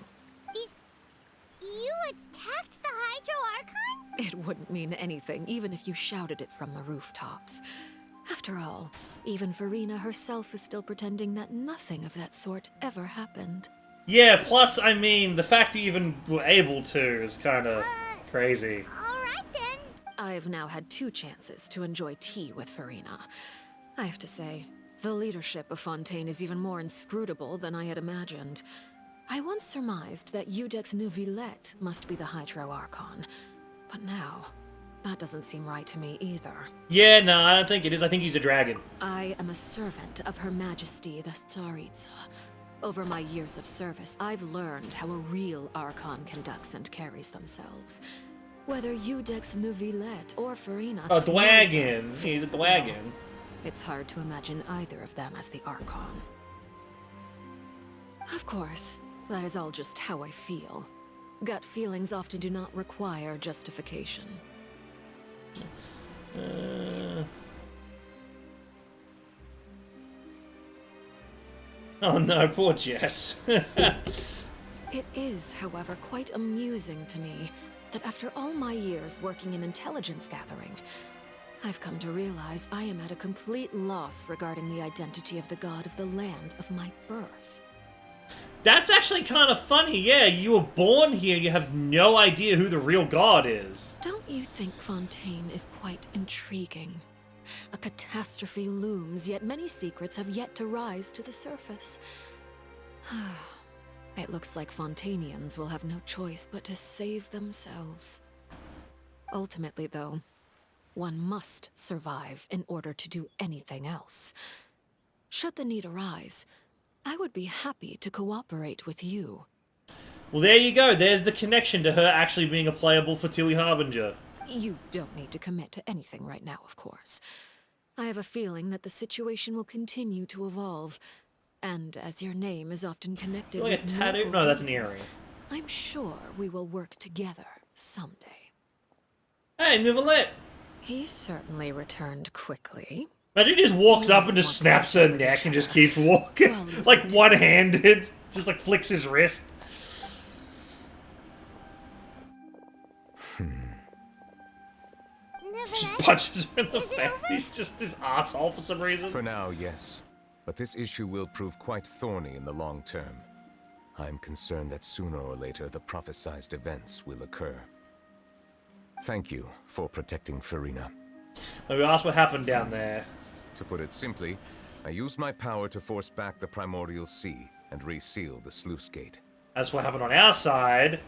You attacked the Hydro Archon? It wouldn't mean anything, even if you shouted it from the rooftops. After all, even Farina herself is still pretending that nothing of that sort ever happened. Yeah, plus, I mean, the fact you even were able to is kind of crazy. I've now had 2 chances to enjoy tea with Farina. I have to say, the leadership of Fontaine is even more inscrutable than I had imagined. I once surmised that Iudex Neuvillette must be the Hydro Archon, but now, that doesn't seem right to me either. Yeah, no, I don't think it is. I think he's a dragon. I am a servant of Her Majesty the Tsaritsa. Over my years of service, I've learned how a real Archon conducts and carries themselves. Whether Iudex Neuvillette or Farina... A dragon. He's a dragon. It's hard to imagine either of them as the Archon. Of course, that is all just how I feel. Gut feelings often do not require justification. Oh no, poor Jess. It is, however, quite amusing to me that after all my years working in intelligence gathering, I've come to realize I am at a complete loss regarding the identity of the god of the land of my birth. That's actually kind of funny. Yeah, you were born here, you have no idea who the real god is. Don't you think Fontaine is quite intriguing? A catastrophe looms, yet many secrets have yet to rise to the surface. It looks like Fontainians will have no choice but to save themselves. Ultimately, though, one must survive in order to do anything else. Should the need arise, I would be happy to cooperate with you. Well, there you go. There's the connection to her actually being a playable Fatui Harbinger. You don't need to commit to anything right now, of course. I have a feeling that the situation will continue to evolve, and as your name is often connected Like a with tattoo? noble No, that's an deeds, earring. I'm sure we will work together someday. Hey, Neuvillette. He certainly returned quickly. Imagine he just walks up and just snaps her neck and just keeps walking. Like one-handed. Just like flicks his wrist. Just punches her in the face. He's just this asshole for some reason. For now, yes. But this issue will prove quite thorny in the long term. I'm concerned that sooner or later the prophesized events will occur. Thank you for protecting Farina. We asked what happened down there. To put it simply, I used my power to force back the Primordial Sea and reseal the sluice gate. As for what happened on our side,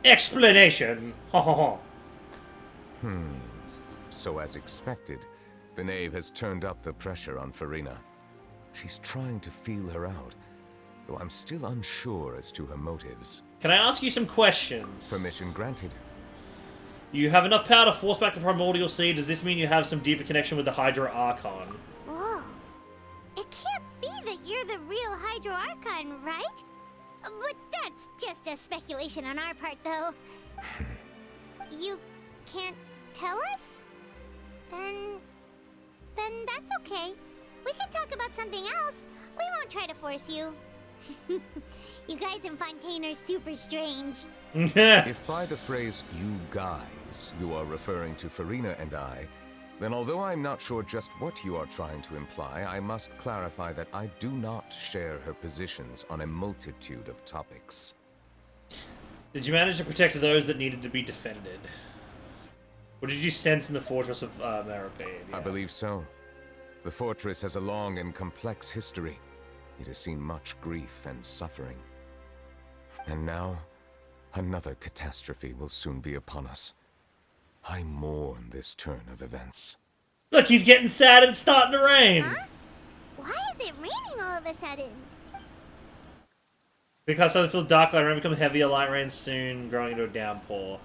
explanation. Ha ha ha. So as expected, the knave has turned up the pressure on Farina. She's trying to feel her out, though I'm still unsure as to her motives. Can I ask you some questions? Permission granted. You have enough power to force back the Primordial Sea. Does this mean you have some deeper connection with the Hydra Archon? Whoa. It can't be that you're the real Hydro Archon, right? But that's just a speculation on our part, though. You can't tell us? Then that's okay. We can talk about something else. We won't try to force you. You guys in Fontaine are super strange. If by the phrase, you guys, you are referring to Farina and I, then although I'm not sure just what you are trying to imply, I must clarify that I do not share her positions on a multitude of topics. Did you manage to protect those that needed to be defended? What did you sense in the fortress of Mrfive? Yeah. I believe so. The fortress has a long and complex history. It has seen much grief and suffering. And now, another catastrophe will soon be upon us. I mourn this turn of events. Look, he's getting sad and starting to rain. Huh? Why is it raining all of a sudden? Because it feels dark, light rain become heavier, light rain soon, growing into a downpour.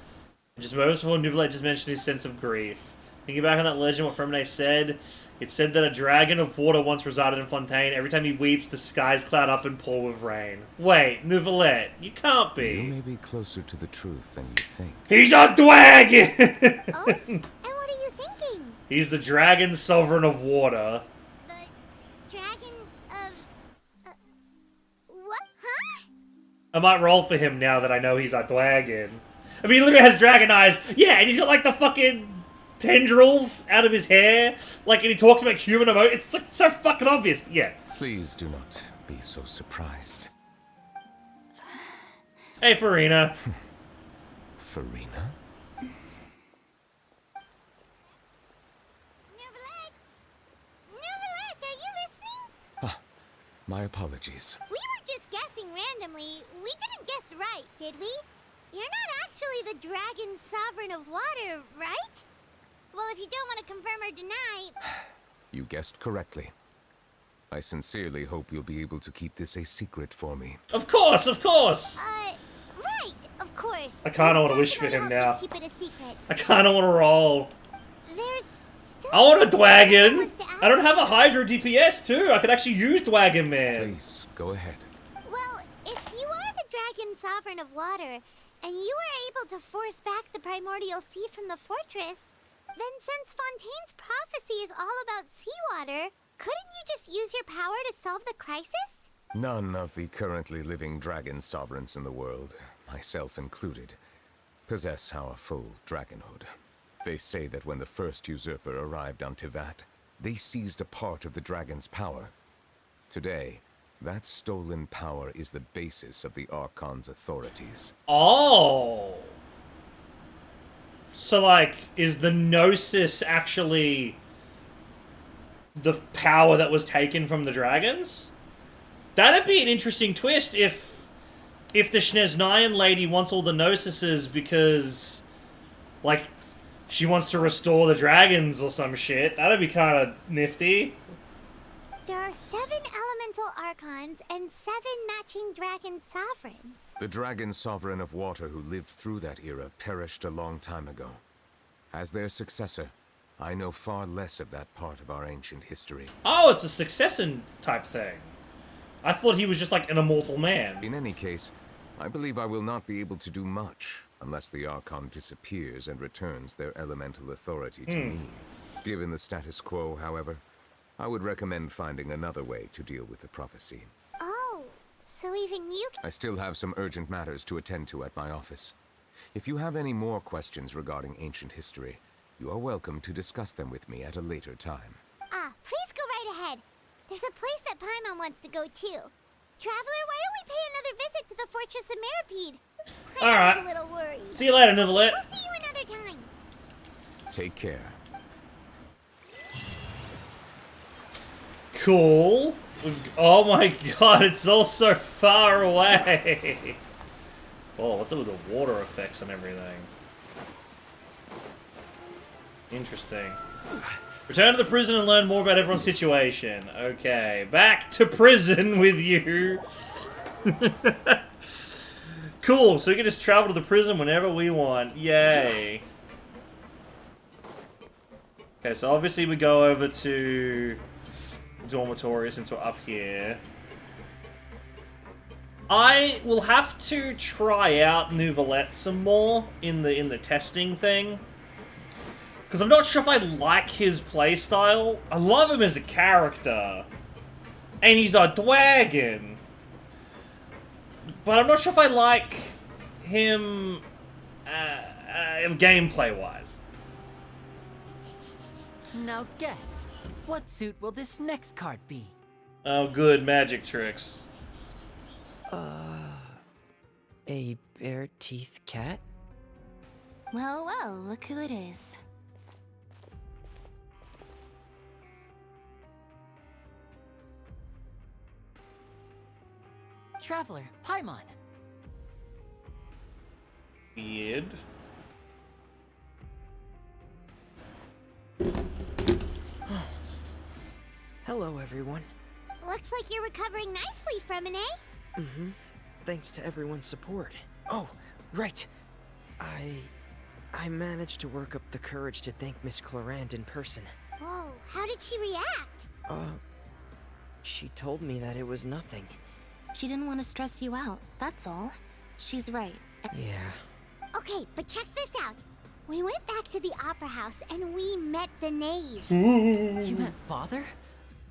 Just moments before Neuvillette just mentioned his sense of grief. Thinking back on that legend, what Fremine said, it said that a dragon of water once resided in Fontaine. Every time he weeps, the skies cloud up and pour with rain. Wait, Neuvillette, you can't be. You may be closer to the truth than you think. He's a dragon! Oh, and what are you thinking? He's the dragon sovereign of water. The dragon of... what? Huh? I might roll for him now that I know he's a dragon. I mean, he literally has dragon eyes. Yeah, and he's got like the fucking tendrils out of his hair. Like, and he talks about human emotion. It's like so fucking obvious. Yeah. Please do not be so surprised. Hey, Farina. Farina? Neverlet, are you listening? Ah, my apologies. We were just guessing randomly. We didn't guess right, did we? You're not actually the dragon sovereign of water, right? Well, if you don't want to confirm or deny... You guessed correctly. I sincerely hope you'll be able to keep this a secret for me. Of course, of course! Right, of course. I kinda want to wish for him now. Keep it a secret. I kinda want to roll. There's I want a Dwagon! I don't have a Hydro DPS too. I could actually use Dwagon, man. Please, go ahead. Well, if you are the dragon sovereign of water, and you were able to force back the primordial sea from the fortress, then since Fontaine's prophecy is all about seawater, couldn't you just use your power to solve the crisis? None of the currently living dragon sovereigns in the world, myself included, possess our full dragonhood. They say that when the first usurper arrived on Tivat, they seized a part of the dragon's power. Today, that stolen power is the basis of the Archon's authorities. Oh! So, like, is the Gnosis actually the power that was taken from the dragons? That'd be an interesting twist if the Schneznayan lady wants all the Gnosises because, like, she wants to restore the dragons or some shit. That'd be kind of nifty. There are 7 elemental archons and 7 matching dragon sovereigns. The dragon sovereign of water who lived through that era perished a long time ago. As their successor, I know far less of that part of our ancient history. Oh, it's a succession type thing. I thought he was just like an immortal man. In any case, I believe I will not be able to do much unless the Archon disappears and returns their elemental authority to me. Given the status quo, however, I would recommend finding another way to deal with the prophecy. Oh, so even you... I still have some urgent matters to attend to at my office. If you have any more questions regarding ancient history, you are welcome to discuss them with me at a later time. Please go right ahead. There's a place that Paimon wants to go too. Traveler, why don't we pay another visit to the Fortress of Mrfive? Alright. I'm a little worried. See you later, Neverlet. We'll see you another time. Take care. Cool. Oh my god, it's all so far away. Oh, what's up with the water effects and everything? Interesting. Return to the prison and learn more about everyone's situation. Okay, back to prison with you. Cool, so we can just travel to the prison whenever we want. Yay. Okay, so obviously we go over to dormitory since we're up here. I will have to try out Neuvillette some more in the testing thing. Because I'm not sure if I like his playstyle. I love him as a character. And he's a dragon. But I'm not sure if I like him gameplay-wise. Now guess, what suit will this next card be? Oh, good. Magic tricks. A bare-teeth cat? Well, well, look who it is. Traveler, Paimon. Weird. Hello, everyone. Looks like you're recovering nicely from an A. Mm-hmm. Thanks to everyone's support. Oh, right. I managed to work up the courage to thank Miss Clorand in person. Whoa, how did she react? She told me that it was nothing. She didn't want to stress you out, that's all. She's right. Yeah. Okay, but check this out. We went back to the opera house and we met the knave. You met Father?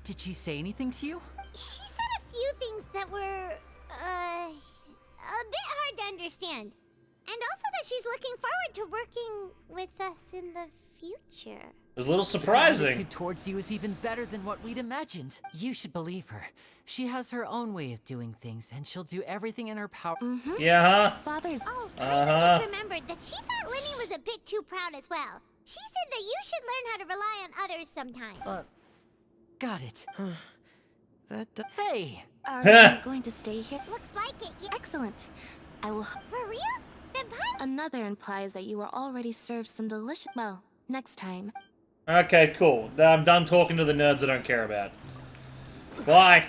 Did she say anything to you? She said a few things that were, a bit hard to understand. And also that she's looking forward to working with us in the future. was a little Her surprising. attitude towards you is even better than what we'd imagined. You should believe her. She has her own way of doing things, and she'll do everything in her power. Yeah, huh? Father's. Oh, Paimon just remembered that she thought Linny was a bit too proud as well. She said that you should learn how to rely on others sometimes. Got it. Hey! Are you going to stay here? Looks like it. Yeah. Excellent. I will. For real? Then Paimon. Another implies that you were already served some delicious. Well, next time. Okay, cool. Now I'm done talking to the nerds I don't care about. Bye.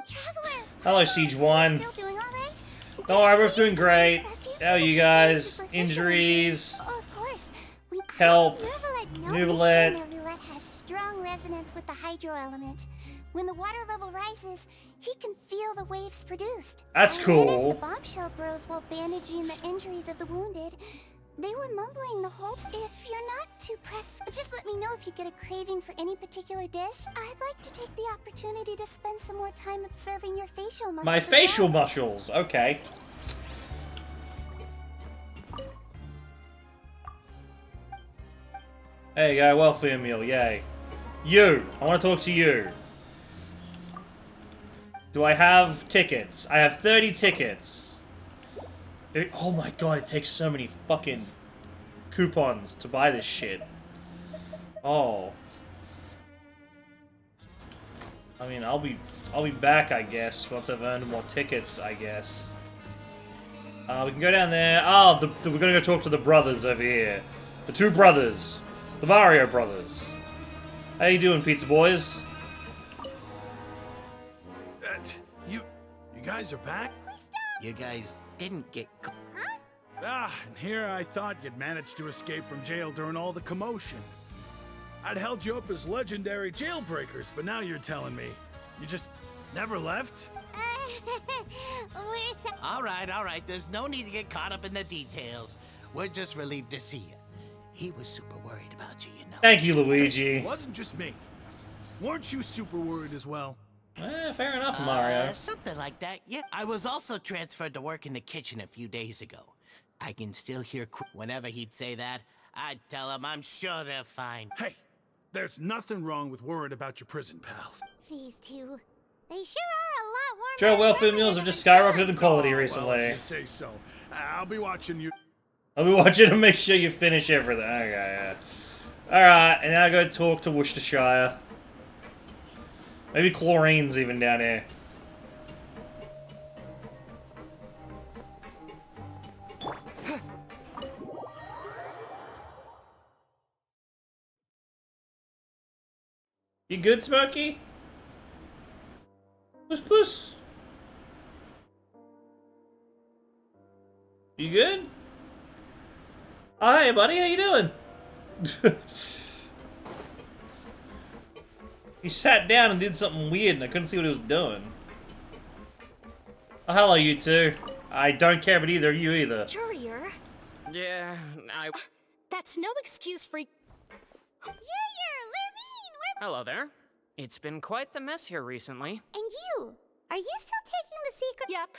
Traveler. Hello, Siege One. Still doing all right? Don't worry, we're doing great. How are you guys? Injuries? Oh, of course. Help. Mrfive Nuvalet. has strong resonance with the hydro element. When the water level rises, he can feel the waves produced. That's I ran into cool. the bombshell bros while bandaging the injuries of the wounded. They were mumbling the whole if you're not too pressed, just let me know if you get a craving for any particular dish. I'd like to take the opportunity to spend some more time observing your facial muscles. My facial muscles. Okay. There you go, welfare meal, yay. You! I want to talk to you. Do I have tickets? I have 30 tickets. Oh my god, it takes so many fucking coupons to buy this shit. Oh. I mean, I'll be back, I guess, once I've earned more tickets, I guess. We can go down there. Oh, we're gonna go talk to the brothers over here. The two brothers. The Mario brothers. How you doing, pizza boys? You guys are back? You guys didn't get caught. And here I thought you'd managed to escape from jail during all the commotion. I'd held you up as legendary jailbreakers, but now you're telling me you just never left? All right. There's no need to get caught up in the details. We're just relieved to see you. He was super worried about you, you know. Thank you, Luigi. It wasn't just me. Weren't you super worried as well? Fair enough, Mario. Something like that, yeah. I was also transferred to work in the kitchen a few days ago. I can still hear whenever he'd say that, I'd tell him I'm sure they're fine. Hey, there's nothing wrong with worrying about your prison pals. These two. They sure are a lot more. Sure, welfare meals have just skyrocketed in quality recently. Well, if you say so. I'll be watching you. I'll be watching to make sure you finish everything. Okay, yeah. Alright, and now go talk to Worcestershire. Maybe Chlorine's even down here. You good, Smokey? Puss puss. You good? Oh, hey, buddy, how you doing? He sat down and did something weird, and I couldn't see what he was doing. Oh, hello, you two. I don't care about either of you either. Courier? Yeah, That's no excuse for... Hello there. It's been quite the mess here recently. And you? Are you still taking the secret? Yep.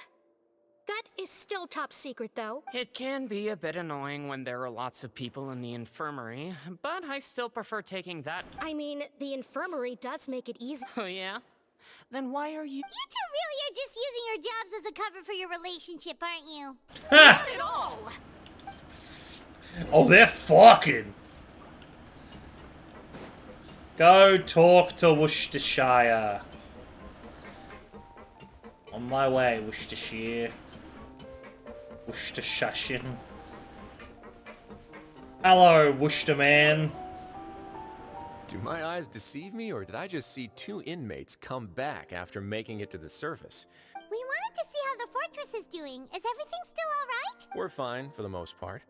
That is still top secret, though. It can be a bit annoying when there are lots of people in the infirmary, but I still prefer taking that. I mean, the infirmary does make it easy. Oh, yeah? Then why are you... You two really are just using your jobs as a cover for your relationship, aren't you? Not at all! Oh, they're fucking. Go talk to Worcestershire. On my way, Worcestershire. Worcestershire. Hello, Worcester man. Do my eyes deceive me, or did I just see two inmates come back after making it to the surface? We wanted to see how the fortress is doing. Is everything still alright? We're fine, for the most part.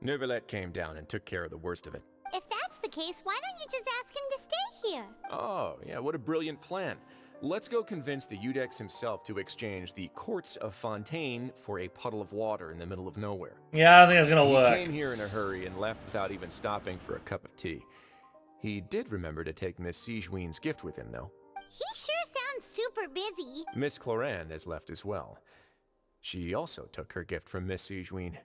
Nuvalet came down and took care of the worst of it. If that's the case, why don't you just ask him to stay here? Oh, yeah, what a brilliant plan. Let's go convince the Udex himself to exchange the Courts of Fontaine for a puddle of water in the middle of nowhere. Yeah, I think that's gonna work. He came here in a hurry and left without even stopping for a cup of tea. He did remember to take Miss Sigewinne's gift with him, though. He sure sounds super busy. Miss Clorinde has left as well. She also took her gift from Miss Sigewinne.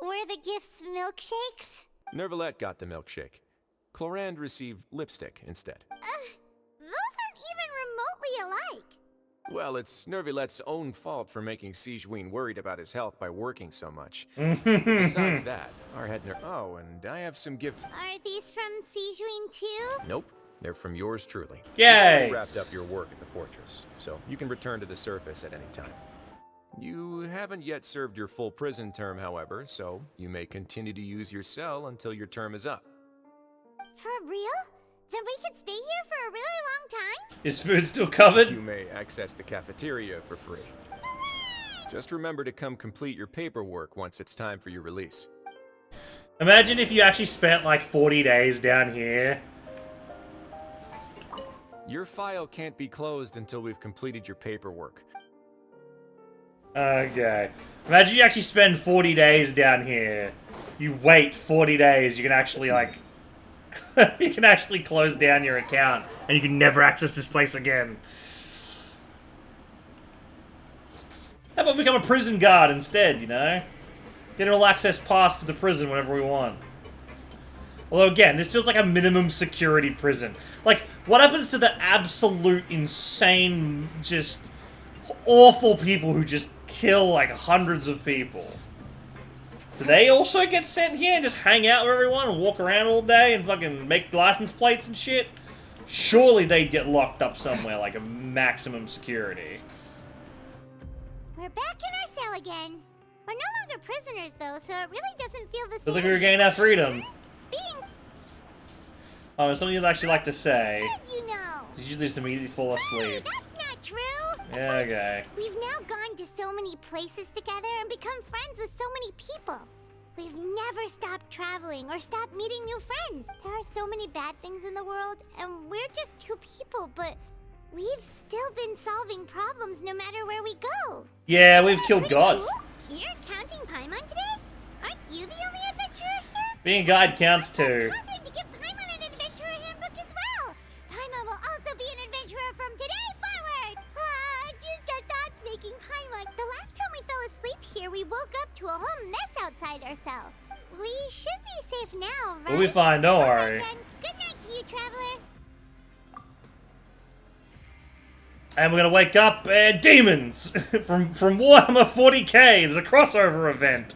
Were the gifts milkshakes? Nervalette got the milkshake. Clorinde received lipstick instead. Those aren't even remotely alike. Well, it's Nervalette's own fault for making Sigewinne worried about his health by working so much. Besides that, our head Oh, and I have some gifts. Are these from Sigewinne too? Nope, they're from yours truly. Yay! You wrapped up your work at the fortress, so you can return to the surface at any time. You haven't yet served your full prison term, however, so you may continue to use your cell until your term is up. For real? Then we could stay here for a really long time? Is food still covered? You may access the cafeteria for free. Just remember to come complete your paperwork once it's time for your release. Imagine if you actually spent like 40 days down here. Your file can't be closed until we've completed your paperwork. Okay. Imagine you actually spend 40 days down here. You wait 40 days, you can actually like... you can actually close down your account and you can never access this place again. How about become a prison guard instead, you know? Get an all-access pass to the prison whenever we want. Although again, this feels like a minimum security prison. Like, what happens to the absolute insane, just awful people who just kill like hundreds of people? Do they also get sent here and just hang out with everyone and walk around all day and fucking make license plates and shit? Surely they'd get locked up somewhere, like a maximum security. We're back in our cell again. We're no longer prisoners though, so it really doesn't feel the same. Feels like we regained our freedom. Being... Oh, there's something you'd actually like to say. How did you know? Did you just immediately fall asleep? That's not true. Yeah, okay. We've now gone to so many places together and become friends with so many people. We've never stopped traveling or stopped meeting new friends. There are so many bad things in the world, and we're just two people, but we've still been solving problems no matter where we go. Yeah, we've killed gods. Cool? You're counting Paimon today? Aren't you the only adventurer here? Being a guide counts too. Catherine to give Paimon an adventurer handbook as well. Paimon will also be an adventurer from today forward. Just got thoughts making Paimon. The last time we fell asleep here, we woke up to a whole mess outside our cell. We should be safe now, right? We'll be fine, don't worry. Then, good night to you, traveler. And we're gonna wake up and demons from Warhammer 40k. There's a crossover event.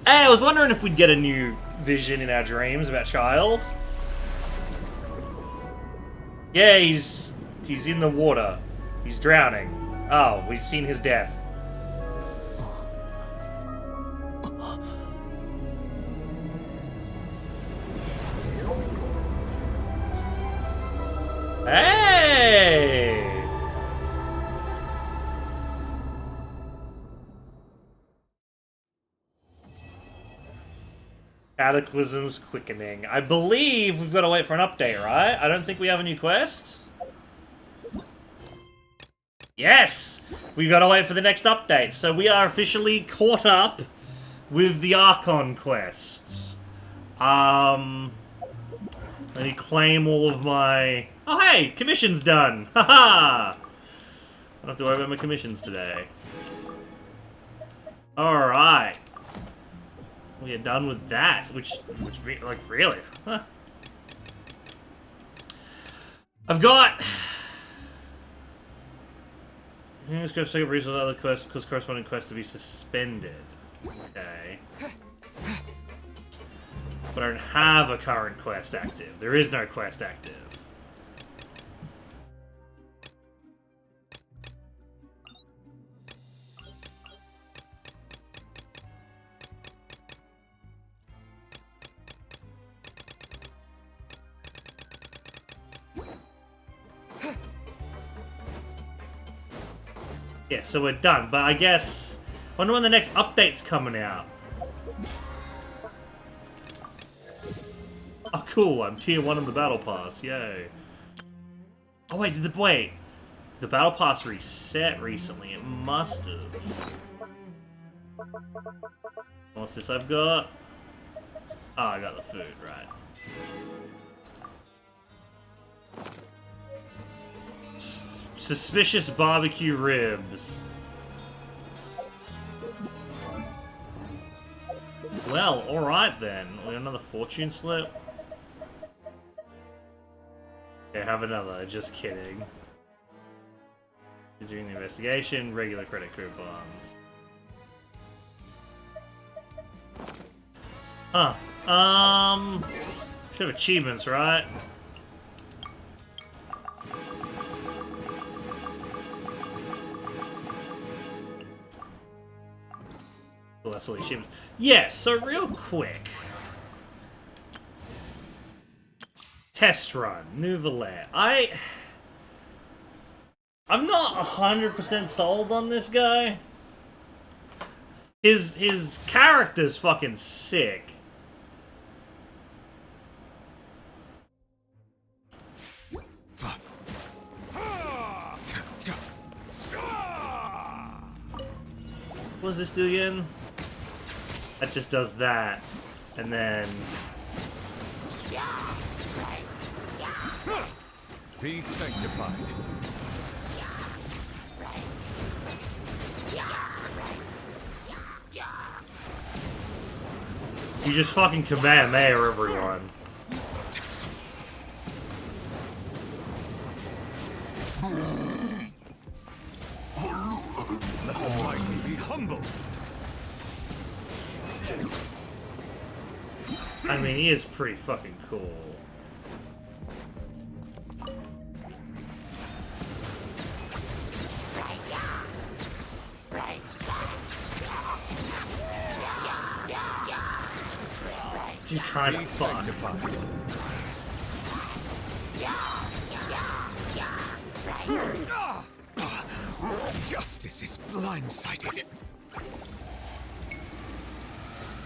Hey, I was wondering if we'd get a new vision in our dreams about Child. Yeah, he's in the water. He's drowning. Oh, we've seen his death. Hey! Cataclysm's Quickening. I believe we've got to wait for an update, right? I don't think we have a new quest. Yes! We've got to wait for the next update. So we are officially caught up with the Archon quests. Let me claim all of my... Oh, hey! Commission's done! Haha! I don't have to worry about my commissions today. Alright. We are done with that, which like, really? Huh. I've got... Let's go second reason other quests because corresponding quests to be suspended. Okay. But I don't have a current quest active. There is no quest active. Yeah, so we're done. But I guess... I wonder when the next update's coming out. Oh, cool. I'm tier 1 in the battle pass. Yay. Oh wait, did the battle pass reset recently? It must have. What's this I've got? Oh, I got the food, right. Suspicious barbecue ribs. Well, alright then. We got another fortune slip. Okay, have another. Just kidding. Doing the investigation, regular credit coupons. Huh. Should have achievements, right? Oh, that's all the achievements. Yes, so real quick. Test run, Nouvelle. I'm not 100% sold on this guy. His character's fucking sick. What does this do again? That just does that. And then... Be sanctified. You just fucking Kamehameha everyone. Let the mighty be humbled. I mean, he is pretty fucking cool. Dude, kind of fuck. Justice is blindsided.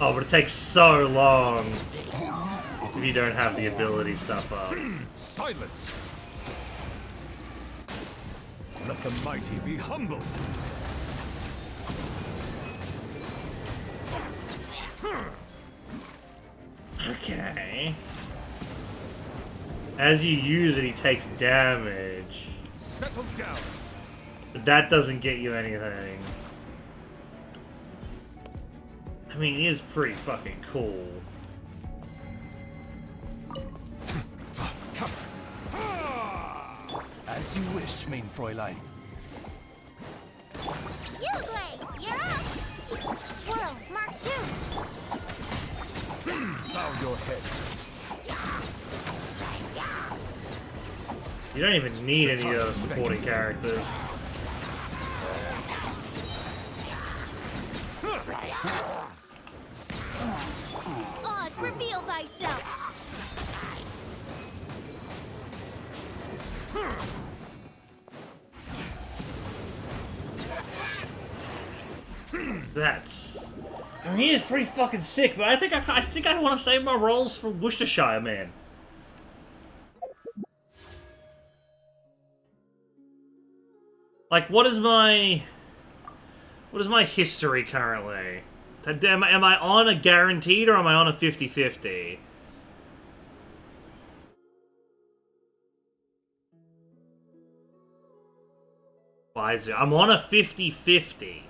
Oh, but it takes so long if you don't have the ability stuff up. Silence! Let the mighty be humbled. Okay. As you use it, he takes damage. Settle down. But that doesn't get you anything. I mean, he is pretty fucking cool. As you wish, main Fräulein. Uglay, you're up! Swirl, Mark 2! Bow your head. You don't even need any of those supporting characters. Oz, reveal thyself! That's... I mean, he is pretty fucking sick, but I think I want to save my rolls for Worcestershire, man. Like, what is my history currently? Am I on a guaranteed or am I on a 50-50? I'm on a 50-50.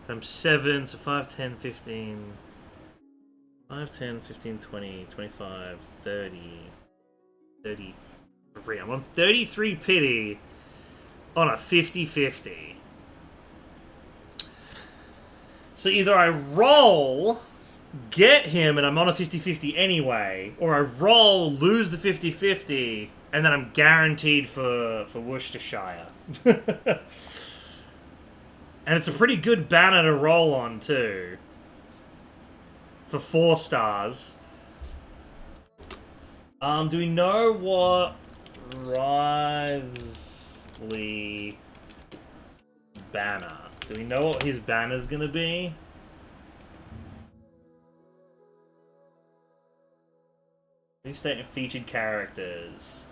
I'm 7, so 5, 10, 15... 5, 10, 15, 20, 25, 30... 33. I'm on 33 pity on a 50-50. So either I roll, get him, and I'm on a 50-50 anyway, or I roll, lose the 50-50, and then I'm guaranteed for Worcestershire. And it's a pretty good banner to roll on, too. For 4 stars. Do we know what Writhely banner? Do we know what his banner's gonna be? These statement featured characters.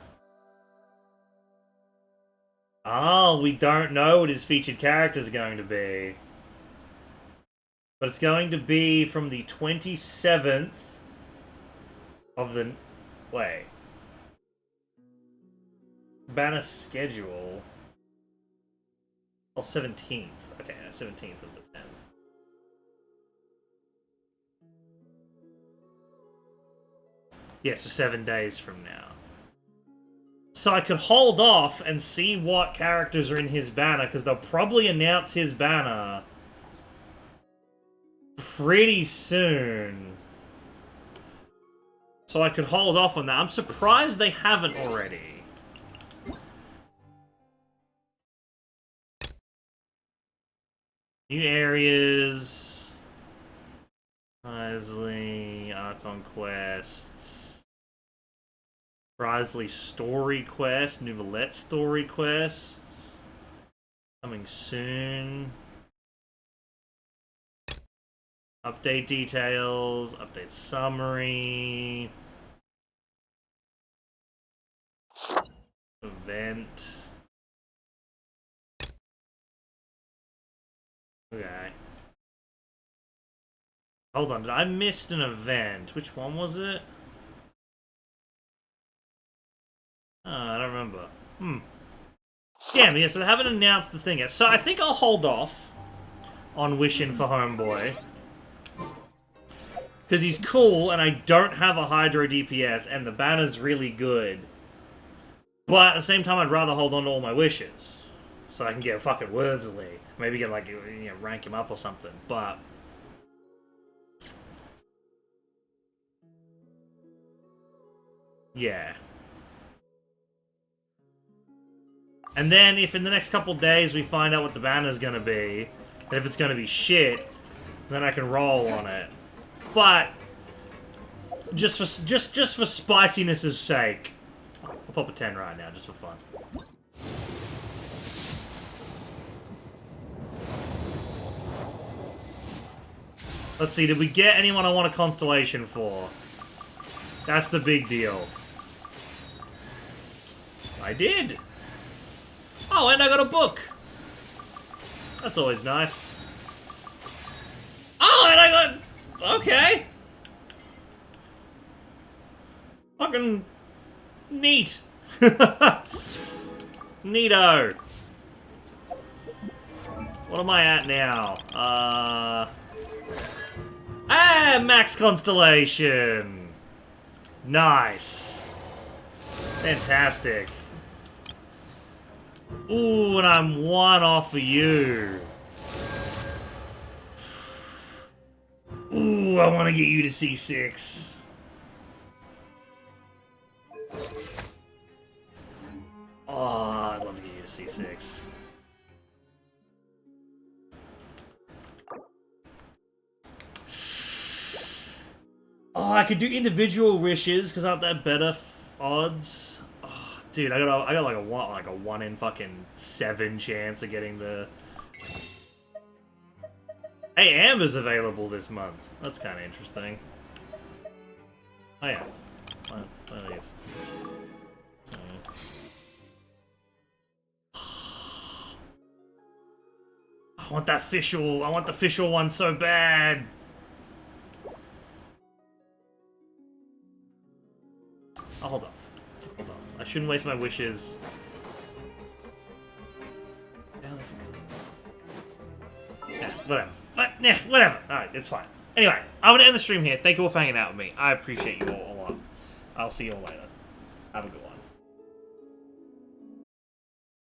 Oh, we don't know what his featured character is going to be. But it's going to be from the 27th of the... Wait. Banner schedule. Oh, 17th. Okay, no, 17th of the 10th. Yeah, so 7 days from now. So I could hold off and see what characters are in his banner, because they'll probably announce his banner pretty soon. So I could hold off on that. I'm surprised they haven't already. New areas. Isley, Archon quests. Risley story quest, Nouvellette story quests. Coming soon. Update details, update summary. Event. Okay. Hold on, I missed an event. Which one was it? I don't remember. Damn, yeah, so they haven't announced the thing yet. So I think I'll hold off on wishing for Homeboy. Because he's cool, and I don't have a Hydro DPS, and the banner's really good. But at the same time, I'd rather hold on to all my wishes. So I can get a fucking Worsley. Maybe get, like, you know, rank him up or something. But... yeah. And then, if in the next couple days we find out what the banner's gonna be, and if it's gonna be shit, then I can roll on it. But just for spiciness' sake, I'll pop a 10 right now, just for fun. Let's see, did we get anyone I want a constellation for? That's the big deal. I did! Oh, and I got a book! That's always nice. Oh, and I got... okay! Fucking... neat! Neato! What am I at now? Max Constellation! Nice! Fantastic. Ooh, and I'm one off of you. Ooh, I want to get you to C6. Oh, I'd love to get you to C6. Oh, I could do individual wishes, because aren't that better odds? Oh, dude, I got like a 1 in fucking 7 chance of getting the... Hey, Amber's available this month. That's kind of interesting. Oh yeah. One of these. I want that official. I want the official one so bad. I'll hold off. Hold off. I shouldn't waste my wishes. Yeah, whatever. But, yeah, whatever. Alright, it's fine. Anyway, I'm going to end the stream here. Thank you all for hanging out with me. I appreciate you all a lot. I'll see you all later. Have a good one.